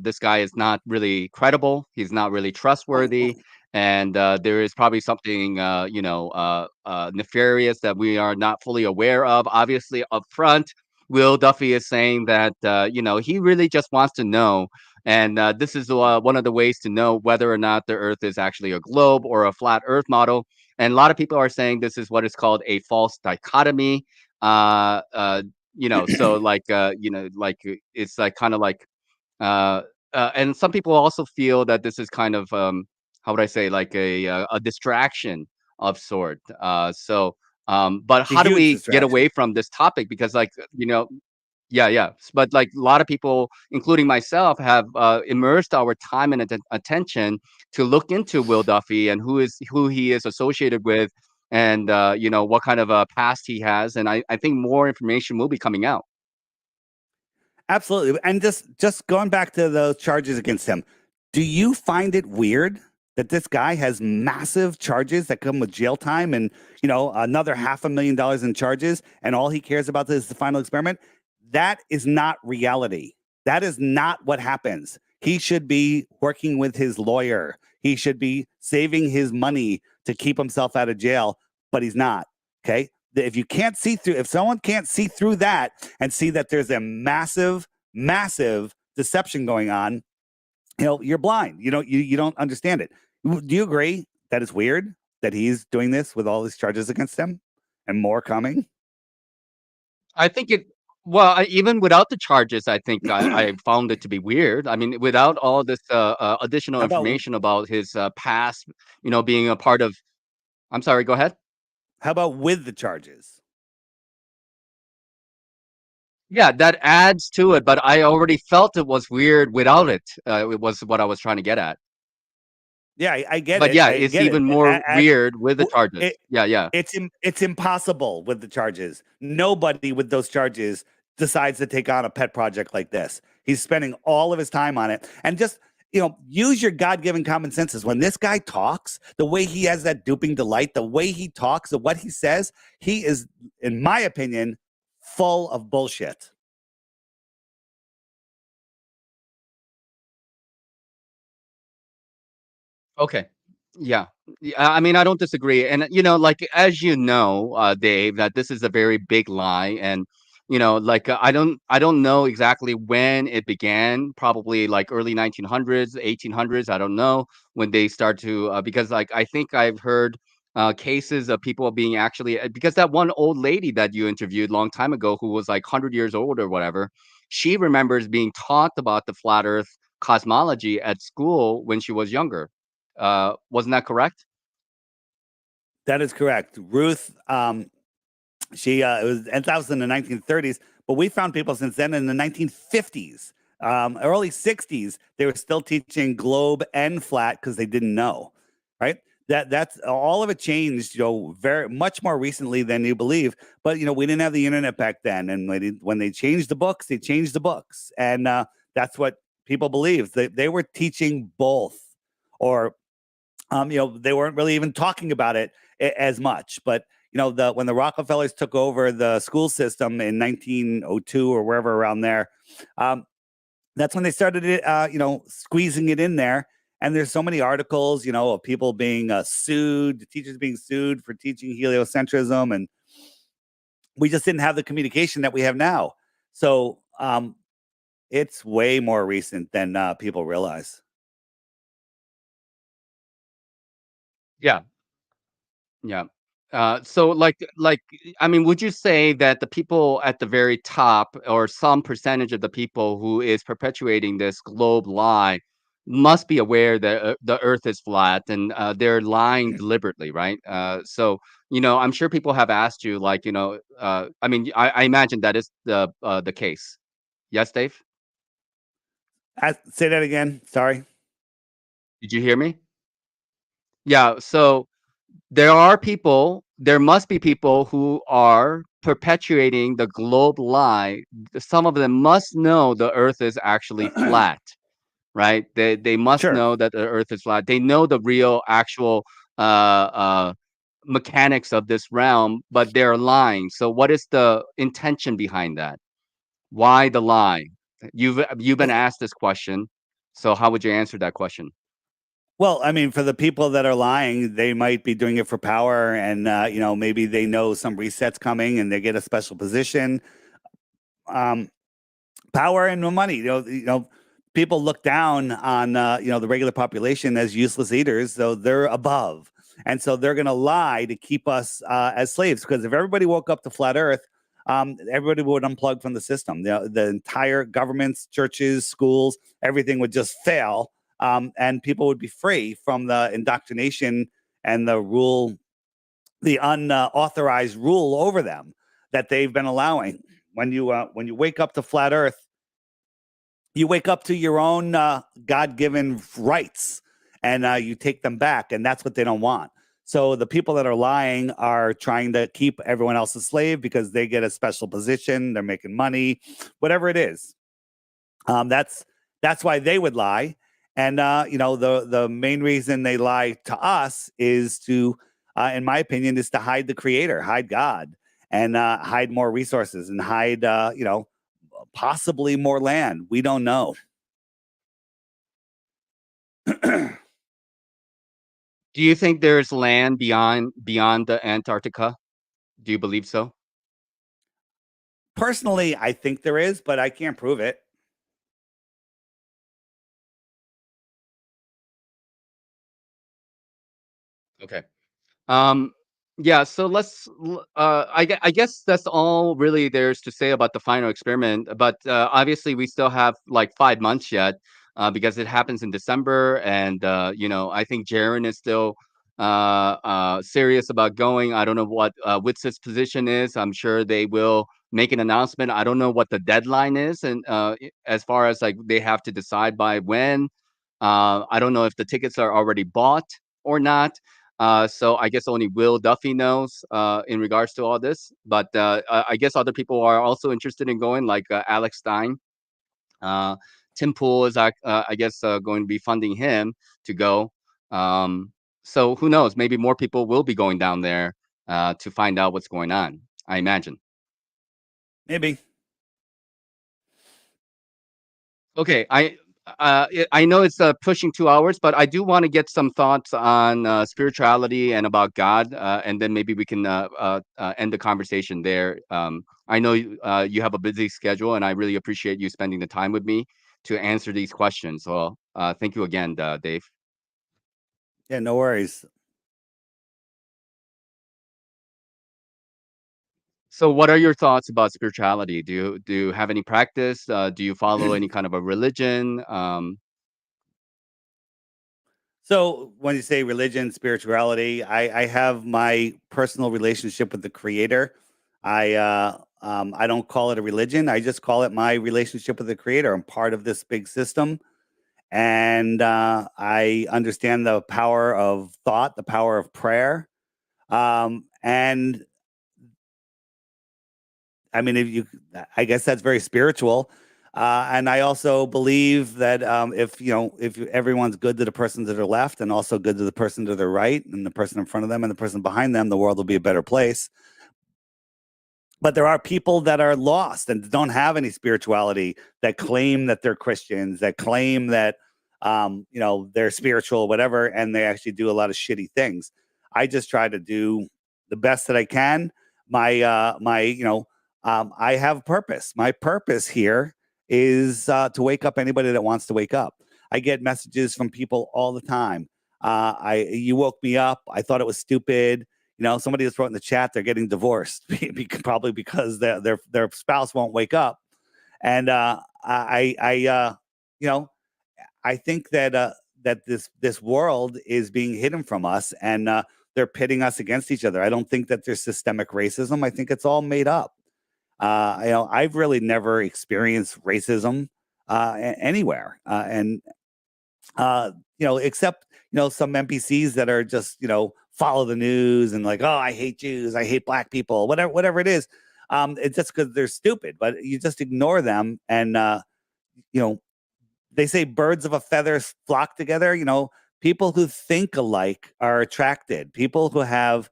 this guy is not really credible. He's not really trustworthy, and there is probably something nefarious that we are not fully aware of. Obviously, up front, Will Duffy is saying that he really just wants to know. And this is one of the ways to know whether or not the Earth is actually a globe or a flat Earth model. And a lot of people are saying this is what is called a false dichotomy. Uh, uh, so it's like kind of like, uh, and some people also feel that this is kind of, how would I say, like a distraction of sort. But It's a how do huge we get distraction. away from this topic? Because yeah, yeah. But like a lot of people, including myself, have immersed our time and attention to look into Will Duffy and who he is associated with, and what kind of a past he has. And I think more information will be coming out. Absolutely. And just going back to those charges against him, do you find it weird that this guy has massive charges that come with jail time and, another $500,000 in charges, and all he cares about is the final experiment? That is not reality. That is not what happens. He should be working with his lawyer. He should be saving his money to keep himself out of jail, but he's not. Okay. If someone can't see through that and see that there's a massive, massive deception going on, you're blind. You don't understand it. Do you agree that it's weird that he's doing this with all these charges against him and more coming? I think it Well, even without the charges, I think I found it to be weird. I mean, without all this additional How about information about his past, being a part of. I'm sorry. Go ahead. with the charges? Yeah, that adds to it, but I already felt it was weird without it. It was what I was trying to get at. Yeah, I get But it. yeah, I it's get it. even more weird with the W- charges. It, Yeah, yeah. it's impossible with the charges. Nobody with those charges decides to take on a pet project like this. He's spending all of his time on it, and just use your God-given common senses. When this guy talks, the way he has that duping delight, the way he talks, the what he says, he is, in my opinion, full of bullshit. Okay. Yeah. I mean, I don't disagree. And, like, as Dave, that this is a very big lie. And, like, I don't know exactly when it began, probably like early 1900s, 1800s. I don't know when they start to, because, like, I think I've heard cases of people being actually, because that one old lady that you interviewed long time ago who was like 100 years old or whatever, she remembers being taught about the flat earth cosmology at school when she was younger. Wasn't that correct? That is correct. Ruth, she it was that was in the 1930s, but we found people since then in the 1950s, early 60s. They were still teaching globe and flat because they didn't know, right? That's all of it changed, very much more recently than you believe. But we didn't have the internet back then, and when they changed the books, they changed the books, and that's what people believe. They were teaching both, or they weren't really even talking about it as much. But when the Rockefellers took over the school system in 1902 or wherever around there, um, that's when they started it, squeezing it in there. And there's so many articles, of people being sued, teachers being sued for teaching heliocentrism, and we just didn't have the communication that we have now. So it's way more recent than people realize. Yeah, yeah. So like I mean, would you say that the people at the very top, or some percentage of the people who is perpetuating this globe lie, must be aware that the Earth is flat, and they're lying deliberately, right? So I'm sure people have asked you, like, I mean, I imagine that is the case. Yes, Dave. Say that again. Sorry. Did you hear me? Yeah. So there must be people who are perpetuating the globe lie. Some of them must know the Earth is actually flat, right? They must Sure. know that the Earth is flat. They know the real actual mechanics of this realm, but they're lying. So what is the intention behind that? Why the lie? You've been asked this question, so how would you answer that question? Well, I mean, for the people that are lying, they might be doing it for power, and maybe they know some resets coming, and they get a special position. Um, Power and no money. People look down on the regular population as useless eaters, so they're above, and so they're going to lie to keep us as slaves. Because if everybody woke up to flat Earth, everybody would unplug from the system. The entire governments, churches, schools, everything would just fail, and people would be free from the indoctrination and the rule, the unauthorized rule over them that they've been allowing. When you wake up to flat Earth, you wake up to your own God-given rights, and you take them back, and that's what they don't want. So the people that are lying are trying to keep everyone else a slave because they get a special position, they're making money, whatever it is. That's why they would lie. And the main reason they lie to us is to, in my opinion, is to hide the creator, hide God, and hide more resources, and hide possibly more land. We don't know. Do you think there's land beyond the Antarctica? Do you believe so? Personally, I think there is, but I can't prove it. Okay. Um, Yeah, so I guess that's all really there's to say about the final experiment. But obviously, we still have like 5 months yet because it happens in December, and I think Jaron is still serious about going. I don't know what Witz's position is. I'm sure they will make an announcement. I don't know what the deadline is, and as far as like they have to decide by when. I don't know if the tickets are already bought or not. So I guess only Will Duffy knows in regards to all this. But I guess other people are also interested in going, like Alex Stein. Uh, Tim Pool is, I guess, going to be funding him to go. So who knows? Maybe more people will be going down there to find out what's going on, I imagine. Maybe. Okay, I know it's pushing 2 hours, but I do want to get some thoughts on spirituality and about God, and then maybe we can end the conversation there. I know you have a busy schedule, and I really appreciate you spending the time with me to answer these questions. So thank you again, Dave. Yeah, no worries. So, what are your thoughts about spirituality? Do you have any practice? Do you follow any kind of a religion? So when you say religion, spirituality, I have my personal relationship with the Creator. I don't call it a religion. I just call it my relationship with the Creator. I'm part of this big system, and I understand the power of thought, the power of prayer, and I mean, I guess that's very spiritual. And I also believe that if everyone's good to the person to their left and also good to the person to their right and the person in front of them and the person behind them, the world will be a better place. But there are people that are lost and don't have any spirituality that claim that they're Christians, that claim that they're spiritual, whatever, and they actually do a lot of shitty things. I just try to do the best that I can. I have purpose. My purpose here is to wake up anybody that wants to wake up. I get messages from people all the time. You woke me up. I thought it was stupid. Somebody just wrote in the chat they're getting divorced, probably because their spouse won't wake up. And I think that this world is being hidden from us, and they're pitting us against each other. I don't think that there's systemic racism. I think it's all made up. I've really never experienced racism anywhere, and except some NPCs that are just follow the news and like, oh, I hate Jews, I hate black people, whatever it is. It's just because they're stupid, but you just ignore them, and they say birds of a feather flock together. People who think alike are attracted. People who have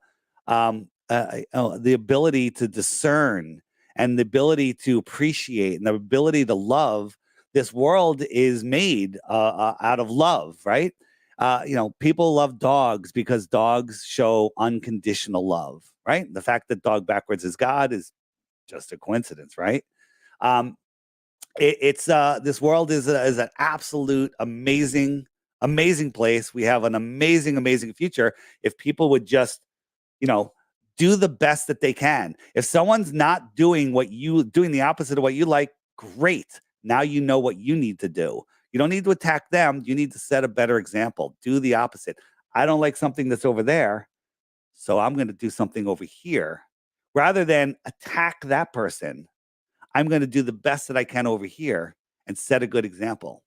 the ability to discern and the ability to appreciate and the ability to love. This world is made out of love, right? People love dogs because dogs show unconditional love, right? The fact that dog backwards is God is just a coincidence, right? It's this world is an absolute amazing place. We have an amazing future if people would just do the best that they can. If someone's not doing doing the opposite of what you like, great. Now you know what you need to do. You don't need to attack them. You need to set a better example. Do the opposite. I don't like something that's over there, so I'm going to do something over here. Rather than attack that person, I'm going to do the best that I can over here and set a good example.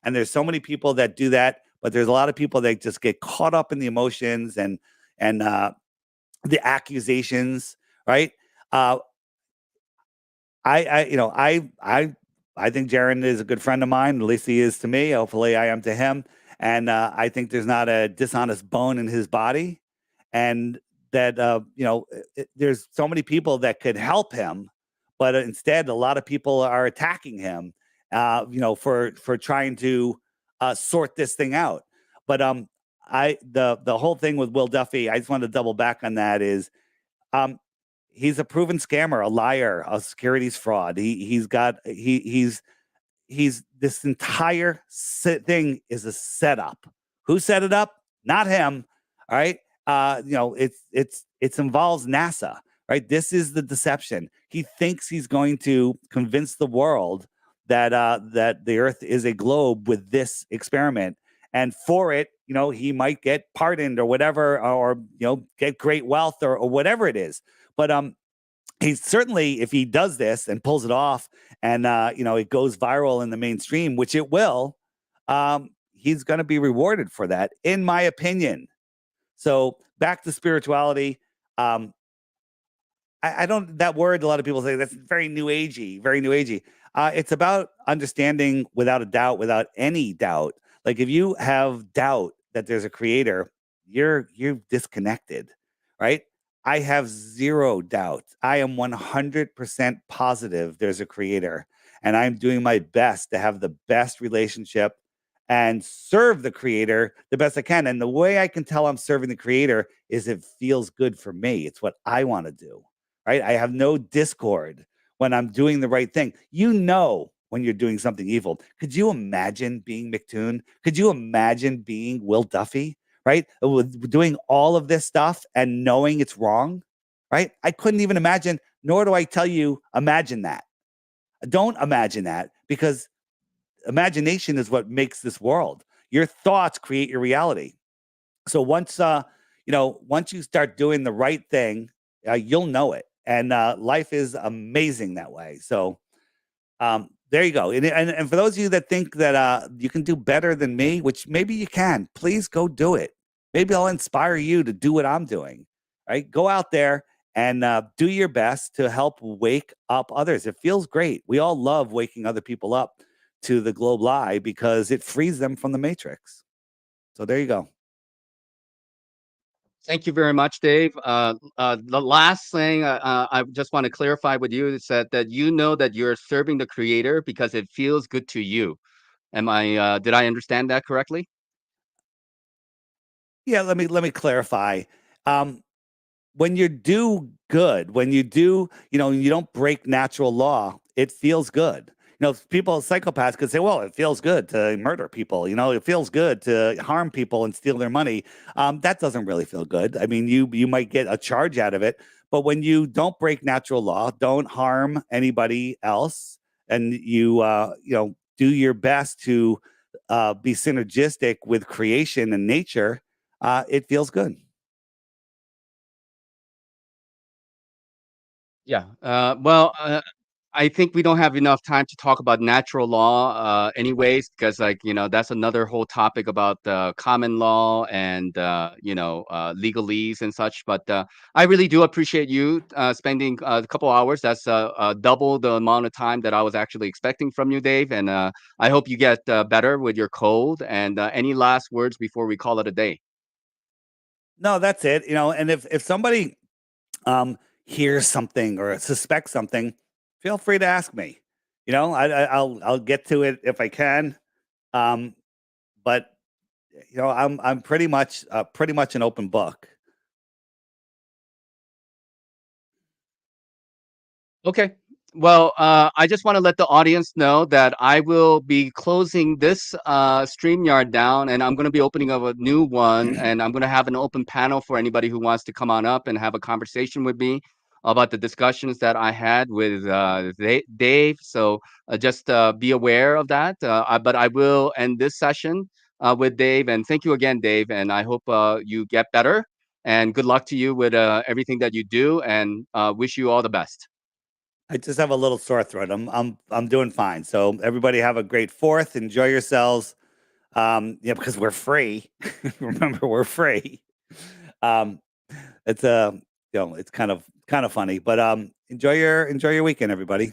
And there's so many people that do that, but there's a lot of people that just get caught up in the emotions and the accusations, right? I think Jaron is a good friend of mine. At least he is to me. Hopefully, I am to him. And I think there's not a dishonest bone in his body, and that there's so many people that could help him, but instead, a lot of people are attacking him. For trying to sort this thing out. But the whole thing with Will Duffy, I just want to double back on that is. He's a proven scammer, a liar, a securities fraud. He's this entire thing is a setup. Who set it up? Not him. All right. It's It involves NASA, right? This is the deception. He thinks he's going to convince the world that that the Earth is a globe with this experiment, and for it, he might get pardoned or whatever, or get great wealth or whatever it is. But he's certainly, if he does this and pulls it off, and it goes viral in the mainstream, which it will, he's going to be rewarded for that, in my opinion. So back to spirituality. I don't, that word, a lot of people say that's very new agey, very new agey. It's about understanding without a doubt, without any doubt. Like if you have doubt that there's a creator, you're disconnected, right? I have zero doubt. I am 100% positive there's a creator, and I'm doing my best to have the best relationship and serve the creator the best I can. And the way I can tell I'm serving the creator is it feels good for me. It's what I want to do, right? I have no discord when I'm doing the right thing. When you're doing something evil. Could you imagine being McToon? Could you imagine being Will Duffy, right? With doing all of this stuff and knowing it's wrong, right? I couldn't even imagine, nor do I tell you, imagine that. Don't imagine that, because imagination is what makes this world. Your thoughts create your reality. So once you start doing the right thing, you'll know it. And life is amazing that way. So there you go. And for those of you that think that you can do better than me, which maybe you can, please go do it. Maybe I'll inspire you to do what I'm doing, right? Go out there and do your best to help wake up others. It feels great. We all love waking other people up to the globe lie because it frees them from the matrix. So there you go. Thank you very much, Dave. The last thing I just want to clarify with you is that you know that you're serving the creator because it feels good to you. Did I understand that correctly? Yeah, let me clarify. When you do good, when you do, you don't break natural law, it feels good. People, psychopaths could say, well, it feels good to murder people. It feels good to harm people and steal their money. That doesn't really feel good. I mean, you might get a charge out of it, but when you don't break natural law, don't harm anybody else, and you do your best to be synergistic with creation and nature, it feels good. Yeah. I think we don't have enough time to talk about natural law, anyways, because that's another whole topic about common law and legalese and such. But I really do appreciate you spending a couple hours. That's double the amount of time that I was actually expecting from you, Dave. And I hope you get better with your cold. And any last words before we call it a day? No, that's it. And if somebody hears something or suspects something, feel free to ask me. I'll get to it if I can. But I'm pretty much an open book. Okay. Well, I just want to let the audience know that I will be closing this StreamYard down, and I'm going to be opening up a new one, and I'm going to have an open panel for anybody who wants to come on up and have a conversation with me about the discussions that I had with Dave. So just be aware of that. But I will end this session with Dave, and thank you again, Dave, and I hope you get better, and good luck to you with everything that you do, and wish you all the best. I just have a little sore throat. I'm doing fine. So everybody have a great 4th. Enjoy yourselves. Because we're free. Remember, we're free. It's it's kind of funny, but enjoy your weekend, everybody.